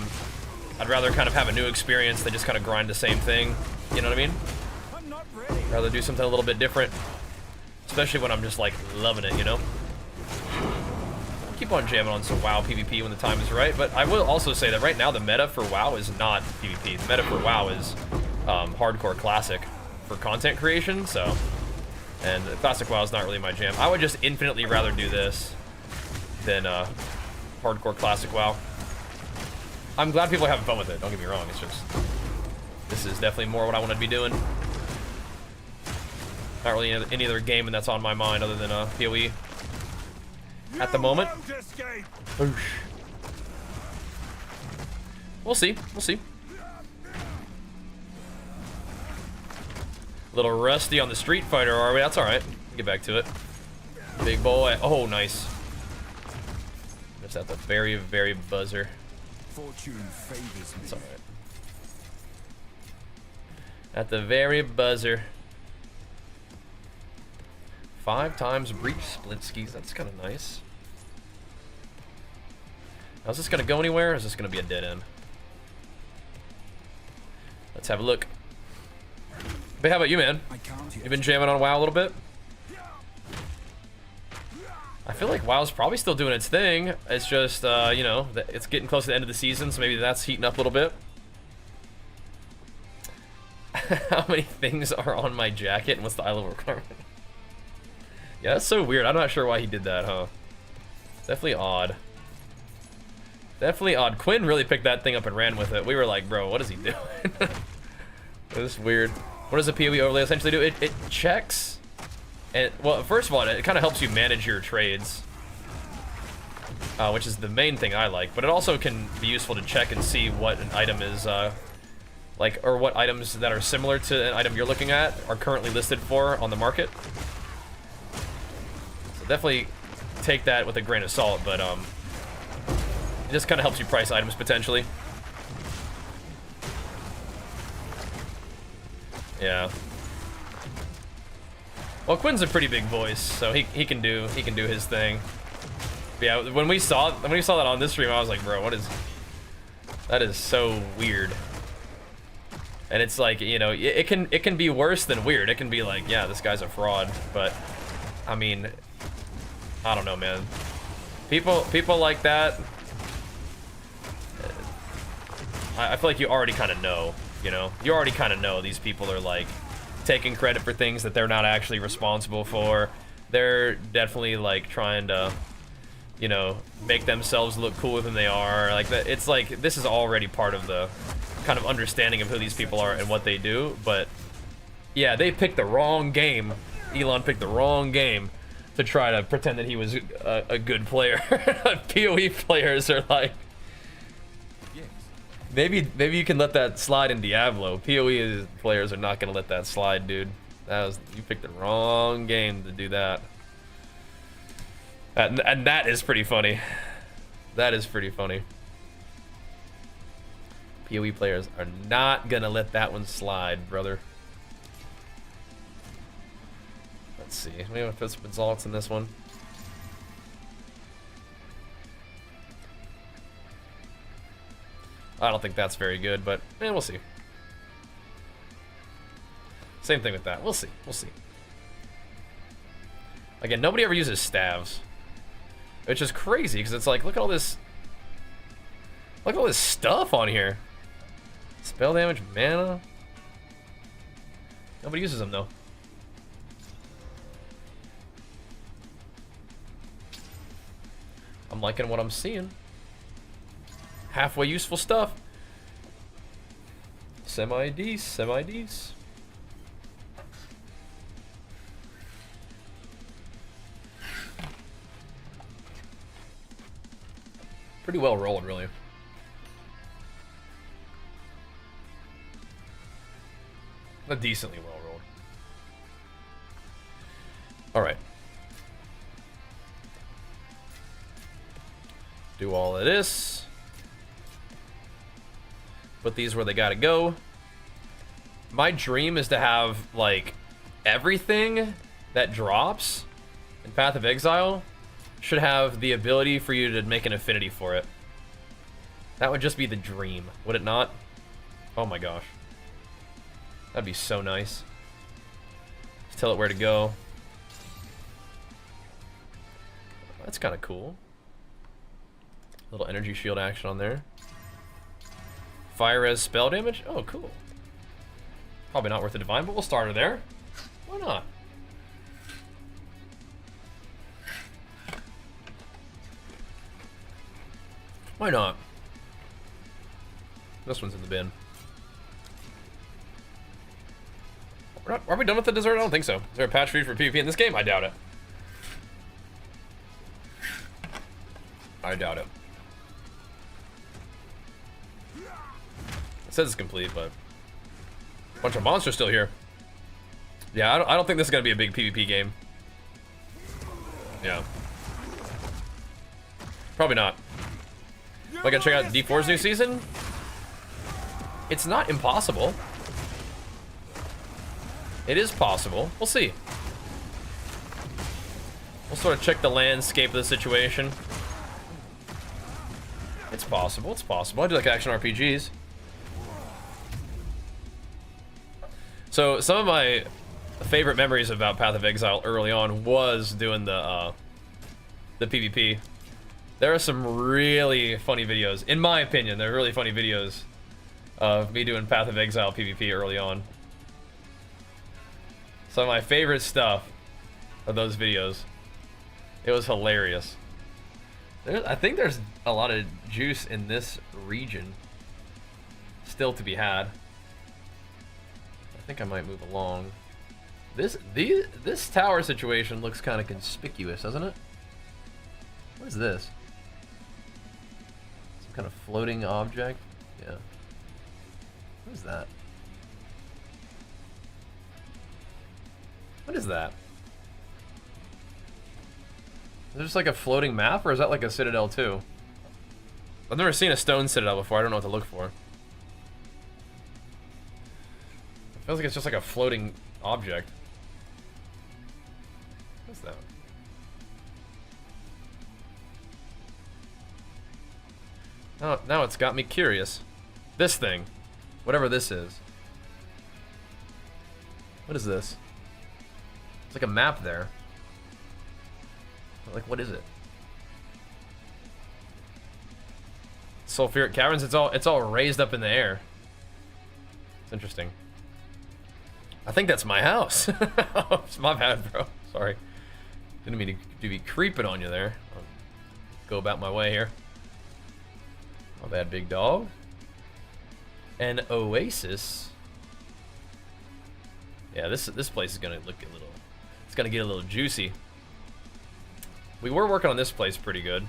I'd rather kind of have a new experience than just kind of grind the same thing. You know what I mean? I'm not ready. Rather do something a little bit different. Especially when I'm just like loving it, you know? I'll keep on jamming on some WoW PvP when the time is right, but I will also say that right now the meta for WoW is not PvP. The meta for WoW is hardcore classic for content creation, so... And classic WoW is not really my jam. I would just infinitely rather do this than hardcore classic WoW. I'm glad people are having fun with it, don't get me wrong, it's just... This is definitely more what I want to be doing. Not really any other game that's on my mind other than PoE at the moment. Oosh. We'll see, we'll see. A little rusty on the Street Fighter, are we? That's alright. Get back to it. Big boy. Oh, nice. Just at the very, very buzzer. Fortune favors me. That's alright. At the very buzzer. 5 times breach split skis. That's kind of nice. Now, is this going to go anywhere, or is this going to be a dead end? Let's have a look. But how about you, man? You've been jamming on WoW a little bit? I feel like WoW's probably still doing its thing. It's just, you know, it's getting close to the end of the season, so maybe that's heating up a little bit. How many things are on my jacket, and what's the eye level requirement? Yeah, that's so weird. I'm not sure why he did that, huh? Definitely odd. Definitely odd. Quinn really picked that thing up and ran with it. We were like, bro, what is he doing? It was weird. What does a PoE overlay essentially do? It checks, and well, first of all, it kind of helps you manage your trades, which is the main thing I like. But it also can be useful to check and see what an item is, like, or what items that are similar to an item you're looking at are currently listed for on the market. So definitely take that with a grain of salt, but it just kind of helps you price items potentially. Yeah. Well, Quinn's a pretty big voice, so he can do his thing. But yeah, when we saw that on this stream, I was like, bro, what is that? Is so weird. And it's like, you know, it can be worse than weird. It can be like, yeah, this guy's a fraud, but I mean, I don't know, man. People like that. I feel like you already kind of know. You know, you already kind of know these people are like taking credit for things that they're not actually responsible for. They're definitely like trying to, you know, make themselves look cooler than they are. Like that, it's like this is already part of the kind of understanding of who these people are and what they do. But yeah, they picked the wrong game. Elon picked the wrong game to try to pretend that he was a good player. PoE players are like. Maybe you can let that slide in Diablo. PoE players are not gonna let that slide, dude. You picked the wrong game to do that. And that is pretty funny. That is pretty funny. PoE players are not gonna let that one slide, brother. Let's see. We have to put some results in this one. I don't think that's very good, but we'll see. Same thing with that. We'll see. We'll see. Again, nobody ever uses staves, which is crazy because it's like, look at all this. Look at all this stuff on here. Spell damage, mana. Nobody uses them though. I'm liking what I'm seeing. Halfway useful stuff. Semi-dece, semi-dece. Pretty well rolled, really. But decently well rolled. All right. Do all of this. Put these where they gotta go. My dream is to have, like, everything that drops in Path of Exile should have the ability for you to make an affinity for it. That would just be the dream, would it not? Oh my gosh. That'd be so nice. tell it where to go. That's kind of cool. Little energy shield action on there. Fire res spell damage? Oh, cool. Probably not worth the divine, but we'll start her there. Why not? Why not? This one's in the bin. Are we done with the dessert? I don't think so. Is there a patch for PvP in this game? I doubt it. I doubt it. It says it's complete, but a bunch of monsters still here. Yeah, I don't think this is gonna be a big PvP game. Yeah, probably not. Am I gonna check out D4's new season? It's not impossible. It is possible. We'll see. We'll sort of check the landscape of the situation. It's possible. It's possible. I do like action RPGs. So some of my favorite memories about Path of Exile early on was doing the PvP. There are some really funny videos, in my opinion. They're really funny videos of me doing Path of Exile PvP early on. Some of my favorite stuff are those videos. It was hilarious. I think there's a lot of juice in this region still to be had. I think I might move along. This tower situation looks kind of conspicuous, doesn't it? What is this? Some kind of floating object? Yeah. What is that? What is that? Is it just like a floating map, or is that like a citadel too? I've never seen a stone citadel before. I don't know what to look for. It feels like it's just like a floating object. What's that? Now it's got me curious. This thing. Whatever this is. What is this? It's like a map there. Like, what is it? Sulfuric caverns. It's all raised up in the air. It's interesting. I think that's my house. It's my bad, bro. Sorry. Didn't mean to be creeping on you there. I'll go about my way here. My bad, big dog. An oasis. Yeah, this place is gonna look a little. It's gonna get a little juicy. We were working on this place pretty good.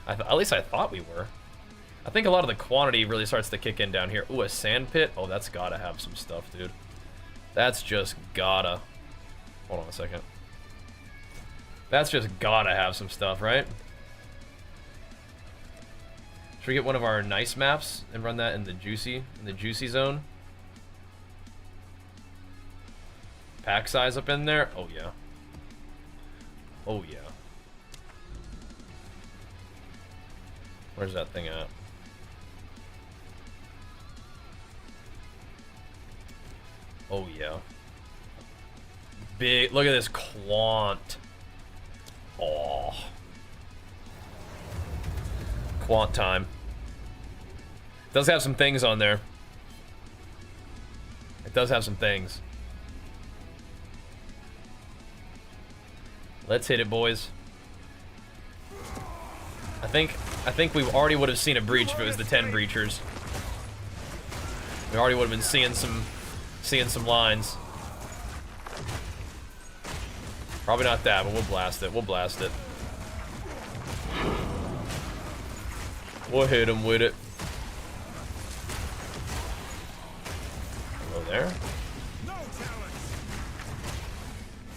At least I thought we were. I think a lot of the quantity really starts to kick in down here. Ooh, a sand pit. Oh, that's gotta have some stuff, dude. That's just gotta. Hold on a second. That's just gotta have some stuff, right? Should we get one of our nice maps and run that in the juicy zone? Pack size up in there? Oh yeah. Oh yeah. Where's that thing at? Oh yeah. Big, look at this quant. Oh. Quant time. Does have some things on there. It does have some things. Let's hit it, boys. I think we already would have seen a breach if it was the 10 breachers. We already would have been seeing some lines. Probably not that, but we'll blast it. We'll blast it. We'll hit him with it. Hello there.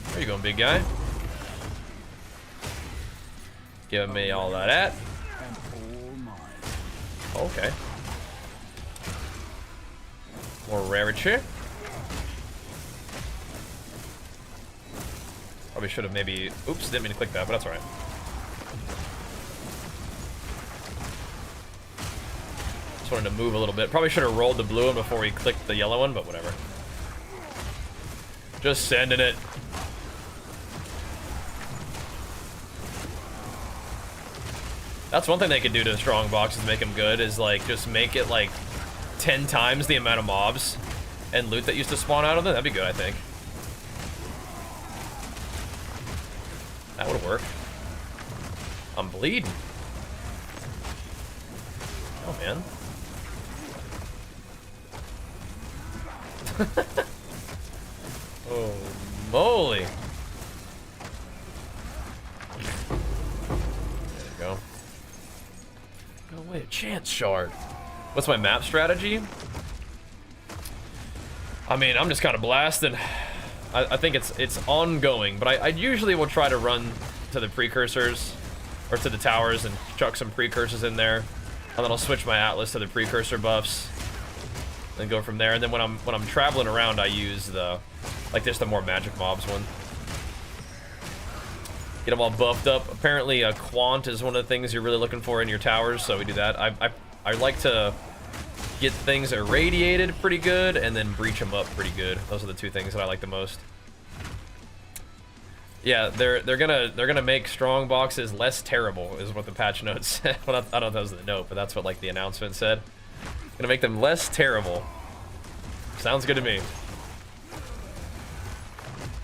Where you going, big guy? Giving me all of that. Okay. More rarity. Probably should have maybe. Oops, didn't mean to click that, but that's alright. Just wanted to move a little bit. Probably should have rolled the blue one before we clicked the yellow one, but whatever. Just sending it. That's one thing they could do to strong boxes to make them good, is like just make it like 10 times the amount of mobs and loot that used to spawn out of them. That'd be good, I think. That would work. I'm bleeding. Oh, man. Oh, moly. There we go. No way, a chance shard. What's my map strategy? I mean, I'm just kind of blasting. I think it's ongoing, but I usually will try to run to the precursors or to the towers and chuck some precursors in there, and then I'll switch my atlas to the precursor buffs, and go from there. And then when I'm traveling around, I use the just the more magic mobs one. Get them all buffed up. Apparently, a quant is one of the things you're really looking for in your towers, so we do that. I like to get things irradiated pretty good, and then breach them up pretty good. Those are the two things that I like the most. Yeah, they're gonna make strong boxes less terrible, is what the patch notes said. Well, I don't know if that was the note, but that's what like the announcement said. Gonna make them less terrible. Sounds good to me.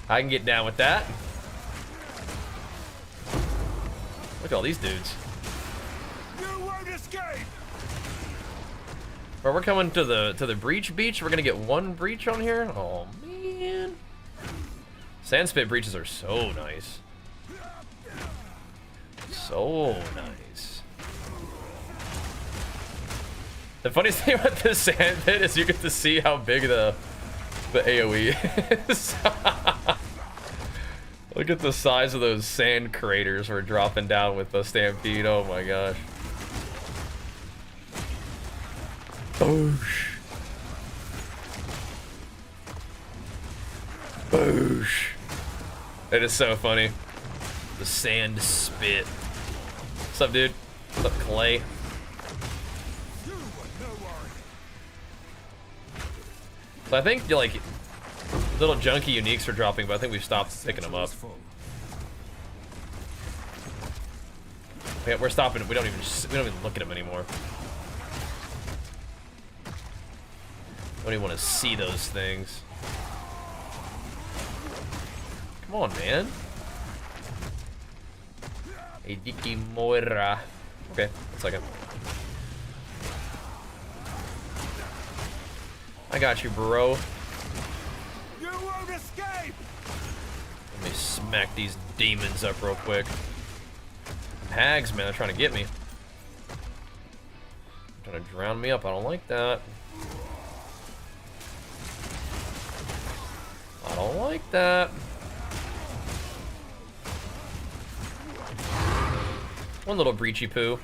I can get down with that. Look at all these dudes. You won't escape. Bro, we're coming to the breach beach. We're gonna get one breach on here. Oh man. Sandspit breaches are so nice. So nice. The funniest thing about this sand pit is you get to see how big the AoE is. Look at the size of those sand craters we're dropping down with the Stampede. Oh my gosh. Boosh. Boosh. It is so funny. The sand spit. What's up, dude? What's up, Clay? So I think like little junky uniques are dropping, but I think we've stopped picking them up. Yeah, we're stopping. We don't even look at them anymore. Don't even want to see those things. Come on, man. Ediki Moira. Okay, 1 second. I got you, bro. You won't escape. Let me smack these demons up real quick. Hags, man, they're trying to get me. They're trying to drown me up. I don't like that. I don't like that. One little breachy poo.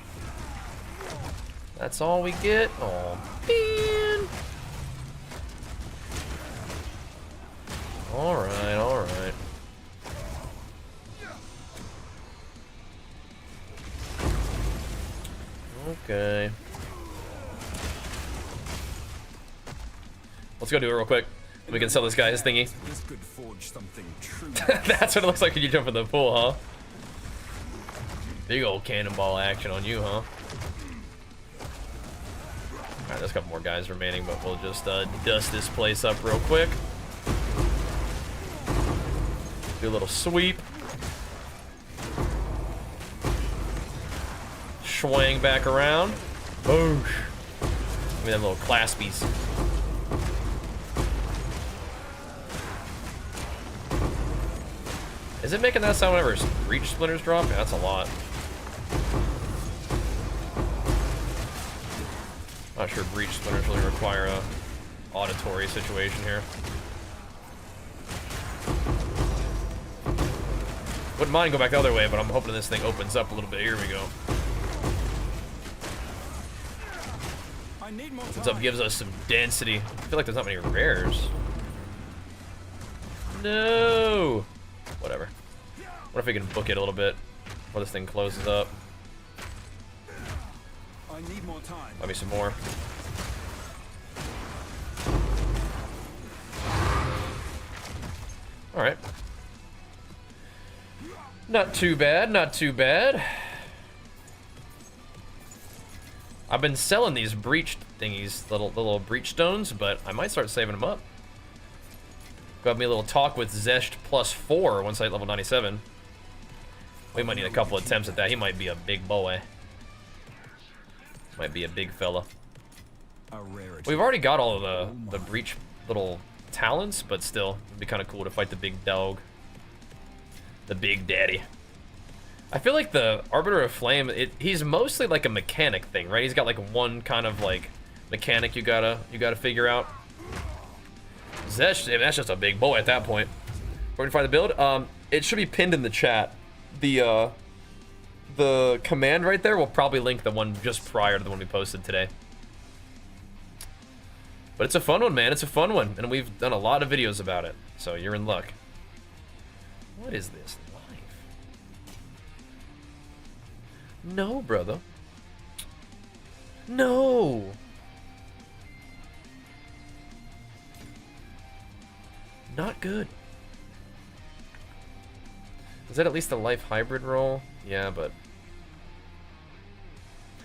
That's all we get. Oh, man. All right, all right. Okay. Let's go do it real quick. We can sell this guy his thingy. This could forge something true. That's what it looks like when you jump in the pool, huh? Big old cannonball action on you, huh? Alright, there's a couple more guys remaining, but we'll just dust this place up real quick. Do a little sweep. Swing back around. Boosh. Give me them little claspies. Is it making that sound whenever breach splinters drop? Yeah, that's a lot. Not sure breach splinters really require a auditory situation here. Wouldn't mind go back the other way, but I'm hoping this thing opens up a little bit. Here we go. I need more Opens up, gives us some density. I feel like there's not many rares. No. Whatever. What if we can book it a little bit before this thing closes up? I need more time. Might be some more. All right. Not too bad, not too bad. I've been selling these breach thingies, little breach stones, but I might start saving them up. Got me a little talk with Zesht +4 once I hit level 97. We might need a couple attempts at that. He might be a big boy. Might be a big fella. We've already got all of the breach little talents, but still, it'd be kind of cool to fight the big dog. The big daddy. I feel like the Arbiter of Flame, he's mostly like a mechanic thing, right? He's got like one kind of like mechanic you gotta figure out. Zesh, that's just a big boy at that point. We're gonna find the build. It should be pinned in the chat. The command right there will probably link the one just prior to the one we posted today. But it's a fun one, man. It's a fun one, and we've done a lot of videos about it, so you're in luck. What is this? Life? No, brother. No. Not good. Is that at least a life hybrid roll? Yeah, but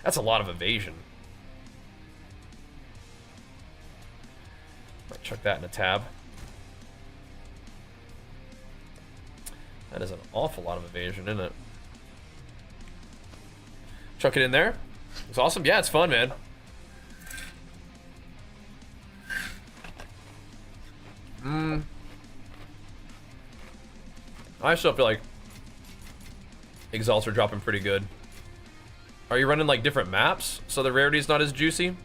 that's a lot of evasion. Might chuck that in a tab. That is an awful lot of evasion, isn't it? Chuck it in there. It's awesome. Yeah, it's fun, man. I still feel like exalts are dropping pretty good. Are you running like different maps so the rarity is not as juicy?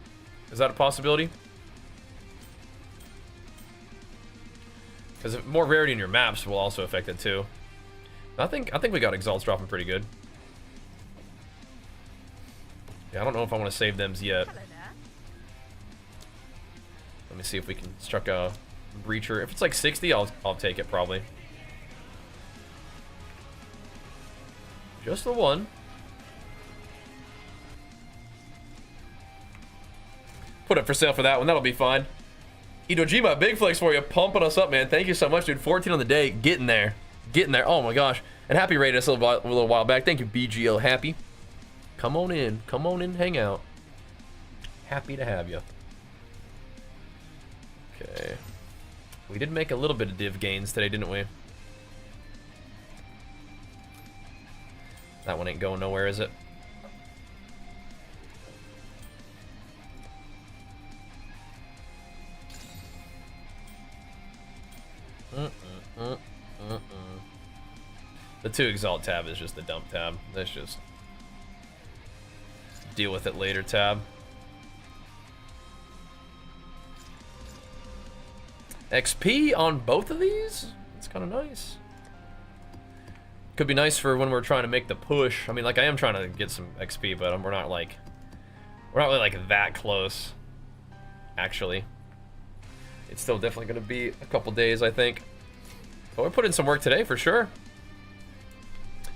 Is that a possibility? Because more rarity in your maps will also affect it too. I think we got exalts dropping pretty good. Yeah, I don't know if I want to save them yet. Let me see if we can struck a breacher. If it's like 60, I'll take it probably. Just the one. Put it for sale for that one. That'll be fine. Idojima, big flex for you. Pumping us up, man. Thank you so much, dude. 14 on the day. Getting there. Getting there. Oh, my gosh. And Happy rated us a little while back. Thank you, BGL Happy. Come on in. Come on in. Hang out. Happy to have you. Okay. We did make a little bit of div gains today, didn't we? That one ain't going nowhere, is it? The 2 exalt tab is just the dump tab. Let's just deal with it later tab. XP on both of these? It's kind of nice. Could be nice for when we're trying to make the push. I mean, like, I am trying to get some XP, but we're not really like that close, actually. It's still definitely going to be a couple days, I think. But we put in some work today, for sure.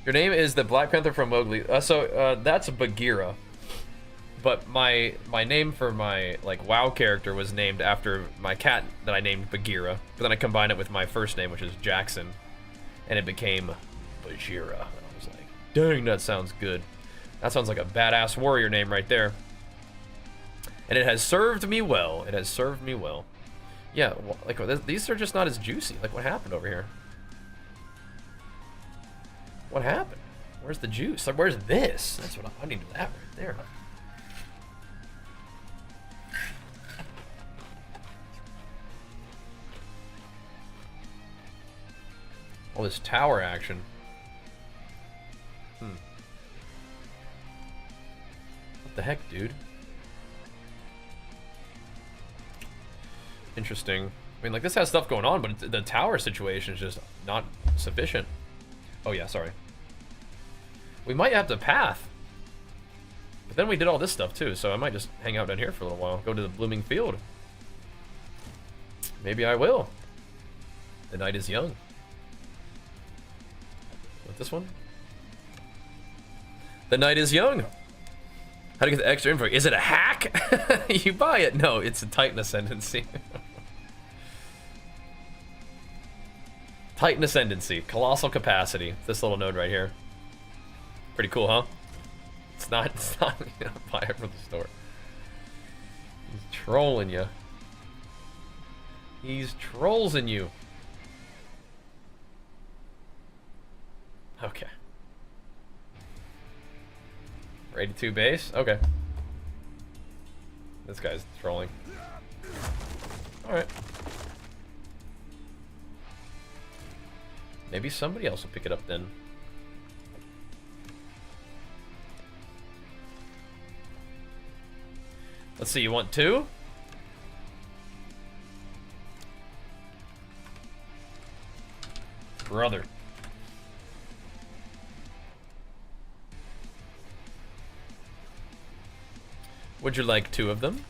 Your name is the Black Panther from Mowgli. That's Bagheera. But my name for my, like, WoW character was named after my cat that I named Bagheera. But then I combined it with my first name, which is Jackson. And it became Bajheera. And I was like, dang, that sounds good. That sounds like a badass warrior name right there. And it has served me well. It has served me well. Yeah, like, these are just not as juicy. Like, what happened over here? What happened? Where's the juice? Like, where's this? That's what I need that right there. All this tower action. What the heck, dude? Interesting. I mean, like, this has stuff going on, but the tower situation is just not sufficient. Oh, yeah, sorry. We might have to path. But then we did all this stuff, too, so I might just hang out down here for a little while. Go to the blooming field. Maybe I will. The night is young. What, this one? The night is young. How to get the extra info? Is it a hack? You buy it? No, it's a Titan Ascendancy. Titan Ascendancy, Colossal Capacity. This little node right here. Pretty cool, huh? It's not you know, buy it from the store. He's trolling you. He's trollsing you. Okay. 82 base? Okay. This guy's trolling. Alright. Maybe somebody else will pick it up then. Let's see, you want 2? Brother. Would you like 2 of them?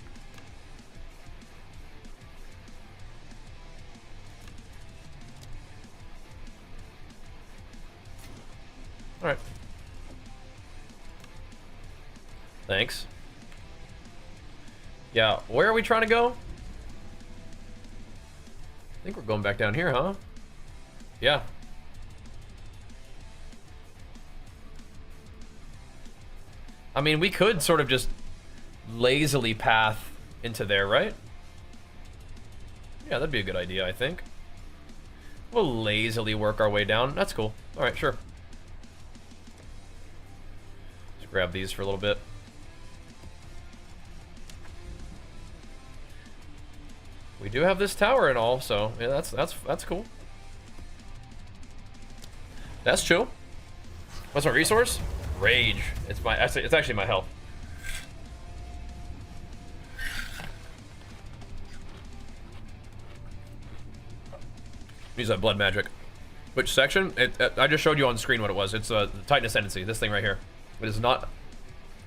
Alright. Thanks. Yeah, where are we trying to go? I think we're going back down here, huh? Yeah. I mean, we could sort of just lazily path into there, right? Yeah, that'd be a good idea, I think. We'll lazily work our way down. That's cool. Alright, sure. Let's grab these for a little bit. We do have this tower and all, so yeah, that's cool. That's chill. What's my resource? Rage. It's actually my health. Use that blood magic. Which section? I just showed you on screen what it was. It's the Titan Ascendancy. This thing right here. It is not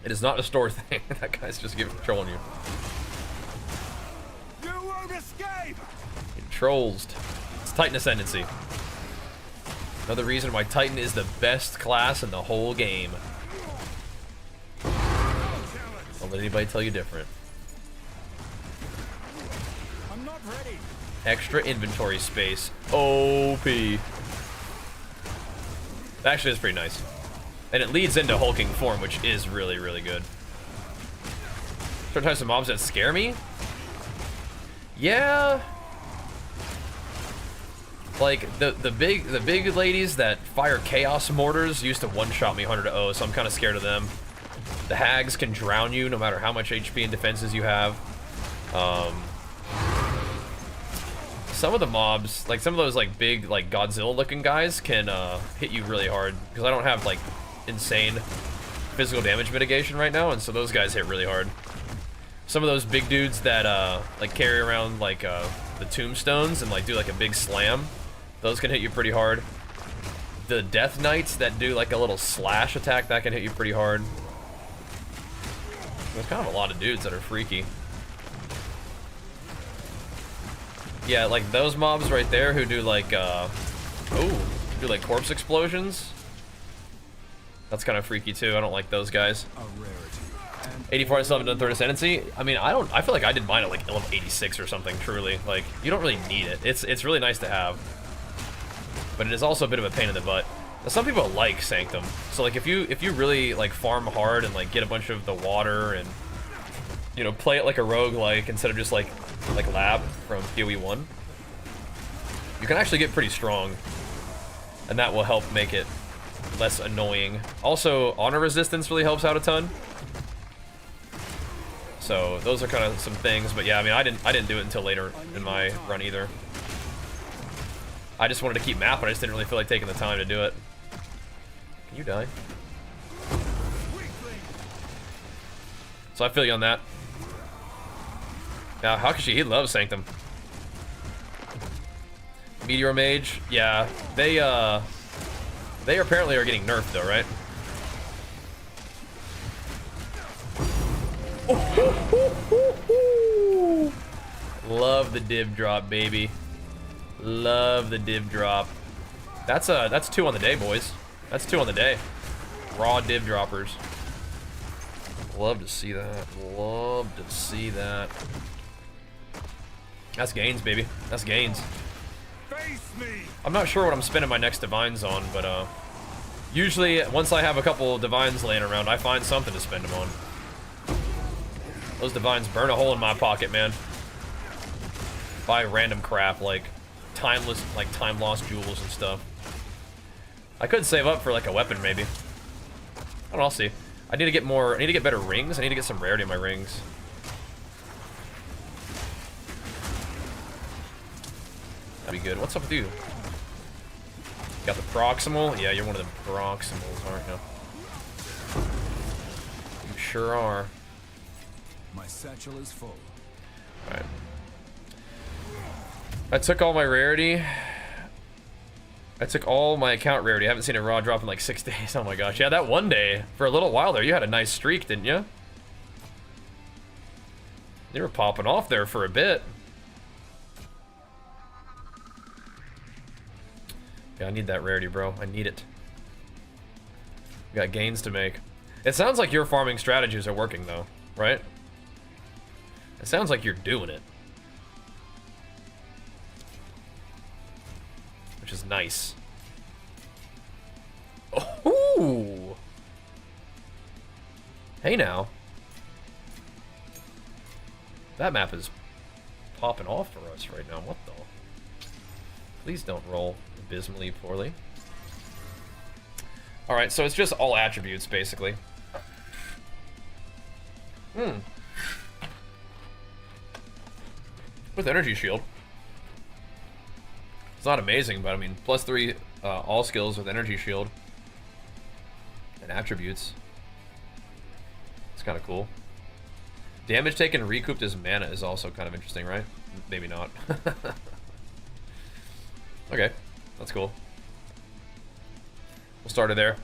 a store thing. That guy's just trolling you. Trollsed. It's Titan Ascendancy. Another reason why Titan is the best class in the whole game. Don't let anybody tell you different. I'm not ready. Extra inventory space. OP. Actually, it's pretty nice. And it leads into hulking form, which is really, really good. Certain types of mobs that scare me? Yeah. Like the big ladies that fire chaos mortars used to one-shot me 100-0, so I'm kind of scared of them. The hags can drown you no matter how much HP and defenses you have. Some of the mobs, like some of those like big like Godzilla-looking guys, can hit you really hard because I don't have like insane physical damage mitigation right now, and so those guys hit really hard. Some of those big dudes that like carry around like the tombstones and like do like a big slam, those can hit you pretty hard. The Death Knights that do like a little slash attack, that can hit you pretty hard. There's kind of a lot of dudes that are freaky. Yeah, like those mobs right there who do like do like corpse explosions. That's kind of freaky too. I don't like those guys. 84, I still haven't done Third Ascendancy. I mean, I feel like I did mine at like level 86 or something, truly. Like, you don't really need it. It's really nice to have. But it is also a bit of a pain in the butt. Now, some people like Sanctum. So like if you really like farm hard and like get a bunch of the water and you know, play it like a roguelike instead of just like Lab from PoE 1, you can actually get pretty strong. And that will help make it less annoying. Also, honor resistance really helps out a ton. So those are kind of some things, but yeah, I mean, I didn't do it until later in my run either. I just wanted to keep map, but I just didn't really feel like taking the time to do it. Can you die? So I feel you on that. Now, Hakushi, he loves Sanctum. Meteor Mage, yeah, they apparently are getting nerfed though, right? Love the div drop, baby. Love the div drop. That's 2 on the day, boys. That's 2 on the day. Raw div droppers. Love to see that. Love to see that. That's gains, baby. That's gains. I'm not sure what I'm spending my next divines on, but usually once I have a couple divines laying around, I find something to spend them on. Those divines burn a hole in my pocket, man. Buy random crap like timeless, like time lost jewels and stuff. I could save up for like a weapon maybe. I don't know, I'll see. I need to get more. I need to get better rings. I need to get some rarity in my rings. That'd be good. What's up with you? Got the proximal? Yeah, you're one of the proximals, aren't you? You sure are. My satchel is full. Alright. I took all my rarity. I took all my account rarity. I haven't seen a raw drop in like 6 days. Oh my gosh. Yeah, that one day, for a little while there, you had a nice streak, didn't you? You were popping off there for a bit. Yeah, I need that rarity, bro. I need it. We got gains to make. It sounds like your farming strategies are working, though, right? It sounds like you're doing it. Which is nice. Oh! Hey now. That map is popping off for us right now. What the? Please don't roll abysmally poorly. Alright, so it's just all attributes, basically. With energy shield. It's not amazing, but I mean, +3 all skills with energy shield. And attributes. It's kind of cool. Damage taken recouped as mana is also kind of interesting, right? Maybe not. Okay, that's cool. We'll start it there.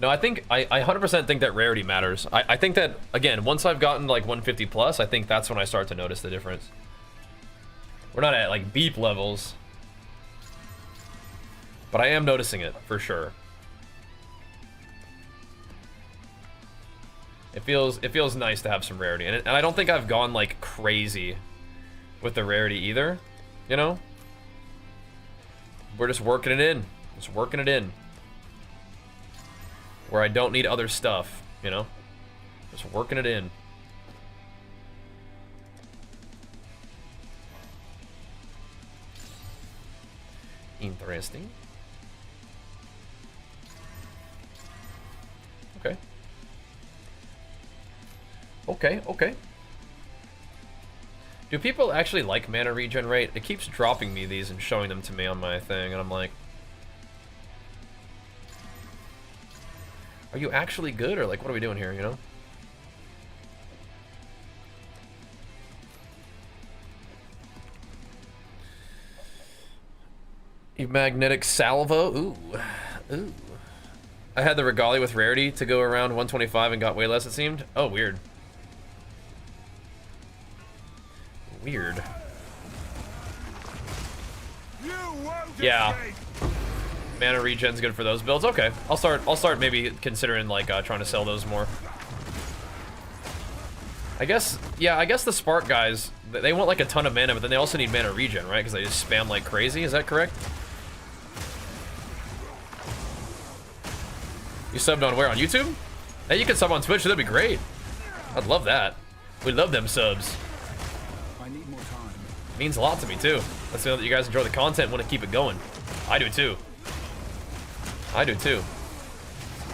No, I think, I 100% think that rarity matters. I think that, again, once I've gotten like 150 plus, I think that's when I start to notice the difference. We're not at like beep levels, but I am noticing it for sure. It feels nice to have some rarity, and I don't think I've gone like crazy with the rarity either, you know? We're just working it in. Just working it in. Where I don't need other stuff, you know? Just working it in. Interesting. Okay. Okay. Do people actually like mana regen rate? It keeps dropping me these and showing them to me on my thing, and I'm like, are you actually good, or like, what are we doing here, you know? You magnetic salvo? Ooh. I had the regalia with rarity to go around 125 and got way less, it seemed. Oh, weird. Weird. Yeah. Mana regen's good for those builds. Okay. I'll start maybe considering like trying to sell those more. I guess the Spark guys, they want like a ton of mana, but then they also need mana regen, right? Because they just spam like crazy. Is that correct? You subbed on where? On YouTube? Hey, you can sub on Twitch, that'd be great. I'd love that. We love them subs. I need more time. Means a lot to me too. Let's know that you guys enjoy the content, want to keep it going. I do too. I do too.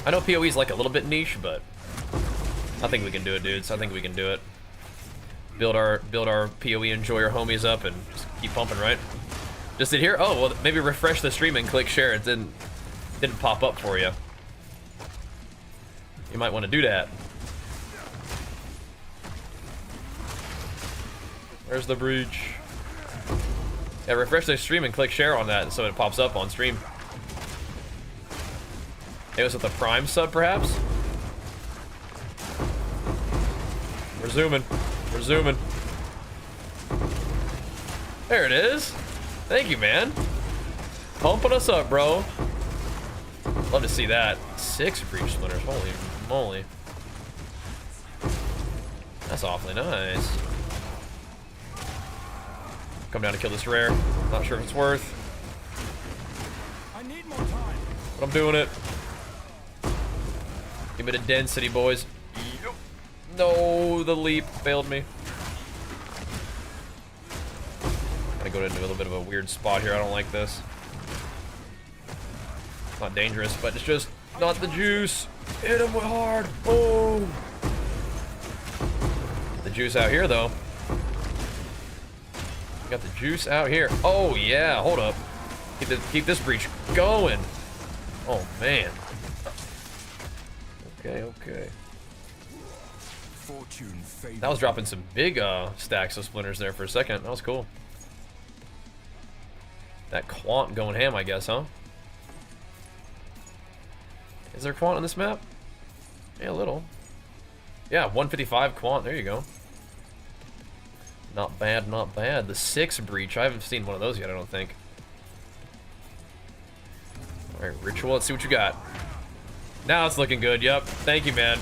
I know PoE's like a little bit niche, but I think we can do it, dudes. I think we can do it. Build our PoE, enjoy our homies up, and just keep pumping, right? Just did here? Oh, well, maybe refresh the stream and click share. It didn't pop up for you. You might want to do that. Where's the breach? Yeah, refresh the stream and click share on that so it pops up on stream. It was with a Prime sub, perhaps? We're zooming. We're zooming. There it is. Thank you, man. Pumping us up, bro. Love to see that. 6 breach splinters. Holy moly. That's awfully nice. Come down to kill this rare. Not sure if it's worth. I need more time. But I'm doing it. Give me the density, boys. No, the leap failed me. Gotta go into a little bit of a weird spot here. I don't like this. Not dangerous, but it's just not the juice. Hit him hard. Boom. The juice out here, though. Got the juice out here. Oh, yeah. Hold up. Keep this breach going. Oh, man. Okay. Fortune favored. That was dropping some big stacks of splinters there for a second. That was cool. That quant going ham, I guess, huh? Is there quant on this map? Yeah, a little. Yeah, 155 quant. There you go. Not bad, not bad. The 6 breach. I haven't seen one of those yet, I don't think. Alright, ritual. Let's see what you got. Now it's looking good. Yep. Thank you, man,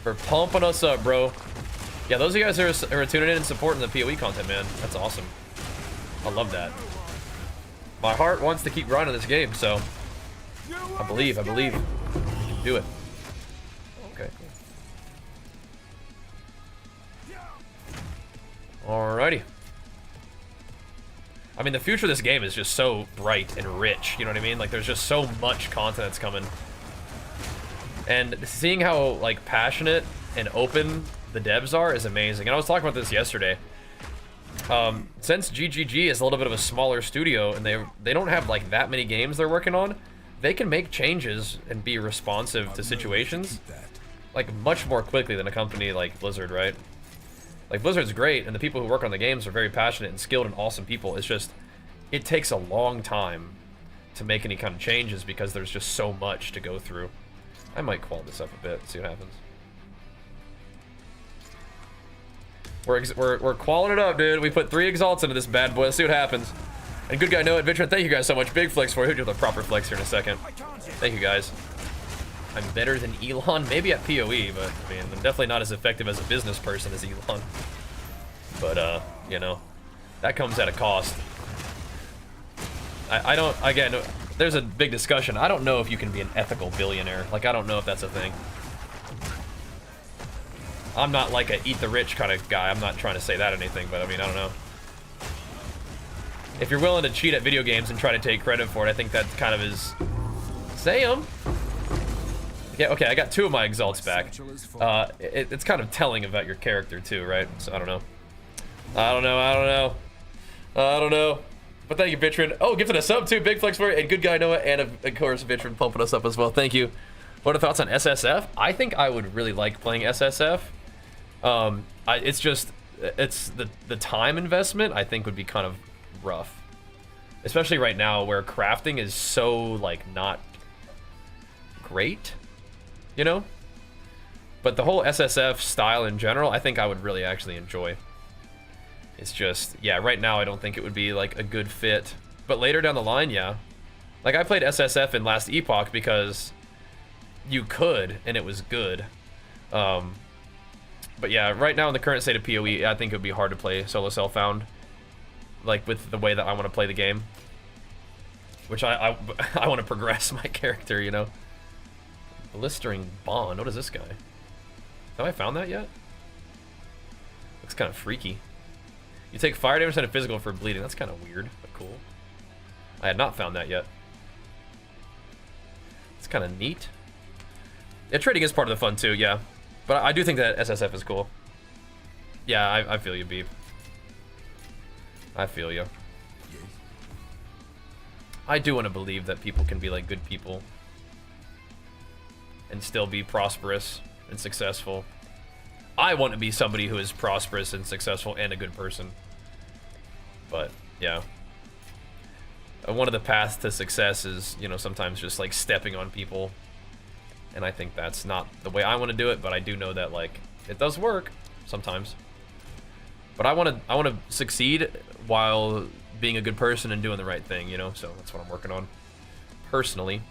for pumping us up, bro. Yeah, those of you guys who are tuning in and supporting the PoE content, man. That's awesome. I love that. My heart wants to keep grinding this game, so I believe we can do it. Okay. Alrighty. I mean, the future of this game is just so bright and rich, you know what I mean? Like, there's just so much content that's coming. And seeing how, like, passionate and open the devs are is amazing. And I was talking about this yesterday. Since GGG is a little bit of a smaller studio and they don't have, like, that many games they're working on, they can make changes and be responsive to situations, like, much more quickly than a company like Blizzard, right? Like, Blizzard's great, and the people who work on the games are very passionate and skilled and awesome people. It's just, it takes a long time to make any kind of changes because there's just so much to go through. I might qual this up a bit, see what happens. We're qualling it up, dude. We put 3 exalts into this bad boy. Let's see what happens. And good guy, Noah, Adventure, thank you guys so much. Big flex for you. He'll do the proper flex here in a second. Thank you, guys. I'm better than Elon, maybe at PoE, but I mean, I'm definitely not as effective as a business person as Elon. But, you know, that comes at a cost. I don't, again, there's a big discussion. I don't know if you can be an ethical billionaire. Like, I don't know if that's a thing. I'm not like a eat the rich kind of guy. I'm not trying to say that or anything, but I mean, I don't know. If you're willing to cheat at video games and try to take credit for it, I think that kind of is... Sam? Yeah, okay, I got 2 of my exalts back. It's kind of telling about your character too, right? So I don't know. I don't know. But thank you, Vitrin. Oh, gifted a sub too. Big flex for you. And good guy Noah, and of course Vitrin pumping us up as well. Thank you. What are thoughts on SSF? I think I would really like playing SSF. It's just, it's the time investment I think would be kind of rough, especially right now where crafting is so like not great, you know. But the whole SSF style in general, I think I would really actually enjoy. It's just, yeah, right now I don't think it would be like a good fit, but later down the line, yeah. Like I played SSF in last Epoch because you could and it was good. But yeah, right now in the current state of PoE, I think it would be hard to play solo self-found, like with the way that I want to play the game, which I want to progress my character, you know. Blistering Bond. What is this guy? Have I found that yet? Looks kind of freaky. You take fire damage and a physical for bleeding. That's kind of weird, but cool. I had not found that yet. It's kind of neat. Yeah, trading is part of the fun too, yeah. But I do think that SSF is cool. Yeah, I feel you, Beep. I feel you. I do want to believe that people can be like good people and still be prosperous and successful. I want to be somebody who is prosperous and successful and a good person. But, yeah. One of the paths to success is, you know, sometimes just like stepping on people. And I think that's not the way I want to do it, but I do know that like it does work sometimes. But I want to succeed while being a good person and doing the right thing, you know? So that's what I'm working on personally.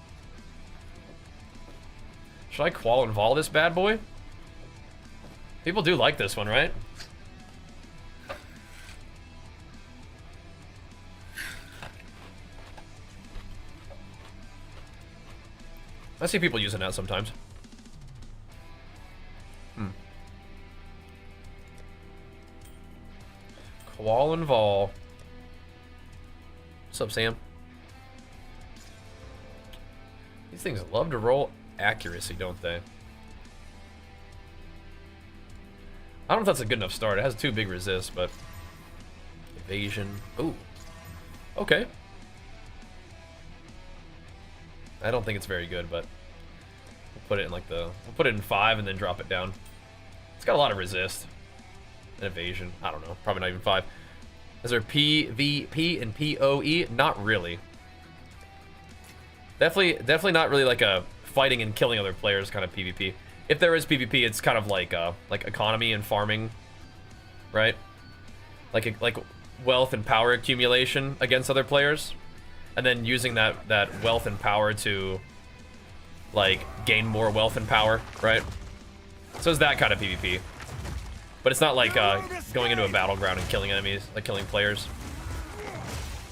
Should I qual and vol this bad boy? People do like this one, right? I see people using that sometimes. Koal and Vol. What's up, Sam? These things love to roll accuracy, don't they? I don't know if that's a good enough start. It has 2 big resists, but... Evasion. Ooh. Okay. I don't think it's very good, but... We'll put it in like the... We'll put it in 5 and then drop it down. It's got a lot of resist. And evasion. I don't know. Probably not even 5. Is there PvP and PoE? Not really. Definitely not really like a fighting and killing other players kind of PvP. If there is PvP, it's kind of like economy and farming, right? Like wealth and power accumulation against other players, and then using that wealth and power to like gain more wealth and power, right? So it's that kind of PvP. But it's not like going into a battleground and killing enemies, like killing players.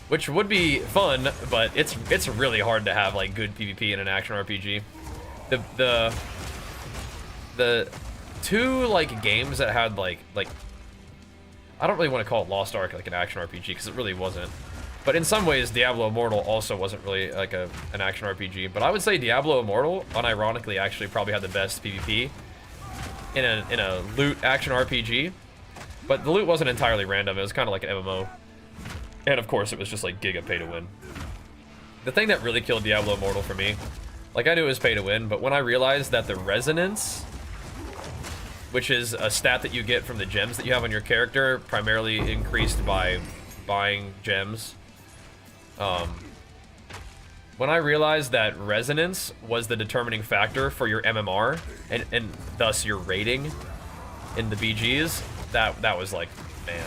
Which would be fun, but it's really hard to have like good PvP in an action RPG. The 2 like games that had like I don't really want to call it Lost Ark like an action RPG because it really wasn't. But in some ways, Diablo Immortal also wasn't really like an action RPG. But I would say Diablo Immortal, unironically, actually probably had the best PvP in a loot action RPG. But the loot wasn't entirely random. It was kind of like an MMO. And of course, it was just like giga pay to win. The thing that really killed Diablo Immortal for me, like I knew it was pay to win, but when I realized that the resonance, which is a stat that you get from the gems that you have on your character, primarily increased by buying gems. When I realized that resonance was the determining factor for your MMR and thus your rating in the BGs, that was like, man.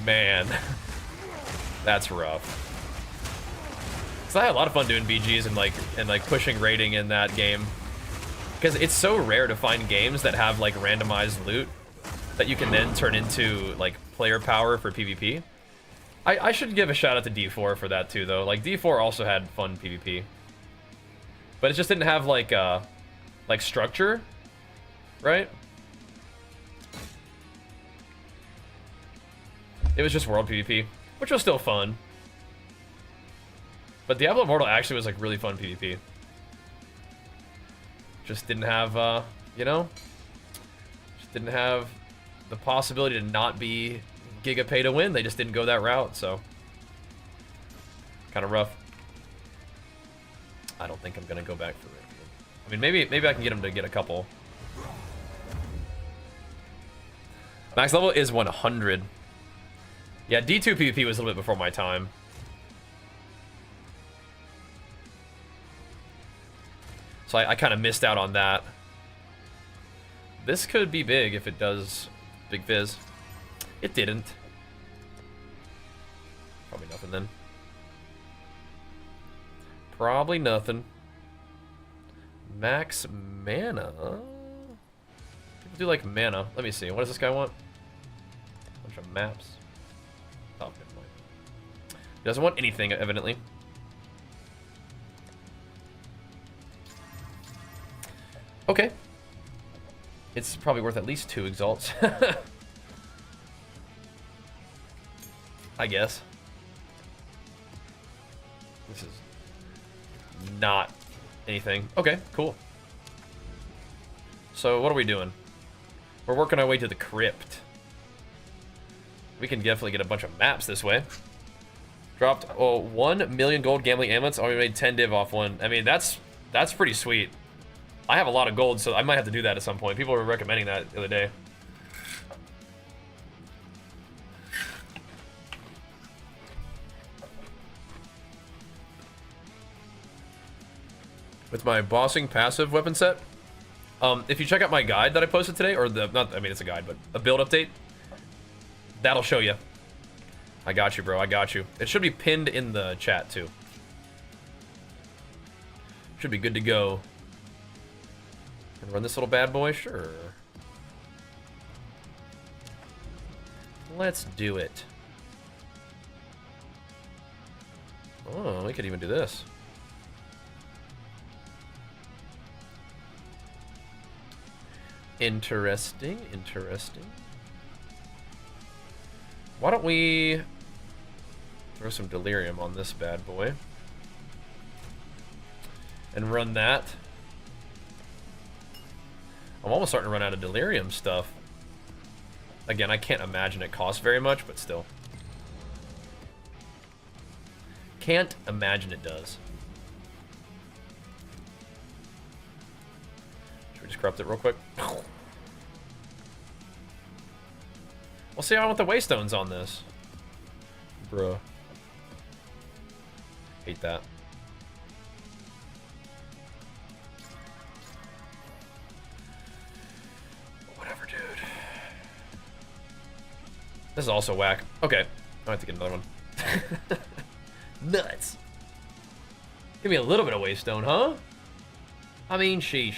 Man, that's rough. So I had a lot of fun doing BGs and like pushing rating in that game, because it's so rare to find games that have like randomized loot that you can then turn into like player power for PvP. I should give a shout out to D4 for that too, though. Like D4 also had fun PvP, but it just didn't have like structure, right? It was just world PvP, which was still fun. But Diablo Immortal actually was like really fun PvP. Just didn't have, you know? Just didn't have the possibility to not be giga pay to win. They just didn't go that route, so. Kind of rough. I don't think I'm gonna go back for it. I mean, maybe I can get him to get a couple. Max level is 100. Yeah, D2 PvP was a little bit before my time. So I kind of missed out on that. This could be big if it does big fizz. It didn't. Probably nothing then. Probably nothing. Max mana. People do like mana. Let me see. What does this guy want? Bunch of maps. Oh, never mind. He doesn't want anything, evidently. Okay. It's probably worth at least 2 exalts. I guess. This is not anything. Okay, cool. So what are we doing? We're working our way to the crypt. We can definitely get a bunch of maps this way. Dropped 1 million gold gambling amulets. Oh, we made 10 div off one. I mean, that's pretty sweet. I have a lot of gold, so I might have to do that at some point. People were recommending that the other day. With my bossing passive weapon set, if you check out my guide that I posted today, or I mean it's a guide, but a build update, that'll show you. I got you, bro. I got you. It should be pinned in the chat too. Should be good to go. Can run this little bad boy? Sure. Let's do it. Oh, we could even do this. Interesting, interesting. Why don't we throw some delirium on this bad boy and run that. I'm almost starting to run out of delirium stuff. Again, I can't imagine it costs very much, but still. Can't imagine it does. Should we just corrupt it real quick? We'll see how I want the waystones on this. Bruh. Hate that. Whatever, dude. This is also whack. Okay. I have to get another one. Nuts. Give me a little bit of waystone, huh? I mean, sheesh.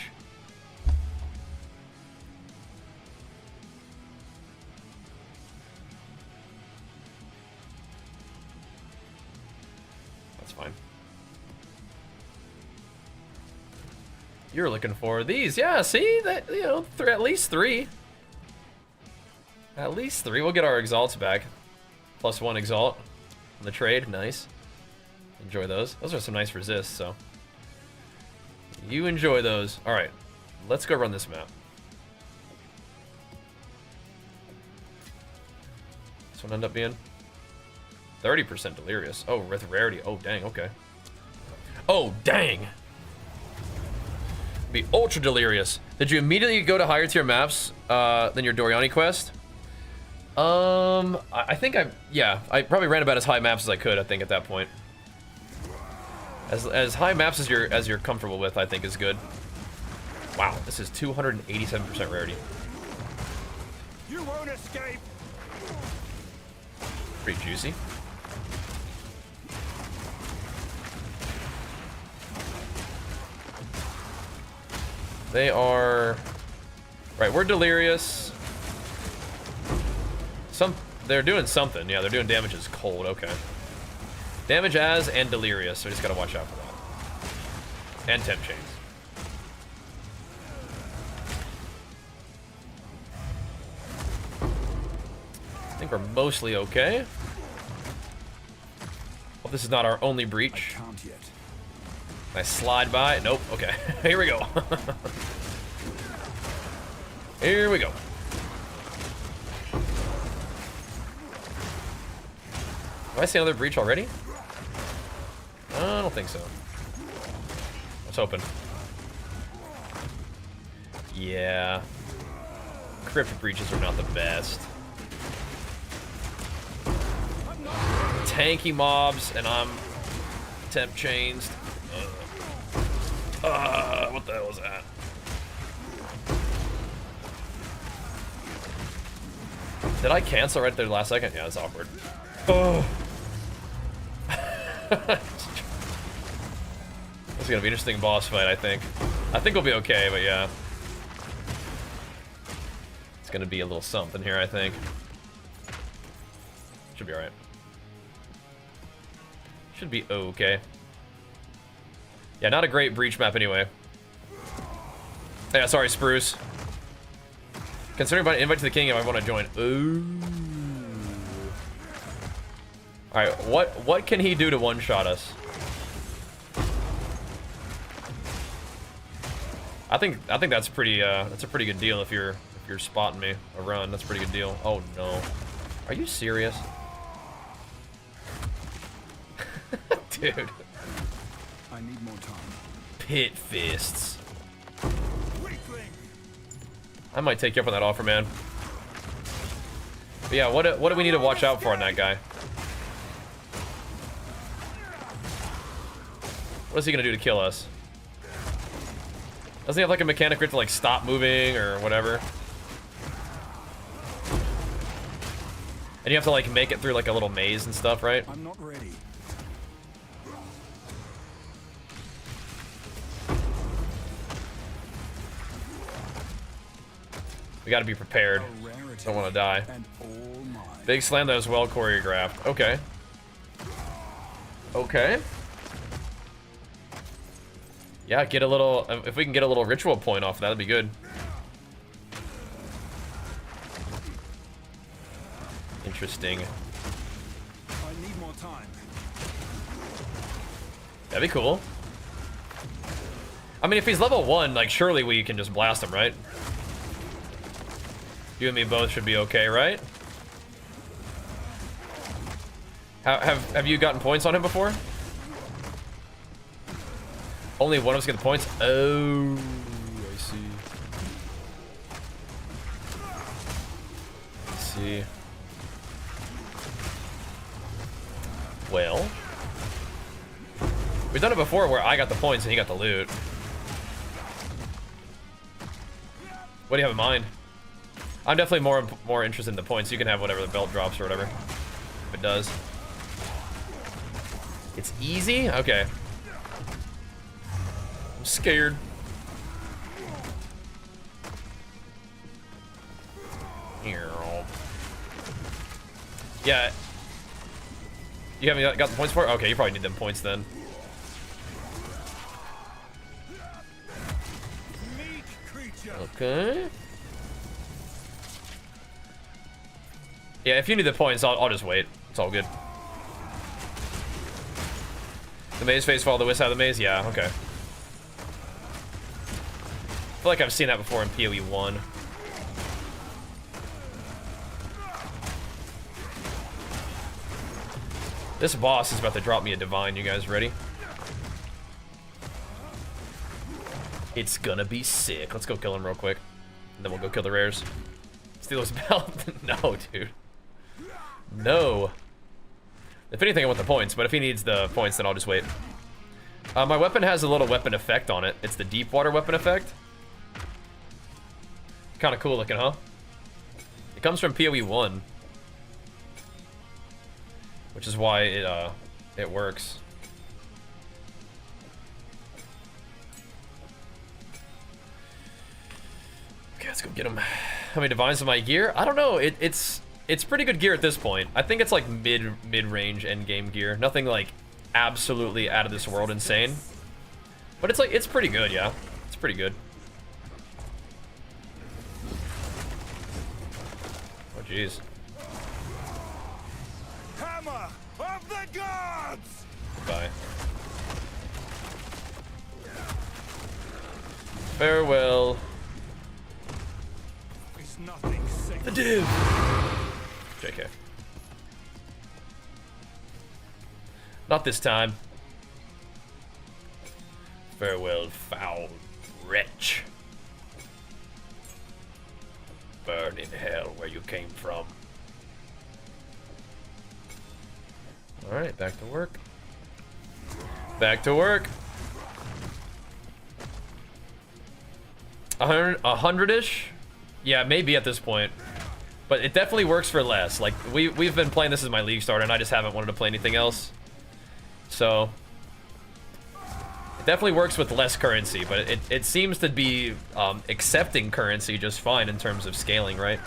That's fine. You're looking for these. Yeah, see? That, you know, at least three. At least three. We'll get our exalts back. +1 exalt on the trade. Nice. Enjoy those. Those are some nice resists, so. You enjoy those. Alright. Let's go run this map. This one end up being 30% delirious. Oh, with rarity. Oh, dang. Okay. Oh, dang. Be ultra delirious. Did you immediately go to higher tier maps than your Doriani quest? I think I probably ran about as high maps as I could, I think, at that point. As high maps as you're comfortable with, I think is good. Wow, this is 287% rarity. You won't escape. Pretty juicy. They are right, we're delirious. They're doing something. Yeah, they're doing damage as cold. Okay. Damage as and delirious, so we just gotta watch out for that. And temp chains. I think we're mostly okay. Hope this is not our only breach. I can't yet. Nice slide by. Nope. Okay. Here we go. Here we go. Have I seen another breach already? I don't think so. I was hoping. Yeah. Crypt breaches are not the best. Tanky mobs, and I'm temp chains. What the hell was that? Did I cancel right there last second? Yeah, it's awkward. Oh. It's gonna be an interesting boss fight, I think. I think we'll be okay, but yeah. It's gonna be a little something here, I think. Should be alright. Should be okay. Yeah, not a great breach map anyway. Yeah, sorry, Spruce. Considering about invite to the king if I want to join. Ooh. Alright, what can he do to one-shot us? I think that's pretty that's a pretty good deal if you're spotting me a run. That's a pretty good deal. Oh no. Are you serious? Dude. I need more time. Pit fists. I might take you up on that offer, man. But yeah, what do we need to watch out for on that guy? What is he gonna do to kill us? Doesn't he have like a mechanic where to like stop moving or whatever? And you have to like make it through like a little maze and stuff, right? I'm not ready. We gotta be prepared. Don't want to die. Big slam that was well choreographed. Okay. Okay. Yeah, get a little. If we can get a little ritual point off, that'd be good. interesting. I need more time. That'd be cool. I mean, if he's level 1, like, surely we can just blast him, right? You and me both should be okay, right? Have you gotten points on him before? Only one of us get the points? Oh, I see. I see. Well, we've done it before where I got the points and he got the loot. What do you have in mind? I'm definitely more interested in the points. You can have whatever the belt drops or whatever, if it does. It's easy? Okay. I'm scared. Yeah. You haven't got the points for it? Okay, you probably need them points then. Okay. Yeah, if you need the points, I'll just wait. It's all good. The maze phase follow the west side of the maze? Yeah, okay. I feel like I've seen that before in PoE 1. This boss is about to drop me a divine. You guys ready? It's gonna be sick. Let's go kill him real quick. And then we'll go kill the rares. Steal his belt? No, dude. No. If anything, I want the points, but if he needs the points, then I'll just wait. My weapon has a little weapon effect on it. It's the deep water weapon effect. Kind of cool looking, huh? It comes from PoE 1. Which is why it works. Okay, let's go get him. How many divines in my gear? I don't know. It's pretty good gear at this point. I think it's like mid-range end game gear. Nothing like absolutely out of this world insane. But it's pretty good, yeah. It's pretty good. Oh jeez. Hammer of the gods! Goodbye. Farewell. It's nothing sacred. The div. JK. Not this time. Farewell, foul wretch. Burn in hell where you came from. Alright, back to work. Back to work. 100-ish? Yeah, maybe at this point. But it definitely works for less. Like, we've been playing this as my league starter, and I just haven't wanted to play anything else. So, it definitely works with less currency, but it seems to be accepting currency just fine in terms of scaling, right?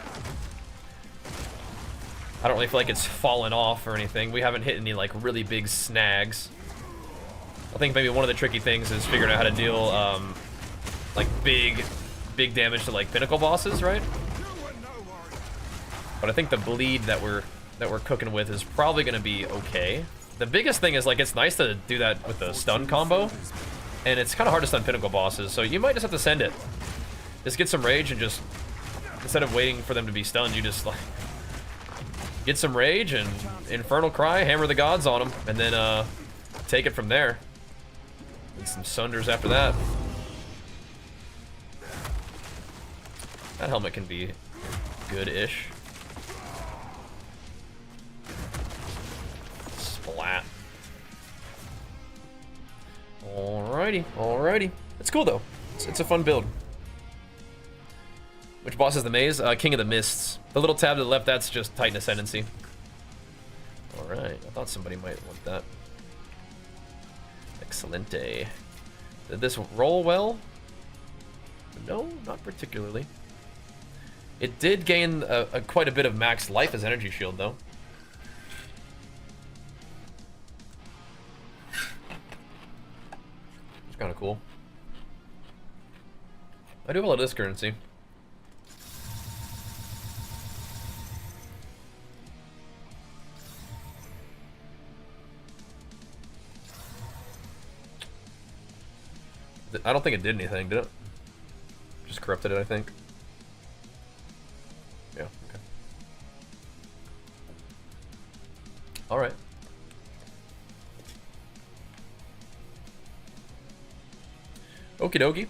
I don't really feel like it's fallen off or anything. We haven't hit any, like, really big snags. I think maybe one of the tricky things is figuring out how to deal, like, big damage to, like, pinnacle bosses, right? But I think the bleed that we're cooking with is probably going to be okay. The biggest thing is, like, it's nice to do that with the stun combo, and it's kind of hard to stun pinnacle bosses, so you might just have to send it. Just get some rage and just, instead of waiting for them to be stunned, you just, like, get some rage and Infernal Cry, hammer the gods on them, and then take it from there. And some Sunders after that. That helmet can be good-ish. Splat. Alrighty, alrighty. It's cool though. It's a fun build. Which boss is the maze? King of the Mists. The little tab to the left, that's just Titan Ascendancy. Alright, I thought somebody might want that. Excelente. Did this roll well? No, not particularly. It did gain quite a bit of max life as energy shield, though. It's kind of cool. I do have a lot of this currency. I don't think it did anything, did it? Just corrupted it, I think. Yeah, okay. Alright. 'Okie dokie.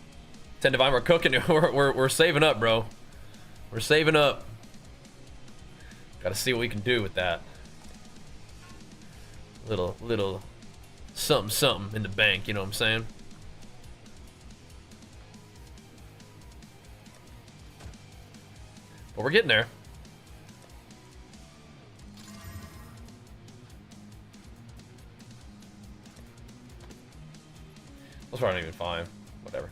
10 Divine, we're cooking. We're saving up, bro. We're saving up. Gotta see what we can do with that. Little something in the bank, you know what I'm saying? But we're getting there. Those aren't even fine. Whatever.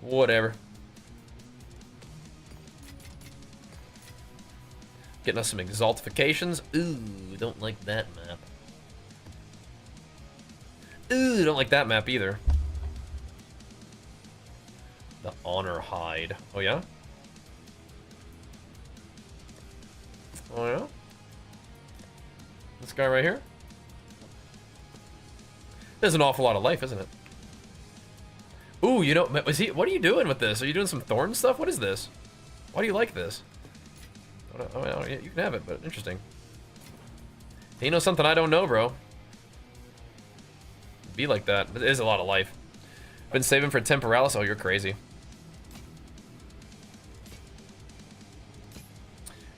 Whatever. Getting us some exaltifications. Ooh, don't like that map. Ooh, don't like that map either. The Honor Hide. Oh, yeah? Oh, yeah? This guy right here? There's an awful lot of life, isn't it? Ooh, you know, was he? What are you doing with this? Are you doing some thorn stuff? What is this? Why do you like this? Oh, you can have it, but interesting. He knows something I don't know, bro. Be like that. It is a lot of life. Been saving for Temporalis. Oh, you're crazy.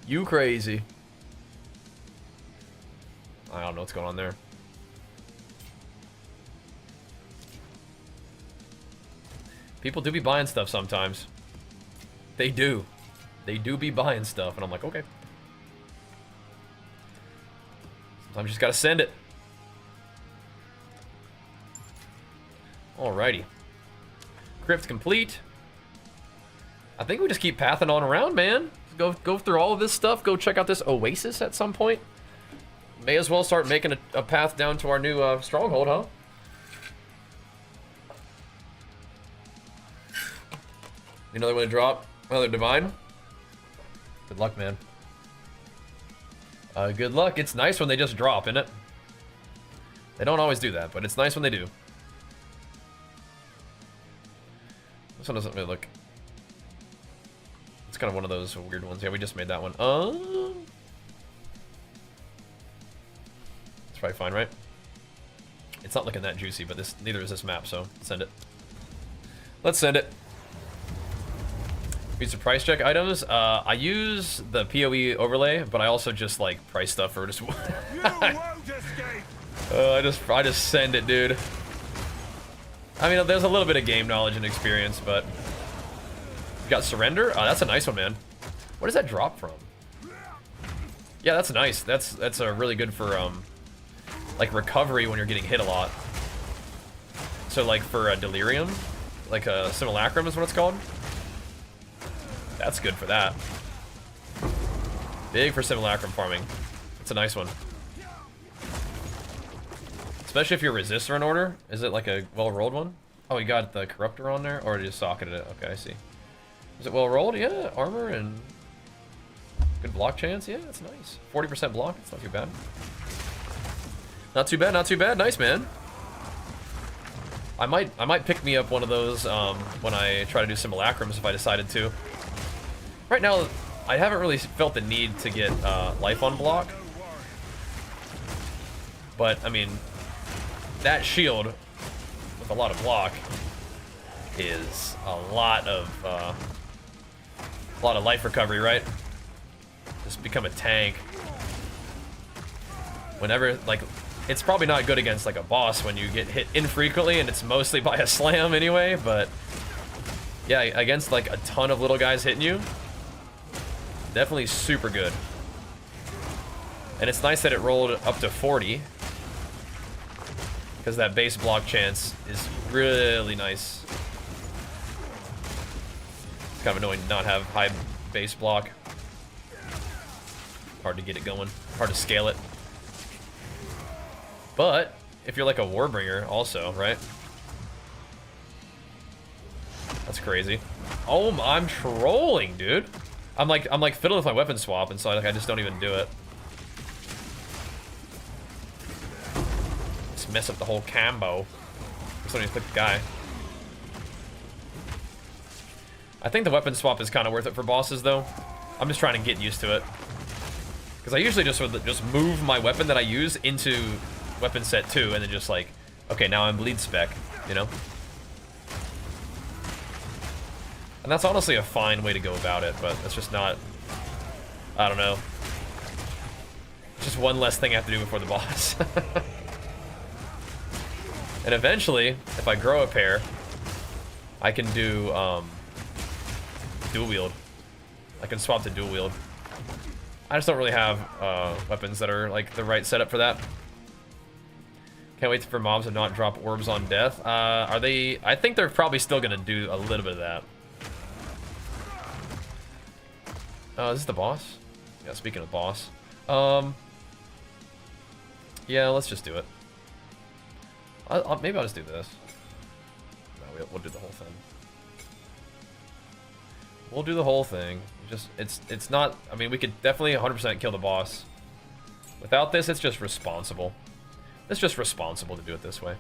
You crazy. I don't know what's going on there. People do be buying stuff sometimes. They do. They do be buying stuff, and I'm like, okay. Sometimes you just gotta send it. Alrighty. Crypt complete. I think we just keep pathing on around, man. Go through all of this stuff. Go check out this oasis at some point. May as well start making a path down to our new stronghold, huh? Another one to drop. Another divine. Good luck, man. Good luck. It's nice when they just drop, isn't it? They don't always do that, but it's nice when they do. This one doesn't really look... It's kind of one of those weird ones. Yeah, we just made that one. It's probably fine, right? It's not looking that juicy, but neither is this map, so send it. Let's send it. Use the price check items. I use the PoE overlay, but I also just like price stuff for just. I just send it, dude. I mean, there's a little bit of game knowledge and experience, but you got surrender. Oh, that's a nice one, man. Where does that drop from? Yeah, that's nice. That's really good for like recovery when you're getting hit a lot. So like for a delirium, like a simulacrum is what it's called. That's good for that. Big for simulacrum farming. It's a nice one. Especially if your resistor in order. Is it like a well-rolled one? Oh, you got the corruptor on there? Or just socketed it? Okay, I see. Is it well-rolled? Yeah, armor and good block chance. Yeah, that's nice. 40% block. It's not too bad. Not too bad, not too bad. Nice, man. I might pick me up one of those when I try to do simulacrums if I decided to. Right now, I haven't really felt the need to get life on block. But, I mean, that shield with a lot of block is a lot of life recovery, right? Just become a tank. Whenever, like, it's probably not good against, like, a boss when you get hit infrequently and it's mostly by a slam anyway, but yeah, against, like, a ton of little guys hitting you, definitely super good. And it's nice that it rolled up to 40, because that base block chance is really nice. It's kind of annoying to not have high base block. Hard to get it going, hard to scale it. But if you're like a Warbringer also, right? That's crazy. Oh, I'm trolling, dude. I'm like fiddling with my weapon swap, and so I just don't even do it. Just mess up the whole combo. when you click the guy. I think the weapon swap is kind of worth it for bosses, though. I'm just trying to get used to it. Because I usually just move my weapon that I use into weapon set 2, and then just like, okay, now I'm bleed spec, you know? And that's honestly a fine way to go about it, but that's just not, I don't know. Just one less thing I have to do before the boss. And eventually, if I grow a pair, I can do dual wield. I can swap to dual wield. I just don't really have weapons that are like the right setup for that. Can't wait for mobs to not drop orbs on death. Are they? I think they're probably still gonna do a little bit of that. Is this the boss? Yeah, speaking of boss. Yeah, let's just do it. Maybe I'll just do this. No, we'll do the whole thing. We'll do the whole thing. Just it's not. I mean, we could definitely 100% kill the boss. Without this, it's just responsible. It's just responsible to do it this way.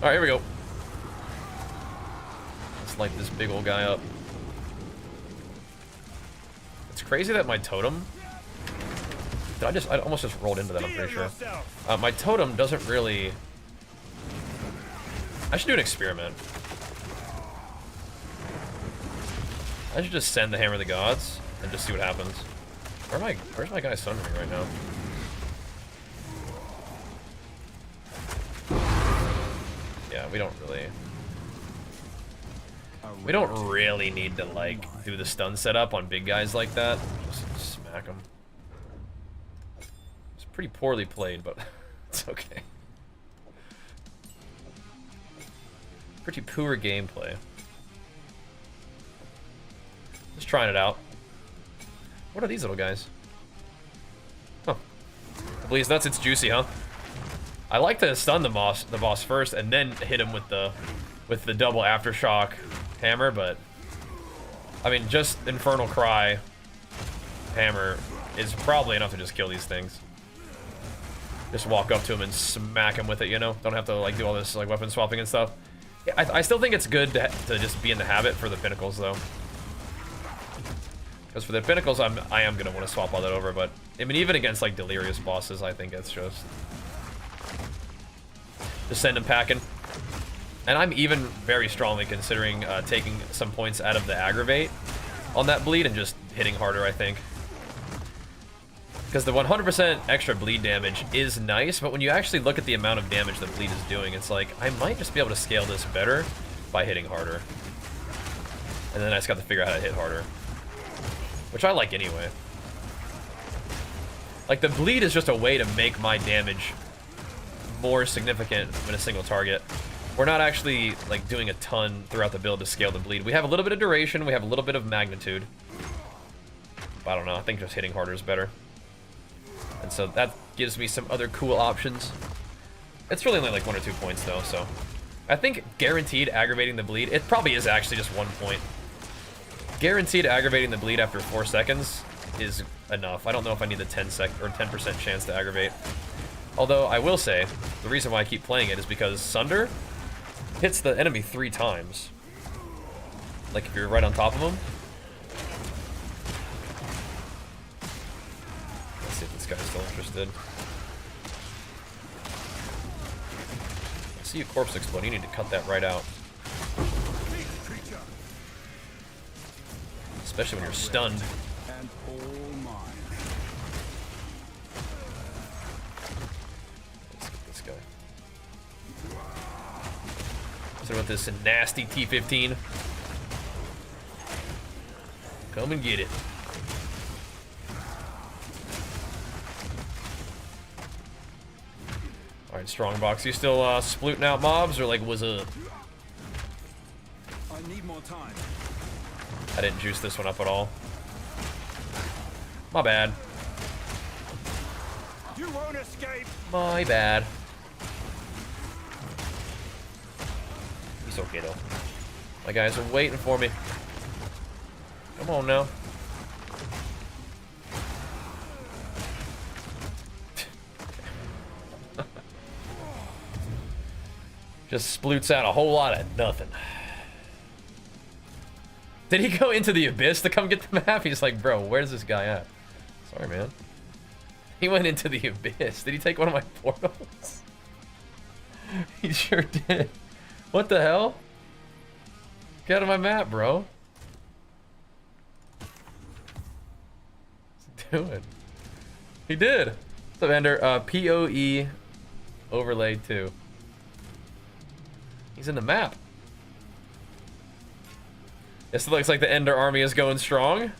All right, here we go. Let's light this big old guy up. It's crazy that my totem. I almost just rolled into that, I'm pretty sure. My totem doesn't really... I should do an experiment. I should just send the Hammer of the Gods and just see what happens. Where's my guy sundering right now? Yeah, we don't really need to like do the stun setup on big guys like that. Just smack them. It's pretty poorly played, but it's okay. Pretty poor gameplay. Just trying it out. What are these little guys? Huh. Please, that's it's juicy, huh? I like to stun the boss first and then hit him with the double aftershock hammer, but I mean, just Infernal Cry hammer is probably enough to just kill these things. Just walk up to him and smack him with it, you know? Don't have to like do all this like weapon swapping and stuff. Yeah, I still think it's good to just be in the habit for the pinnacles though. Because for the pinnacles, I am gonna want to swap all that over, but I mean, even against like delirious bosses, I think it's just send him packing. And I'm even very strongly considering taking some points out of the aggravate on that bleed and just hitting harder, I think. Because the 100% extra bleed damage is nice, but when you actually look at the amount of damage that bleed is doing, it's like, I might just be able to scale this better by hitting harder. And then I just got to figure out how to hit harder. Which I like anyway. Like, the bleed is just a way to make my damage more significant in a single target. We're not actually, like, doing a ton throughout the build to scale the bleed. We have a little bit of duration, we have a little bit of magnitude. But I don't know, I think just hitting harder is better. And so that gives me some other cool options. It's really only like 1 or 2 points though, so. I think guaranteed aggravating the bleed, it probably is actually just 1 point. Guaranteed aggravating the bleed after 4 seconds is enough. I don't know if I need the 10% chance to aggravate. Although I will say, the reason why I keep playing it is because Sunder hits the enemy 3 times. Like if you're right on top of him. Let's see if this guy's still interested. I see a corpse explode. You need to cut that right out. Especially when you're stunned. And all mine. Let's get this guy. So with this nasty T-15. Come and get it. Alright, Strongbox, you still splooting out mobs or like what's up? I need more time. I didn't juice this one up at all. My bad. You won't escape. My bad. He's okay though. My guys are waiting for me. Come on now. Just sploots out a whole lot of nothing. Did he go into the abyss to come get the map? He's like, bro, where's this guy at? Sorry, man. He went into the abyss. Did he take one of my portals? He sure did. What the hell? Get out of my map, bro. What's he doing? He did. What's up, Ender? POE overlay 2. He's in the map. This looks like the Ender army is going strong.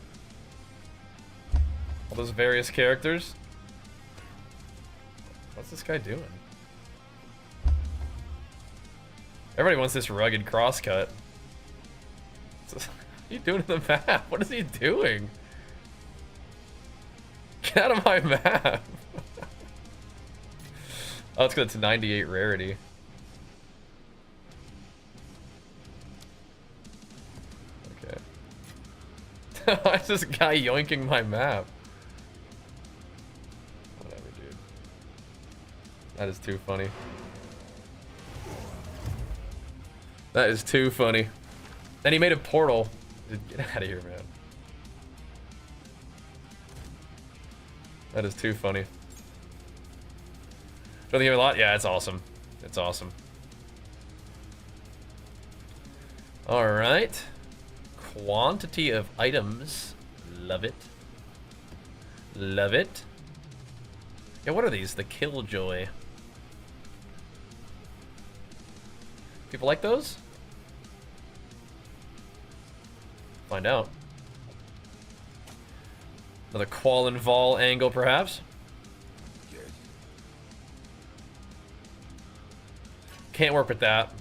All those various characters. What's this guy doing? Everybody wants this rugged crosscut. What are you doing in the map? What is he doing? Get out of my map. Oh, it's good. It's 98 rarity. Okay. Why is this guy yoinking my map? Whatever, dude. That is too funny. That is too funny. And he made a portal. Dude, get out of here, man. That is too funny. Don't think you have a lot? Yeah, it's awesome. It's awesome. Alright. Quantity of items. Love it. Love it. Yeah, what are these? The Killjoy. People like those? Find out. Another Qual and Vol angle, perhaps? Yes. Can't work with that.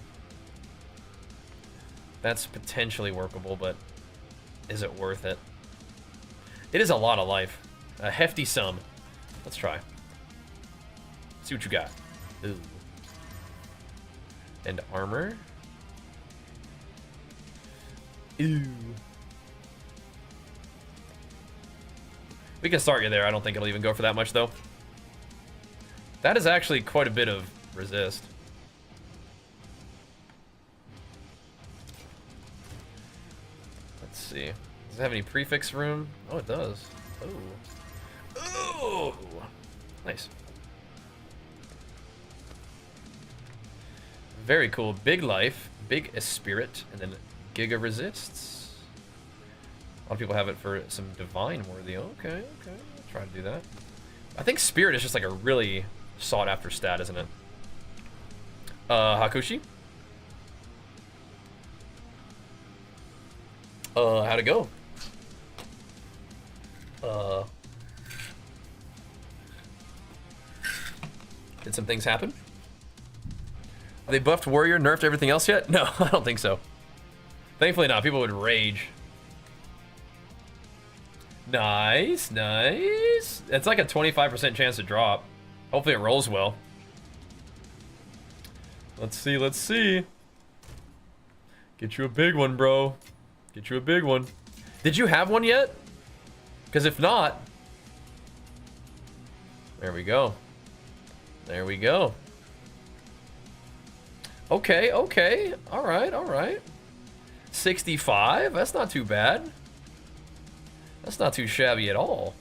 That's potentially workable, but is it worth it? It is a lot of life. A hefty sum. Let's try. See what you got. Ooh. And armor. Ooh. We can start you there. I don't think it'll even go for that much, though. That is actually quite a bit of resist. Let's see. Does it have any prefix room? Oh, it does. Ooh. Ooh. Nice. Very cool. Big life, big spirit, and then giga resists. A lot of people have it for some divine worthy. Okay, okay. I'll try to do that. I think spirit is just like a really sought after stat, isn't it? Hakushi? How'd it go? Did some things happen? Have they buffed warrior, nerfed everything else yet? No, I don't think so. Thankfully not. People would rage. Nice, nice. It's like a 25% chance to drop. Hopefully it rolls well. Let's see, let's see. Get you a big one, bro. Get you a big one. Did you have one yet? Because if not... There we go. There we go. Okay, okay. Alright, alright. 65? That's not too bad. That's not too shabby at all.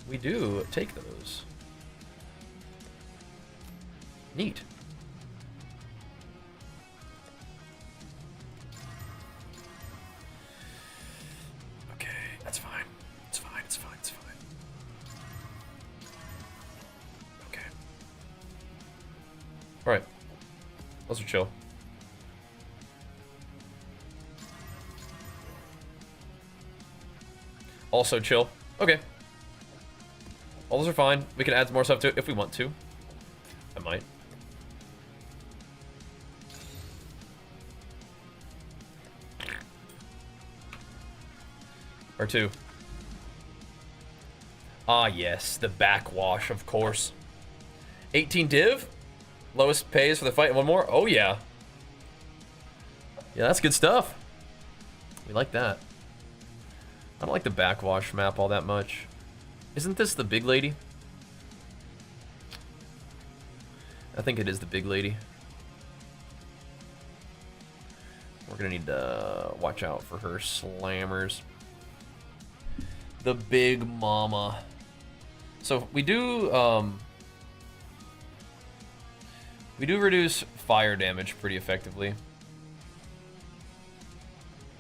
We do take those. Neat. Okay, that's fine. It's fine, it's fine, it's fine. Okay. Alright. Those are chill. Also chill. Okay. All those are fine. We can add more stuff to it if we want to. I might. Or two. Ah, yes. The backwash, of course. 18 div? Lowest pays for the fight and one more? Oh, yeah. Yeah, that's good stuff. We like that. I don't like the backwash map all that much. Isn't this the big lady? I think it is the big lady. We're gonna need to watch out for her slammers. The big mama. So we do reduce fire damage pretty effectively.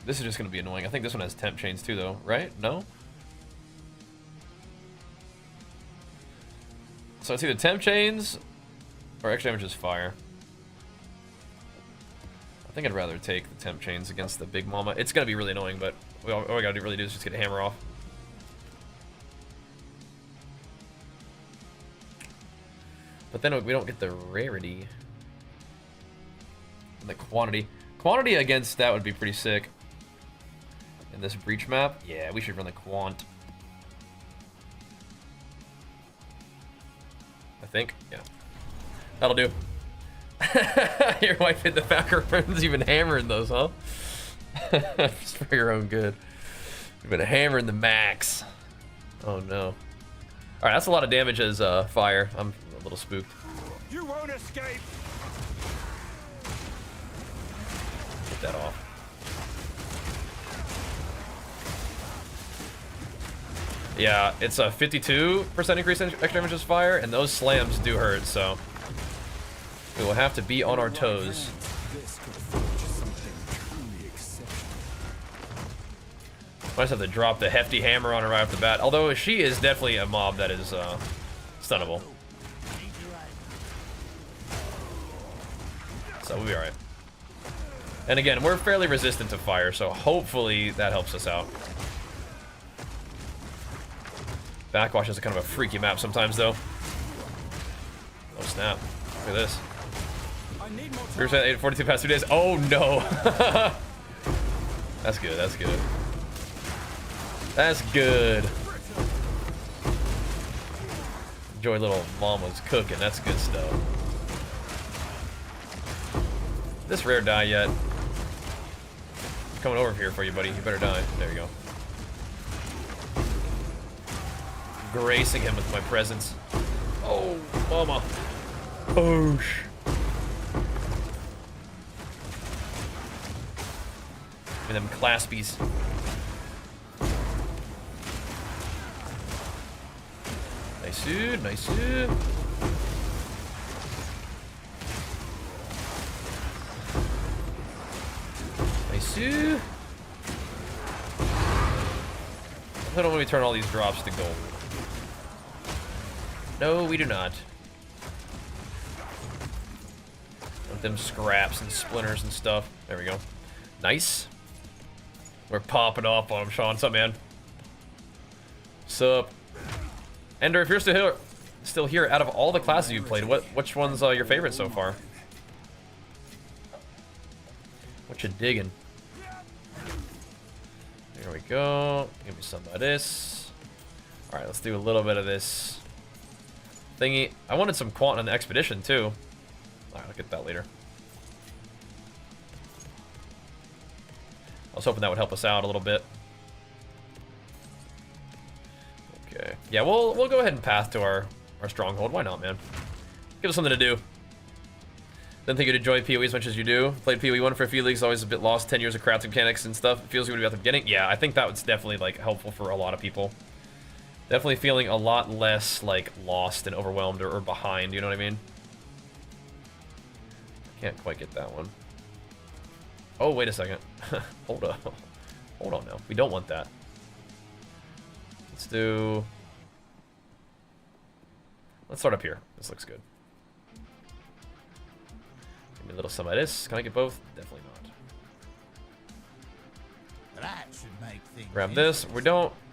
This is just gonna be annoying. I think this one has temp chains too, though, right? No? So it's either temp chains or extra damage is fire. I think I'd rather take the temp chains against the big mama. It's gonna be really annoying, but all we gotta really do is just get a hammer off. But then we don't get the rarity and the quantity. Quantity against that would be pretty sick. In this breach map, yeah, we should run the quant. I think, yeah. That'll do. Your wife hit the macarons. You've been hammering those, huh? Just for your own good. You've been hammering the max. Oh no. Alright, that's a lot of damage as fire. I'm a little spooked. You won't escape. Get that off. Yeah, it's a 52% increase in extra damage as fire, and those slams do hurt, so we will have to be on our toes. Might just have to drop the hefty hammer on her right off the bat. Although she is definitely a mob that is stunnable. So we'll be alright. And again, we're fairly resistant to fire, so hopefully that helps us out. Backwash is a kind of a freaky map sometimes, though. Oh snap! Look at this. 3% 42 past 2 days. Oh no! That's good. That's good. That's good. Enjoy little mama's cooking. That's good stuff. This rare die yet? I'm coming over here for you, buddy. You better die. There you go. Gracing him with my presence. Oh, mama. Boosh. Give me them claspies. Nice dude, nice dude. Nice dude. I don't know when we turn all these drops to gold. No, we do not. Want them scraps and splinters and stuff. There we go. Nice. We're popping off on him, Sean. What's up, man? Sup? Ender, if you're still here, out of all the classes you've played, which one's your favorite so far? What you digging? There we go. Give me some of this. All right, let's do a little bit of this thingy. I wanted some quant on the expedition too. All right, I'll get that later. I was hoping that would help us out a little bit. Okay. Yeah, we'll go ahead and path to our stronghold. Why not, man? Give us something to do. Didn't think you'd enjoy PoE as much as you do. Played PoE 1 for a few leagues, always a bit lost. 10 years of crafting mechanics and stuff. It feels good to be at the beginning. Yeah, I think that was definitely like helpful for a lot of people. Definitely feeling a lot less like lost and overwhelmed or behind, you know what I mean? Can't quite get that one. Oh, wait a second. Hold on. Hold on now. We don't want that. Let's start up here. This looks good. Give me a little some of this. Can I get both? Definitely not. That should make things Grab this.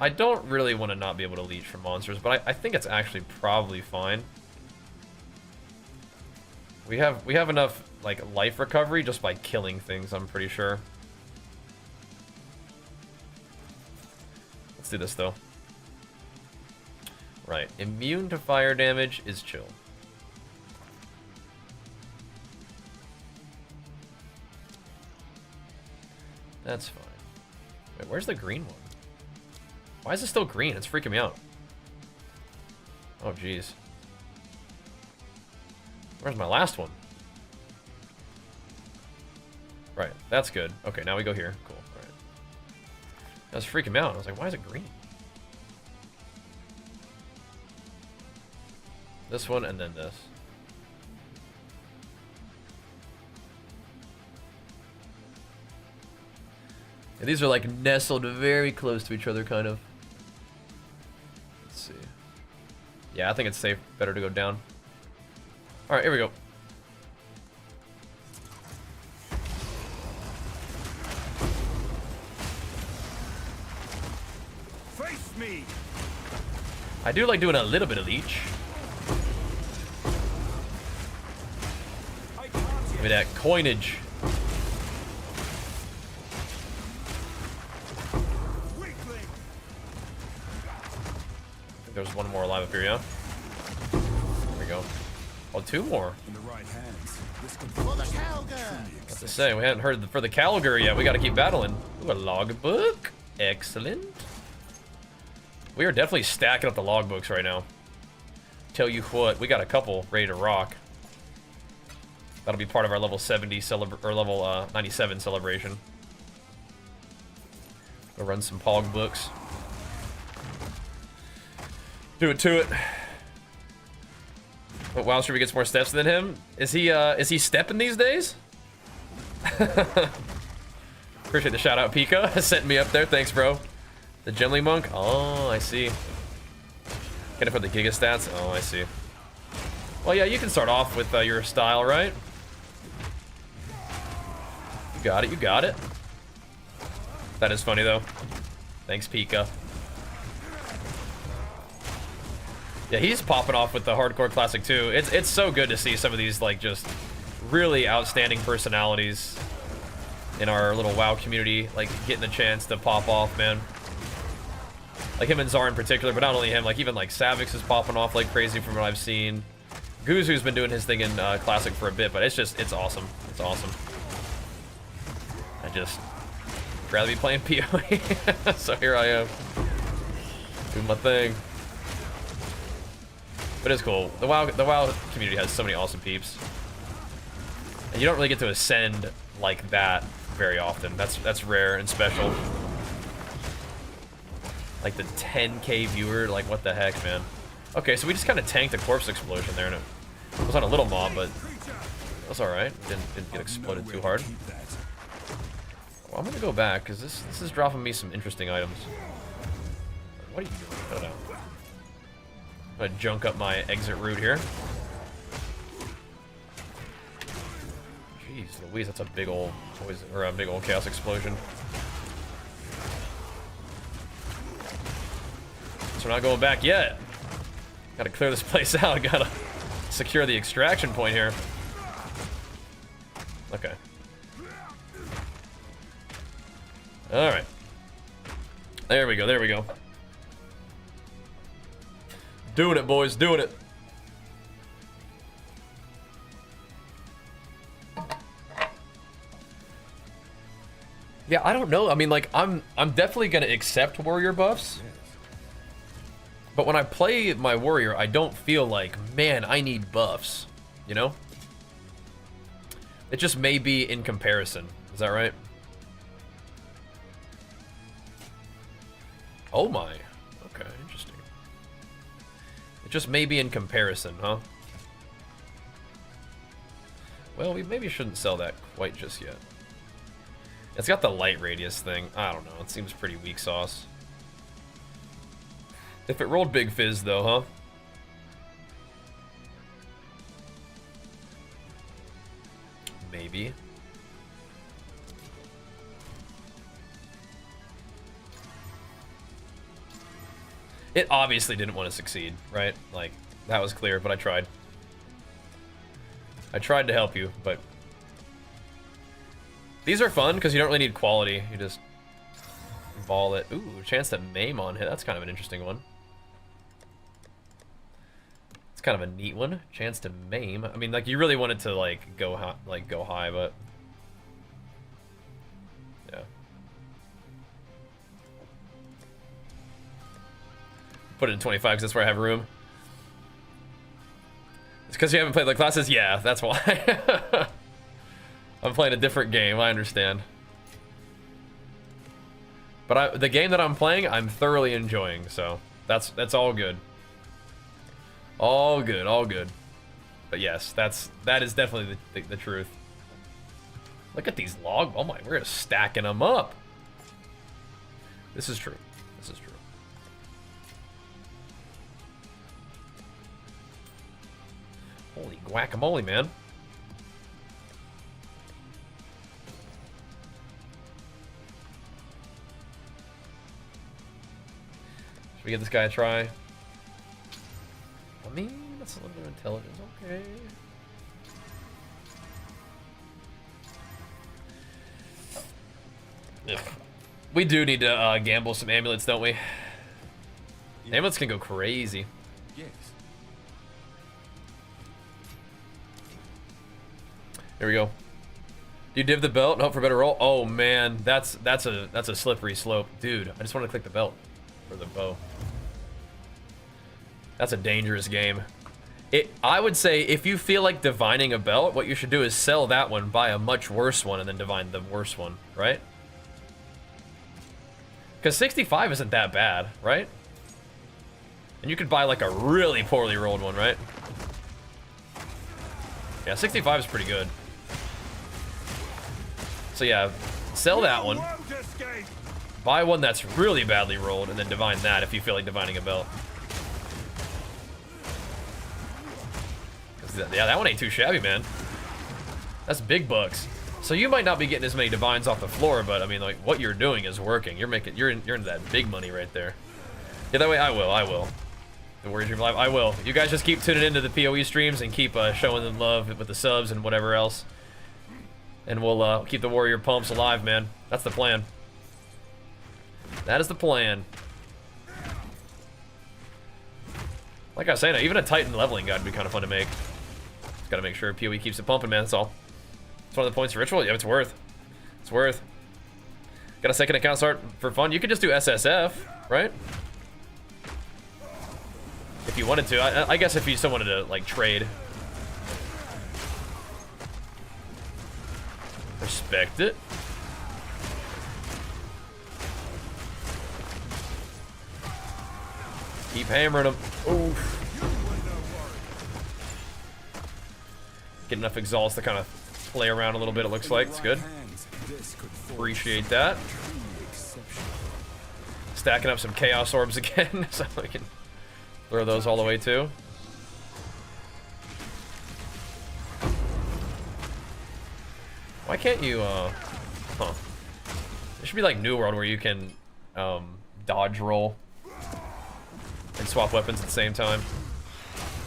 I don't really want to not be able to leech from monsters, but I think it's actually probably fine. We have enough like life recovery just by killing things, I'm pretty sure. Let's do this though. Right, immune to fire damage is chill. That's fine. Wait, where's the green one? Why is it still green? It's freaking me out. Oh, jeez. Where's my last one? Right, that's good. Okay, now we go here. Cool. All right. I was freaking me out. I was like, why is it green? This one and then this. And these are like nestled very close to each other, kind of. Let's see. Yeah, I think it's safe. Better to go down. All right, here we go. Face me. I do like doing a little bit of leech. Give me that coinage. Weakling. I think there's one more alive up here, yeah? There we go. Oh, two more. In the right hands, this could For the Calgar. What to say? We haven't heard for the Calgar yet. We got to keep battling. Ooh, a logbook. Excellent. We are definitely stacking up the logbooks right now. Tell you what, we got a couple ready to rock. That'll be part of our level 70 or level 97 celebration. Go run some pog books. Do it to it. But Wild Street gets more steps than him. Is he stepping these days? Appreciate the shout out, Pika. Setting me up there. Thanks, bro. The Gemly Monk. Oh, I see. Can I put the Giga stats? Oh, I see. Well, yeah, you can start off with your style, right? You got it. You got it. That is funny though. Thanks, Pika. Yeah, he's popping off with the hardcore classic too. It's so good to see some of these like just really outstanding personalities in our little WoW community like getting the chance to pop off, man. Like him and Czar in particular, but not only him, like even like Savix is popping off like crazy from what I've seen. Guzu's been doing his thing in classic for a bit, but it's awesome. It's awesome. I just rather be playing PoE. So here I am doing my thing. But it's cool. The WoW community has so many awesome peeps. And you don't really get to ascend like that very often. That's rare and special. Like the 10k viewer, like what the heck, man. Okay, so we just kind of tanked the corpse explosion there, and it was on a little mob, but that's all right. Didn't get exploded too hard. Well, I'm gonna go back because this is dropping me some interesting items. What are you doing? Cut it out. I'm gonna junk up my exit route here. Jeez Louise, that's a big old poison or a big old chaos explosion. So we're not going back yet. Gotta clear this place out. Gotta secure the extraction point here. Okay. Alright. There we go, there we go. Doing it, boys, doing it. Yeah, I don't know. I mean, like, I'm definitely gonna accept warrior buffs. But when I play my warrior, I don't feel like, man, I need buffs. You know? It just may be in comparison. Is that right? Oh my. Okay, interesting. It just may be in comparison, huh? Well, we maybe shouldn't sell that quite just yet. It's got the light radius thing. I don't know. It seems pretty weak sauce. If it rolled Big Fizz, though, huh? Maybe. It obviously didn't want to succeed, right? Like, that was clear, but I tried. I tried to help you, but... These are fun, because you don't really need quality. You just... ball it. Ooh, chance to maim on hit. That's kind of an interesting one. It's kind of a neat one. Chance to maim. I mean, like, you really wanted to, like, go high, but... yeah. Put it in 25, because that's where I have room. It's because you haven't played the classes? Yeah, that's why. I'm playing a different game, I understand. But the game that I'm playing, I'm thoroughly enjoying, so that's all good. All good, all good. But yes, that is definitely the truth. Look at these log. Oh my, we're just stacking them up. This is true. This is true. Holy guacamole, man. Should we give this guy a try? I mean, that's a little bit of intelligence. Okay. Ugh. We do need to gamble some amulets, don't we? Yeah. Amulets can go crazy. Yes. Here we go. Do you div the belt and hope for a better roll? Oh man, that's a slippery slope, dude. I just want to click the belt for the bow. That's a dangerous game. I would say if you feel like divining a belt, what you should do is sell that one, buy a much worse one, and then divine the worse one, right? Because 65 isn't that bad, right? And you could buy like a really poorly rolled one, right? Yeah, 65 is pretty good. So yeah, sell that one. Buy one that's really badly rolled, and then divine that if you feel like divining a belt. Yeah, that one ain't too shabby, man. That's big bucks. So you might not be getting as many divines off the floor, but I mean, like, what you're doing is working. You're into that big money right there. Yeah, that way I will. The Warrior Dream Live, I will. You guys just keep tuning into the PoE streams and keep showing them love with the subs and whatever else. And we'll keep the Warrior pumps alive, man. That's the plan. That is the plan. Like I was saying, even a Titan leveling guide would be kind of fun to make. Just gotta make sure PoE keeps it pumping, man, that's all. It's one of the points of ritual. Yeah, it's worth. It's worth. Got a second account start for fun. You could just do SSF, right? If you wanted to. I guess if you still wanted to, like, trade. Respect it. Keep hammering them. Oof. Get enough exalts to kind of play around a little bit, it looks like. It's good. Appreciate that. Stacking up some chaos orbs again, so we can throw those all the way too. Why can't you, There should be like New World where you can, dodge roll and swap weapons at the same time.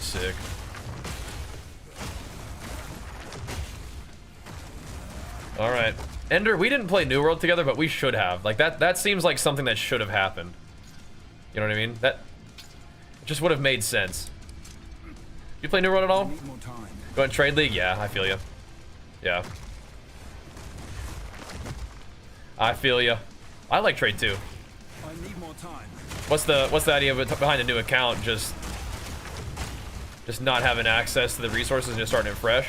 Sick. Alright. Ender, we didn't play New World together, but we should have. Like, that seems like something that should have happened. You know what I mean? That just would have made sense. You play New World at all? Go in Trade League? Yeah, I feel you. Yeah. I feel you. I like Trade too. I need more time. What's the idea behind a new account? Just not having access to the resources and just starting it fresh?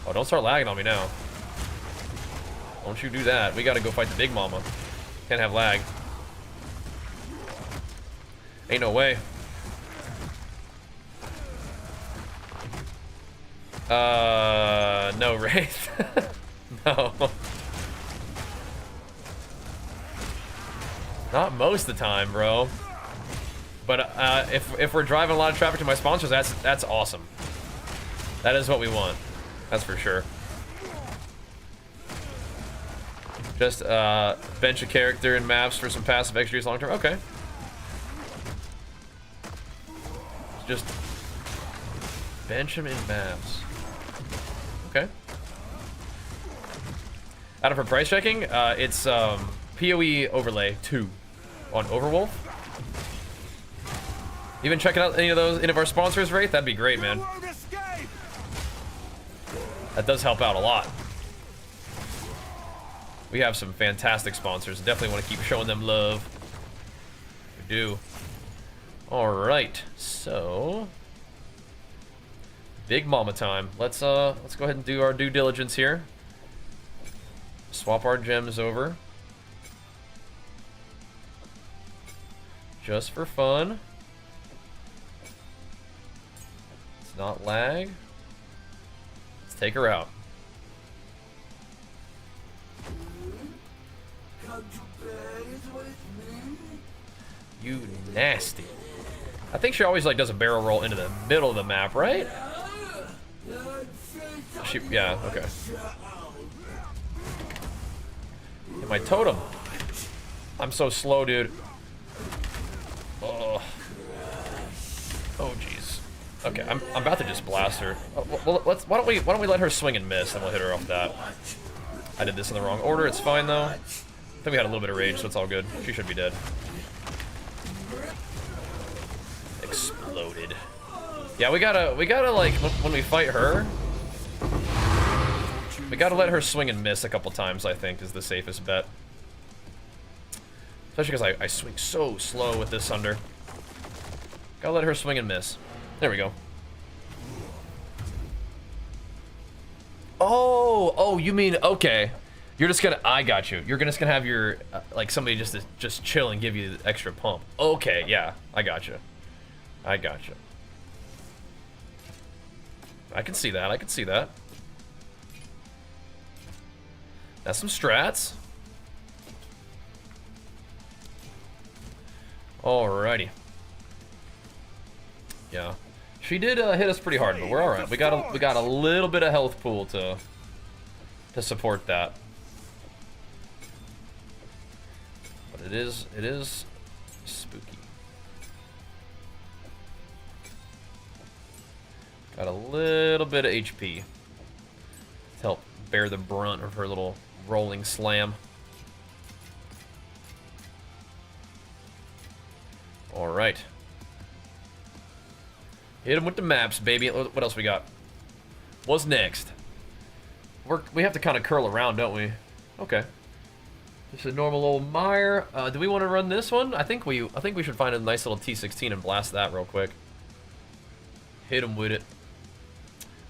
Oh, don't start lagging on me now. Don't you do that. We gotta go fight the big mama. Can't have lag. Ain't no way. No, Wraith. No. Not most of the time, bro. But if we're driving a lot of traffic to my sponsors, that's awesome. That is what we want. That's for sure. Just bench a character in maps for some passive extra use long term. Okay. Just bench him in maps. Okay. Out of her price checking, it's PoE overlay 2 on Overwolf. You been checking out any of our sponsors, Wraith? That'd be great, man. That does help out a lot. We have some fantastic sponsors. Definitely want to keep showing them love. We do. All right, so Big mama time. Let's go ahead and do our due diligence here. Swap our gems over. Just for fun. Let's not lag. Let's take her out. You nasty. I think she always like does a barrel roll into the middle of the map, right? Yeah, okay. Hit my totem. I'm so slow, dude. Oh, jeez. Okay, I'm about to just blast her. Well, why don't we let her swing and miss, and we'll hit her off that. I did this in the wrong order. It's fine though. I think we had a little bit of rage, so it's all good. She should be dead. Exploded. Yeah, we gotta like when we fight her, we gotta let her swing and miss a couple times. I think is the safest bet. Especially because I swing so slow with this Sunder. Gotta let her swing and miss. There we go. Oh, you mean, okay. You're just gonna, I got you. You're just gonna have your, like somebody just chill and give you the extra pump. Okay, yeah, I got you. I got you. I can see that, I can see that. That's some strats. Alrighty. Yeah. She did hit us pretty hard, but we're alright. We got a little bit of health pool to support that. But it is spooky. Got a little bit of HP to help bear the brunt of her little rolling slam. Alright. Hit him with the maps, baby. What else we got? What's next? We have to kind of curl around, don't we? Okay. Just a normal old mire. Do we want to run this one? I think we should find a nice little T16 and blast that real quick. Hit him with it.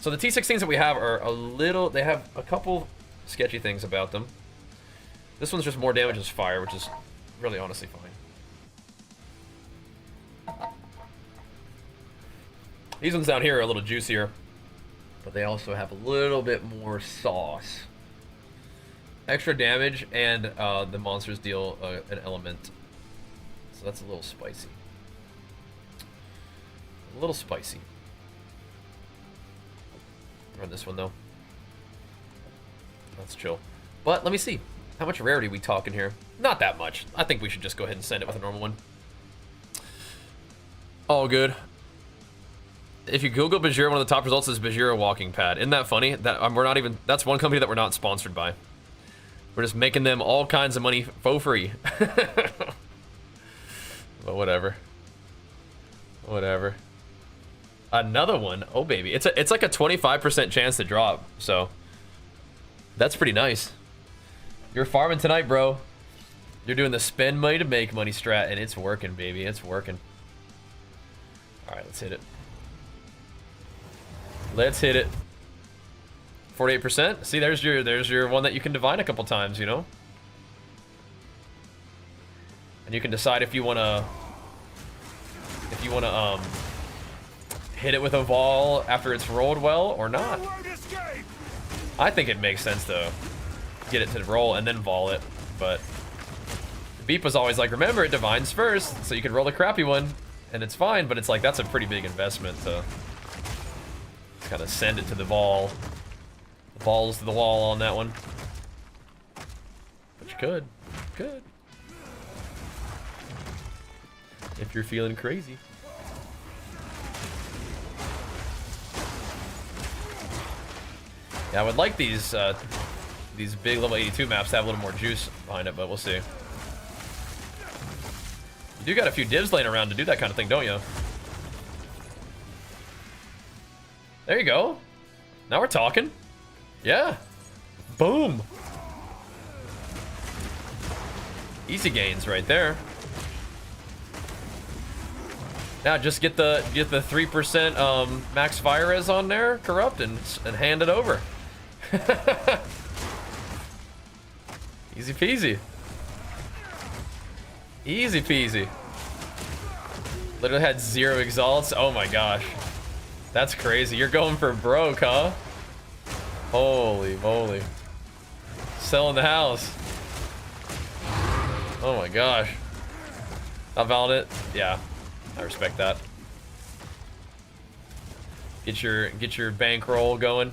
So the T16s that we have are a little. They have a couple sketchy things about them. This one's just more damage as fire, which is really honestly fine. These ones down here are a little juicier, but they also have a little bit more sauce. Extra damage, and the monsters deal an element. So that's a little spicy. A little spicy. Run this one, though. That's chill. But let me see. How much rarity are we talking here? Not that much. I think we should just go ahead and send it with a normal one. All good. If you Google Bajheera, one of the top results is Bajheera walking pad. Isn't that funny? That we're not even. That's one company that we're not sponsored by. We're just making them all kinds of money for free. But whatever. Whatever. Another one. Oh baby, it's like a 25% chance to drop. So that's pretty nice. You're farming tonight, bro. You're doing the spend money to make money strat, and it's working, baby. It's working. All right, let's hit it. Let's hit it. 48%. See, there's your one that you can divine a couple times, you know. And you can decide if you wanna hit it with a vol after it's rolled well or not. I think it makes sense to get it to roll and then vol it, but Beep was always like, remember, it divines first, so you can roll a crappy one, and it's fine, but it's like, that's a pretty big investment to kind of send it to the vol. Balls to the wall on that one. But you could. If you're feeling crazy. Yeah, I would like these big level 82 maps to have a little more juice behind it, but we'll see. You do got a few divs laying around to do that kind of thing, don't you? There you go. Now we're talking. Yeah. Boom. Easy gains right there. Now just get the 3% max fire res on there, corrupt, and hand it over. Easy peasy. Easy peasy. Literally had 0 exalts. Oh my gosh. That's crazy. You're going for broke, huh? Holy moly. Selling the house. Oh my gosh. I found it. Yeah. I respect that. Get your bankroll going.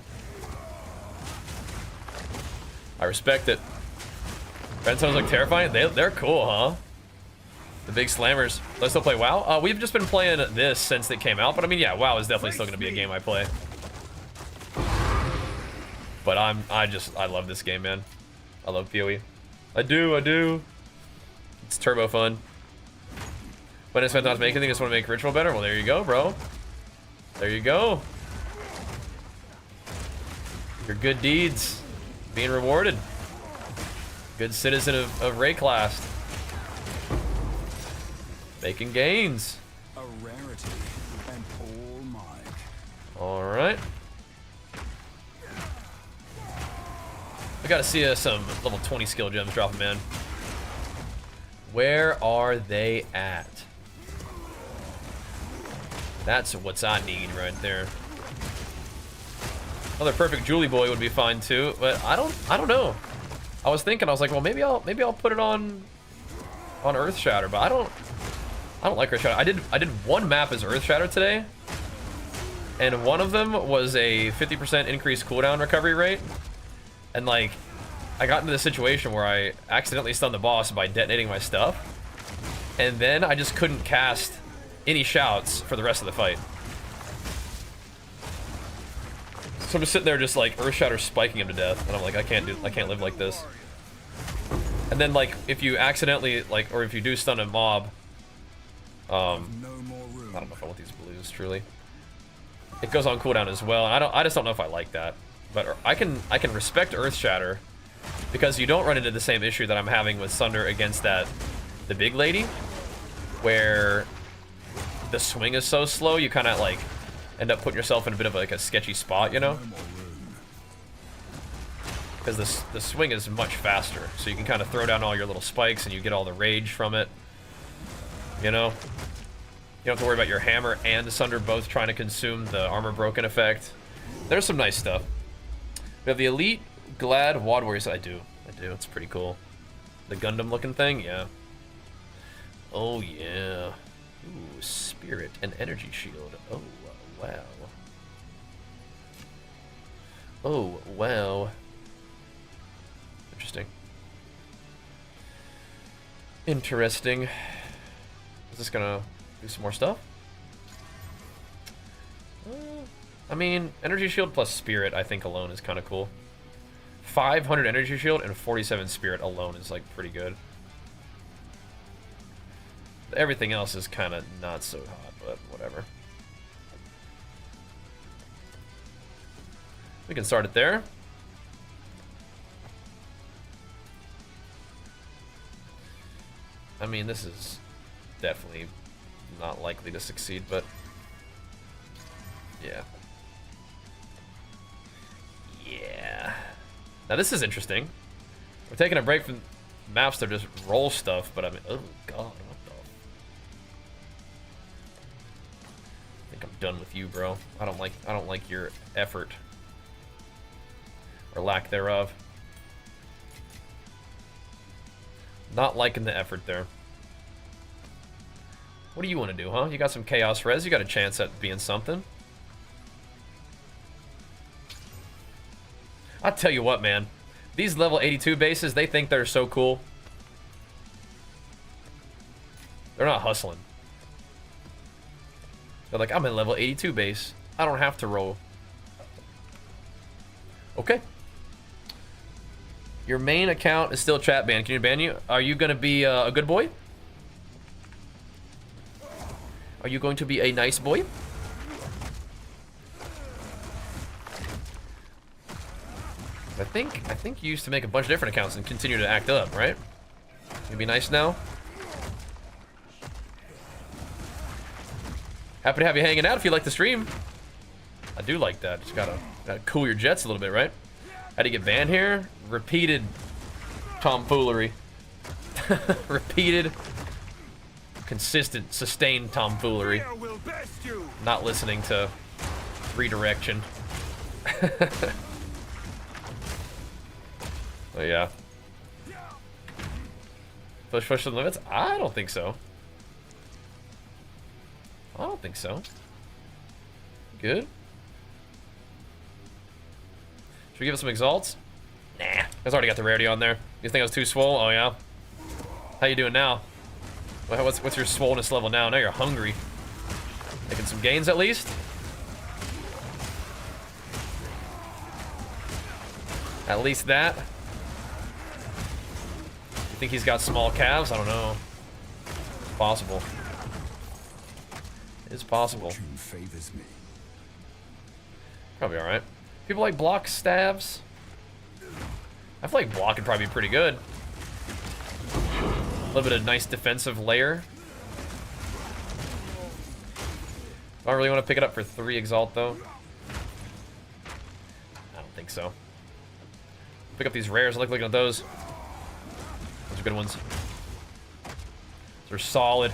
I respect it. Redstones look terrifying. They're cool, huh? The big slammers. Let's still play WoW. We've just been playing this since it came out, but I mean, yeah, WoW is definitely still gonna be a game I play. But I love this game, man. I love PoE. I do. It's turbo fun. But I spent not to make anything, just want to make ritual better. Well, there you go, bro. There you go. Your good deeds being rewarded. Good citizen of Rayclast. Making gains. A rarity and all mine. All right. I gotta see some level 20 skill gems dropping, man. Where are they at? That's what I need right there. Another perfect Julie boy would be fine too, but I don't know. I was thinking, I was like, well, maybe I'll put it on Earth Shatter, but I don't like Earth Shatter. I did one map as Earth Shatter today, and one of them was a 50% increased cooldown recovery rate, and like I got into the situation where I accidentally stunned the boss by detonating my stuff, and then I just couldn't cast any shouts for the rest of the fight. So I'm just sitting there just like Earth Shatter spiking him to death, and I'm like, I can't live like this. And then like if you accidentally like, or if you do stun a mob, I don't know if I want these blues truly. It goes on cooldown as well, and I just don't know if I like that. But I can respect Earth Shatter because you don't run into the same issue that I'm having with Sunder against the big lady, where the swing is so slow you kind of like end up putting yourself in a bit of like a sketchy spot, you know? Because the swing is much faster, so you can kind of throw down all your little spikes and you get all the rage from it, you know? You don't have to worry about your hammer and the Sunder both trying to consume the armor broken effect. There's some nice stuff. We have the Elite Glad Wad Warriors. I do. It's pretty cool. The Gundam looking thing, yeah. Oh yeah. Ooh, Spirit and Energy Shield. Oh wow. Oh wow. Interesting. Is this gonna do some more stuff? I mean, Energy Shield plus Spirit, I think alone is kind of cool. 500 Energy Shield and 47 Spirit alone is like pretty good. Everything else is kind of not so hot, but whatever. We can start it there. I mean, this is definitely not likely to succeed, but yeah. Yeah. Now this is interesting. We're taking a break from maps to just roll stuff, but I mean, oh god, what the? I think I'm done with you, bro. I don't like your effort or lack thereof. Not liking the effort there. What do you want to do, huh? You got some chaos res, you got a chance at being something. I'll tell you what, man. These level 82 bases, they think they're so cool. They're not hustling. They're like, I'm in level 82 base. I don't have to roll. Okay. Your main account is still chat banned. Can you ban you? Are you going to be a good boy? Are you going to be a nice boy? I think you used to make a bunch of different accounts and continue to act up, right? You be nice now? Happy to have you hanging out if you like the stream. I do like that. Just gotta cool your jets a little bit, right? How do you get banned here? Repeated tomfoolery. Repeated, consistent, sustained tomfoolery. Not listening to redirection. Oh yeah. Push to the limits? I don't think so. I don't think so. Good. Should we give it some exalts? Nah, that's already got the rarity on there. You think I was too swole? Oh yeah. How you doing now? What's your swollenness level now? Now you're hungry. Making some gains at least? At least that. You think he's got small calves? I don't know. It's possible. It's possible. Favors me. Probably alright. People like block stabs. I feel like block would probably be pretty good. A little bit of nice defensive layer. Do I really want to pick it up for 3 exalt though? I don't think so. Pick up these rares. I like looking at those. Those are good ones. They're solid.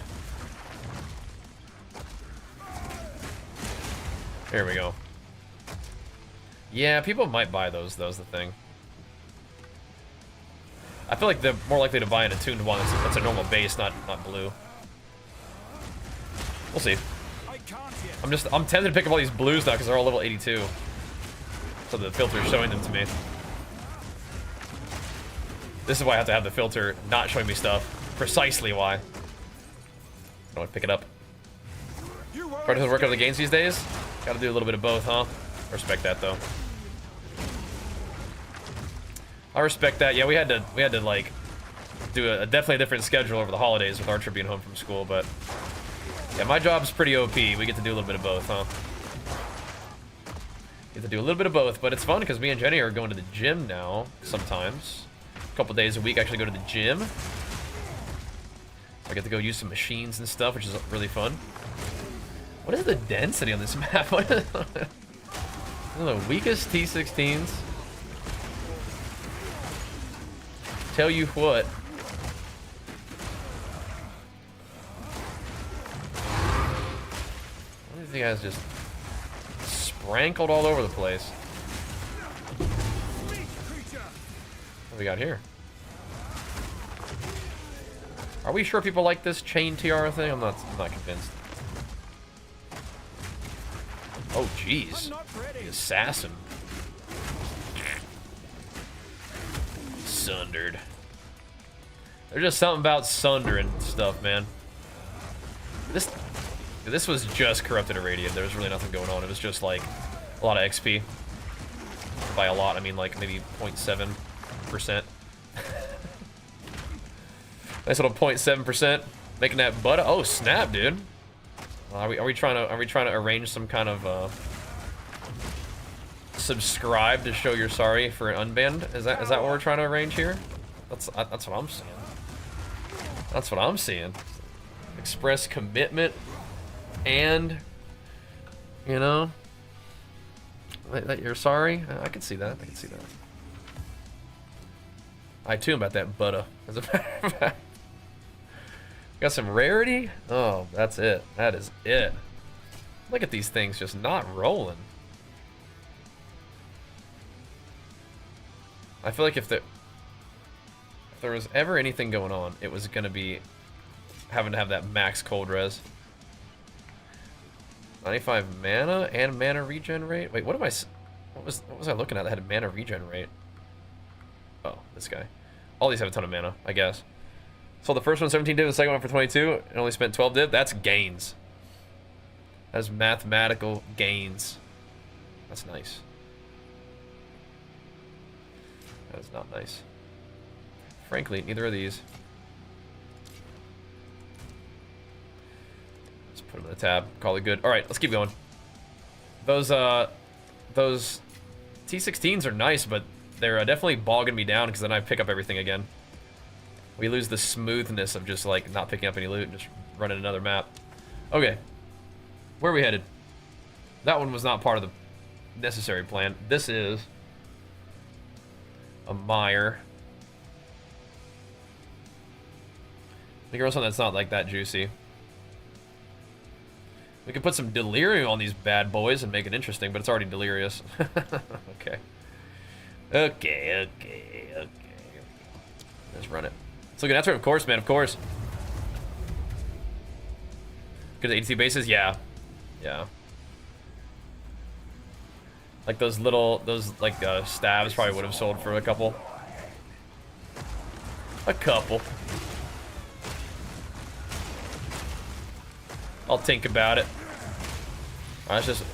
There we go. Yeah, people might buy those. That's the thing. I feel like they're more likely to buy an attuned one that's a normal base, not blue. We'll see. I'm tempted to pick up all these blues now because they're all level 82. So the filter's showing them to me. This is why I have to have the filter not showing me stuff. Precisely why. I don't want to pick it up. Part of the work out of the games these days? Gotta do a little bit of both, huh? I respect that though. I respect that. Yeah, we had to like do a definitely a different schedule over the holidays with Archer being home from school, but yeah, my job's pretty OP. We get to do a little bit of both, huh? Get to do a little bit of both, but it's fun because me and Jenny are going to the gym now sometimes. A couple days a week, I actually go to the gym. I get to go use some machines and stuff, which is really fun. What is the density on this map? What is the weakest T16s? Tell you what. What are these guys just sprankled all over the place? What do we got here? Are we sure people like this chain tiara thing? I'm not convinced. Oh, jeez. The assassin. Sundered. There's just something about Sunder and stuff, man. This was just corrupted Irradiant. There was really nothing going on. It was just like a lot of XP. By a lot, I mean like maybe 0.7%. Nice little 0.7%. Making that butter. Oh snap, dude. Are we trying to arrange some kind of subscribe to show you're sorry for an unbanned? Is that what we're trying to arrange here? That's what I'm seeing. That's what I'm seeing. Express commitment and, you know, that you're sorry. I can see that. I can see that. I too am about that butter. As a matter of fact. Got some rarity? Oh, that's it. That is it. Look at these things just not rolling. I feel like if there was ever anything going on, it was going to be having to have that max cold res. 95 mana and mana regen rate? Wait, what was I looking at that had mana regen rate? Oh, this guy. All these have a ton of mana, I guess. So the first one 17 div, the second one for 22, and only spent 12 div. That's gains. That's mathematical gains. That's nice. That is not nice. Frankly, neither of these. Let's put them in the tab. Call it good. All right, let's keep going. Those T16s are nice, but they're definitely bogging me down because then I pick up everything again. We lose the smoothness of just like not picking up any loot and just running another map. Okay. Where are we headed? That one was not part of the necessary plan. This is a mire. I think something that's not like that juicy. We could put some delirium on these bad boys and make it interesting, but it's already delirious. Okay. Okay. Let's run it. Let's look at that turn, of course, man, of course. Good ADC bases? Yeah. Yeah. Like those stabs probably would have sold for a couple. I'll think about it. Alright, let's just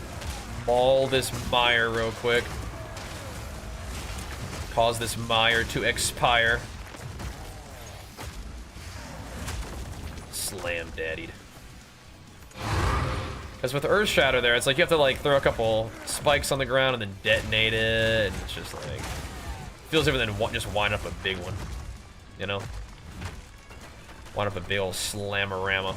maul this mire real quick. Cause this mire to expire. Slam daddied. Because with Earth Shatter there, it's like you have to like throw a couple spikes on the ground and then detonate it. And it's just like, feels different than just wind up a big one. You know? Wind up a big old slamorama.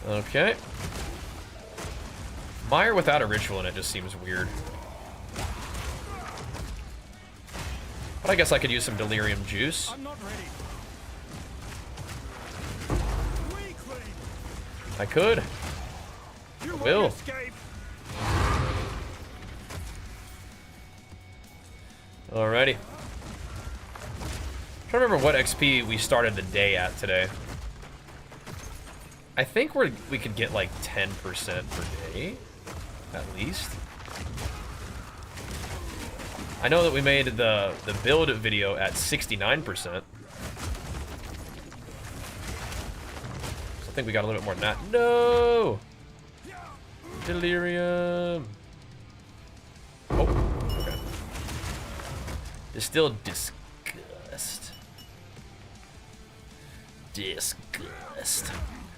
Okay. Mire without a ritual in it just seems weird. But I guess I could use some delirium juice. I'm not ready. I could. I will. Alrighty. I'm trying to remember what XP we started the day at today. I think we could get like 10% per day, at least. I know that we made the build video at 69%. So I think we got a little bit more than that. No! Delirium. Oh, okay. Distill disgust. Disgust.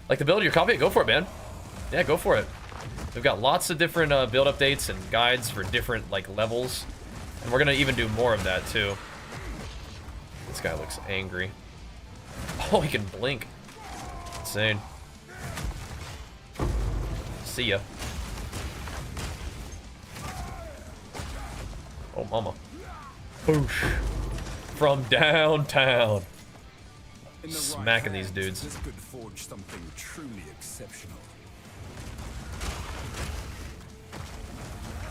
Like the build, you're confident? Go for it, man. Yeah, go for it. We've got lots of different build updates and guides for different like levels, and we're gonna even do more of that too. This guy looks angry. Oh, he can blink. Insane. See ya. Oh, mama. Boosh. From downtown. Smacking these dudes. This could forge something truly exceptional.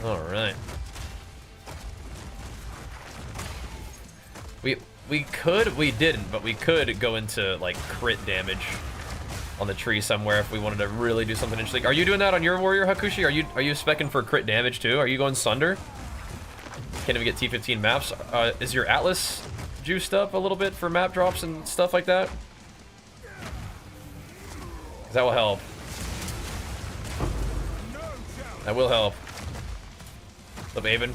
All right. We didn't, but we could go into like crit damage on the tree somewhere if we wanted to really do something interesting. Are you doing that on your warrior, Hakushi? Are you specking for crit damage too? Are you going Sunder? Can't even get T15 maps. Is your Atlas juiced up a little bit for map drops and stuff like that? 'Cause that will help. That will help. What's up, Aben?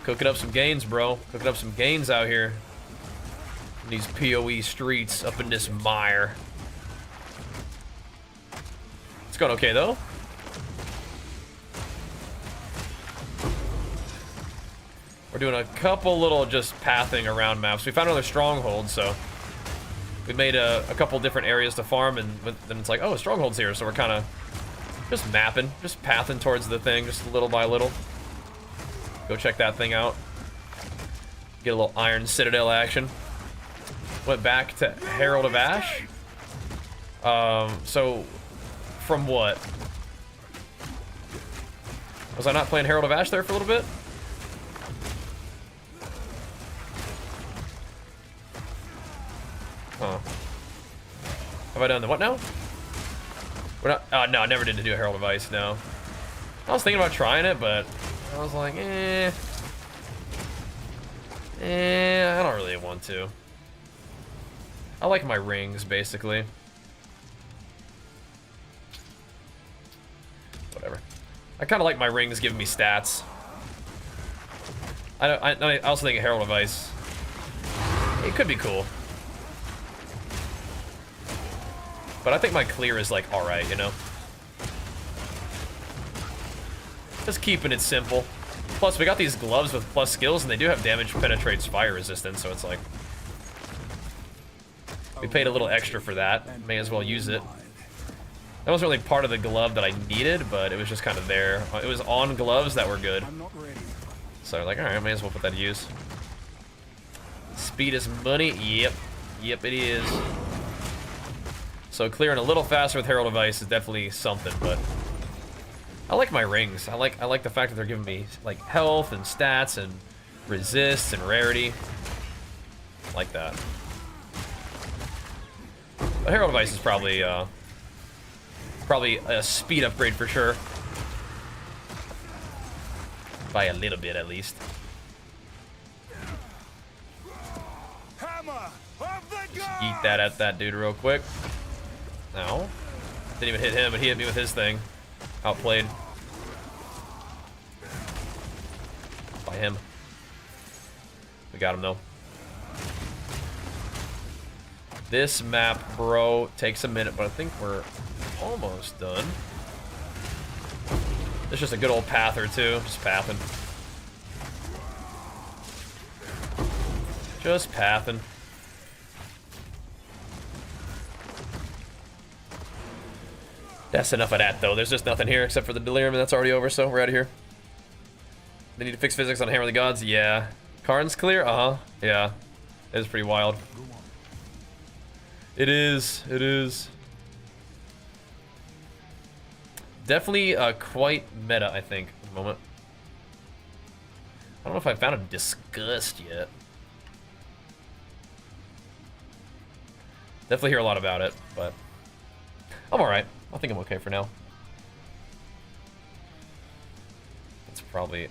Cooking up some gains, bro. Cooking up some gains out here. In these PoE streets, up in this mire. It's going okay, though. We're doing a couple little just pathing around maps. We found another stronghold, so we made a couple different areas to farm, and then it's like, oh, a stronghold's here, so we're kind of just mapping, just pathing towards the thing, just little by little. Go check that thing out. Get a little Iron Citadel action. Went back to Herald of Ash. So from what? Was I not playing Herald of Ash there for a little bit? Huh. Have I done the what now? We're not. Oh, no, I never did do a Herald of Ice, no. I was thinking about trying it, but I was like, I don't really want to. I like my rings, basically. Whatever. I kind of like my rings giving me stats. I also think a Herald of Ice, it could be cool. But I think my clear is like alright, you know? Just keeping it simple. Plus, we got these gloves with plus skills, and they do have damage penetrates fire resistance, so it's like... We paid a little extra for that. May as well use it. That wasn't really part of the glove that I needed, but it was just kind of there. It was on gloves that were good. So I was like, alright, I may as well put that to use. Speed is money. Yep. Yep, it is. So clearing a little faster with Herald of Ice is definitely something, but I like my rings. I like the fact that they're giving me like health and stats and resists and rarity. I like that. But Herald of Ice is probably a speed upgrade for sure. By a little bit, at least. Just eat that at that dude real quick. No. Didn't even hit him, but he hit me with his thing. Outplayed. By him. We got him, though. This map, bro, takes a minute, but I think we're almost done. It's just a good old pather, too. Just pathing. Just pathing. That's enough of that, though. There's just nothing here except for the delirium, and that's already over, so we're out of here. They need to fix physics on Hammer of the Gods? Yeah. Karn's clear? Uh-huh. Yeah. It is pretty wild. It is. It is. Definitely quite meta, I think, at the moment. I don't know if I found a disgust yet. Definitely hear a lot about it, but I'm alright. I think I'm okay for now. It's probably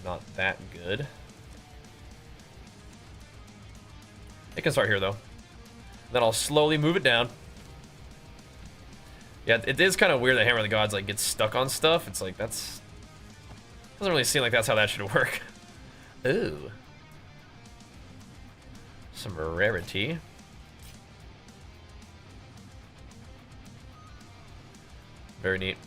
not that good. It can start here, though. Then I'll slowly move it down. Yeah, it is kind of weird that Hammer of the Gods like gets stuck on stuff. It's like that's doesn't really seem like that's how that should work. Ooh, some rarity. Very neat.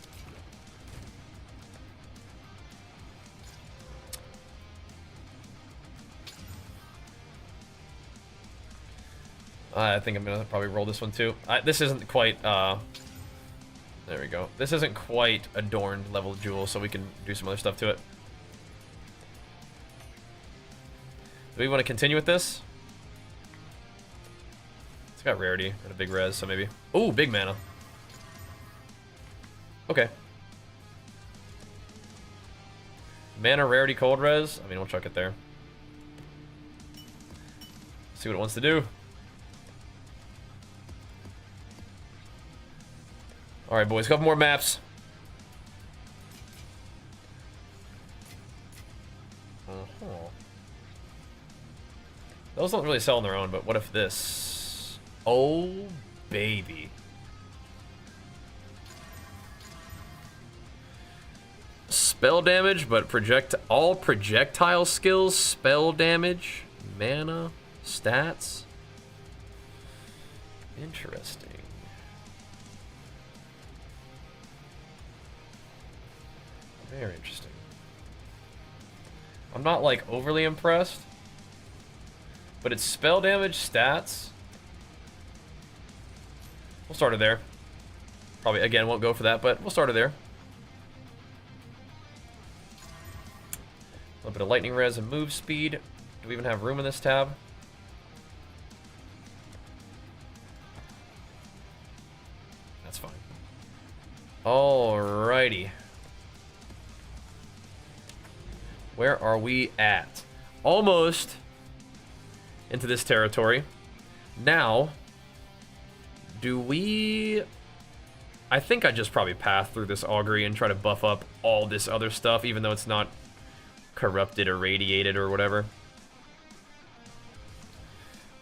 I think I'm gonna probably roll this one too. This isn't quite, there we go. This isn't quite adorned level jewel, so we can do some other stuff to it. Do we want to continue with this? It's got rarity and a big res, so maybe. Ooh, big mana. Okay. Mana, rarity, cold res. I mean, we'll chuck it there. See what it wants to do. Alright, boys, a couple more maps. Those don't really sell on their own, but what if this? Oh, baby. Spell damage, but all projectile skills, spell damage, mana, stats. Interesting. Very interesting. I'm not like overly impressed, but it's spell damage, stats. We'll start it there. Probably again won't go for that, but we'll start it there. A little bit of lightning res and move speed. Do we even have room in this tab? That's fine. Alrighty. Where are we at? Almost into this territory. Now, do we... I think I just probably path through this augury and try to buff up all this other stuff, even though it's not corrupted or radiated or whatever.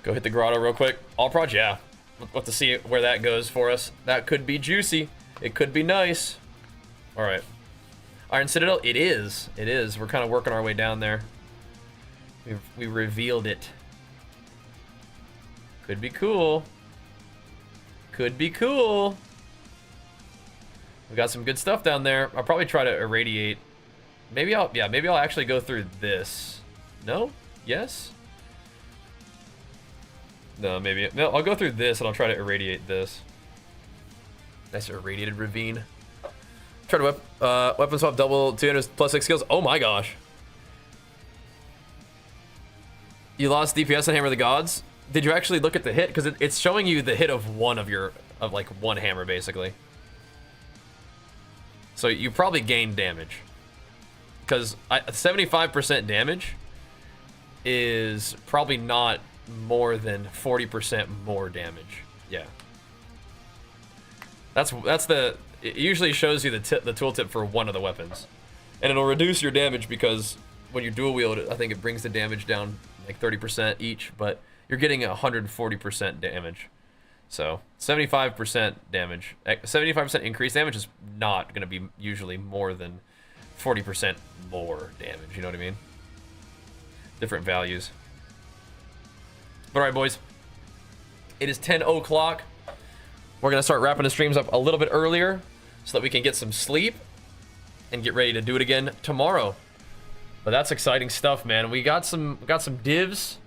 Go hit the grotto real quick. All proj, yeah. We'll have to see where that goes for us. That could be juicy. It could be nice. All right. Iron Citadel, it is. It is. We're kind of working our way down there. We revealed it. Could be cool. Could be cool. We got some good stuff down there. I'll probably try to irradiate. Maybe I'll actually go through this. No? Yes? No, maybe. No, I'll go through this and I'll try to irradiate this. Nice irradiated ravine. Try to weapon swap double 200 plus 6 skills. Oh my gosh. You lost DPS on Hammer of the Gods. Did you actually look at the hit? Because it's showing you the hit of one hammer basically. So you probably gained damage. Because 75% damage is probably not more than 40% more damage. Yeah. That's the. It usually shows you the tooltip for one of the weapons, and it'll reduce your damage because when you dual wield it, I think it brings the damage down like 30% each, but you're getting 140% damage. So 75% damage, 75% increased damage is not going to be usually more than 40% more damage. You know what I mean? Different values. All right, boys. It is 10 o'clock. We're going to start wrapping the streams up a little bit earlier so that we can get some sleep and get ready to do it again tomorrow. But that's exciting stuff, man. We got some divs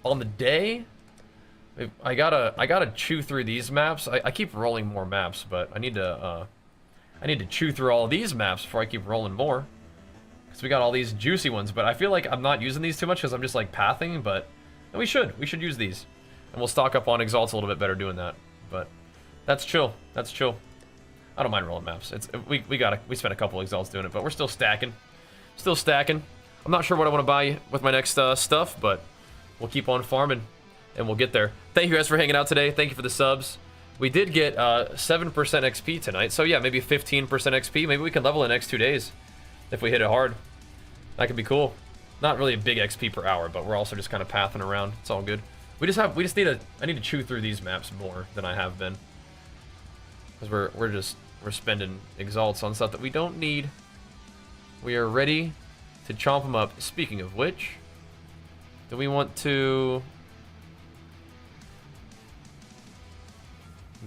on the day. I gotta chew through these maps. I keep rolling more maps, but I need to chew through all these maps before I keep rolling more. Because we got all these juicy ones, but I feel like I'm not using these too much because I'm just like pathing, but we should use these. And we'll stock up on Exalts a little bit better doing that. But that's chill. That's chill. I don't mind rolling maps. We spent a couple Exalts doing it, but we're still stacking. Still stacking. I'm not sure what I want to buy with my next stuff, but we'll keep on farming and we'll get there. Thank you guys for hanging out today. Thank you for the subs. We did get 7% XP tonight, so yeah, maybe 15% XP. Maybe we can level in the next 2 days if we hit it hard. That could be cool. Not really a big XP per hour, but we're also just kind of pathing around. It's all good. I need to chew through these maps more than I have been. Because we're spending Exalts on stuff that we don't need. We are ready to chomp them up. Speaking of which, do we want to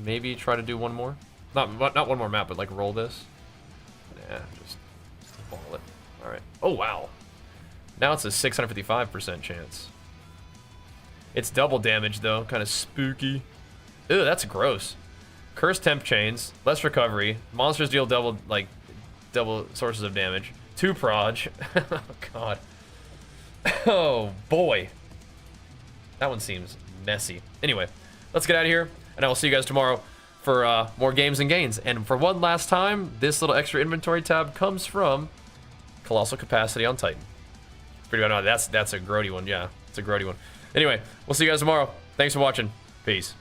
maybe try to do one more? Not one more map, but like roll this. Nah, just ball it. All right. Oh wow. Now it's a 655% chance. It's double damage though, kind of spooky. Ew, that's gross. Cursed temp chains, less recovery. Monsters deal double sources of damage. 2 proj. Oh god. Oh boy. That one seems messy. Anyway, let's get out of here, and I will see you guys tomorrow for more games and gains. And for one last time, this little extra inventory tab comes from Colossal Capacity on Titan. Pretty good. No, that's a grody one. Yeah, it's a grody one. Anyway, we'll see you guys tomorrow. Thanks for watching. Peace.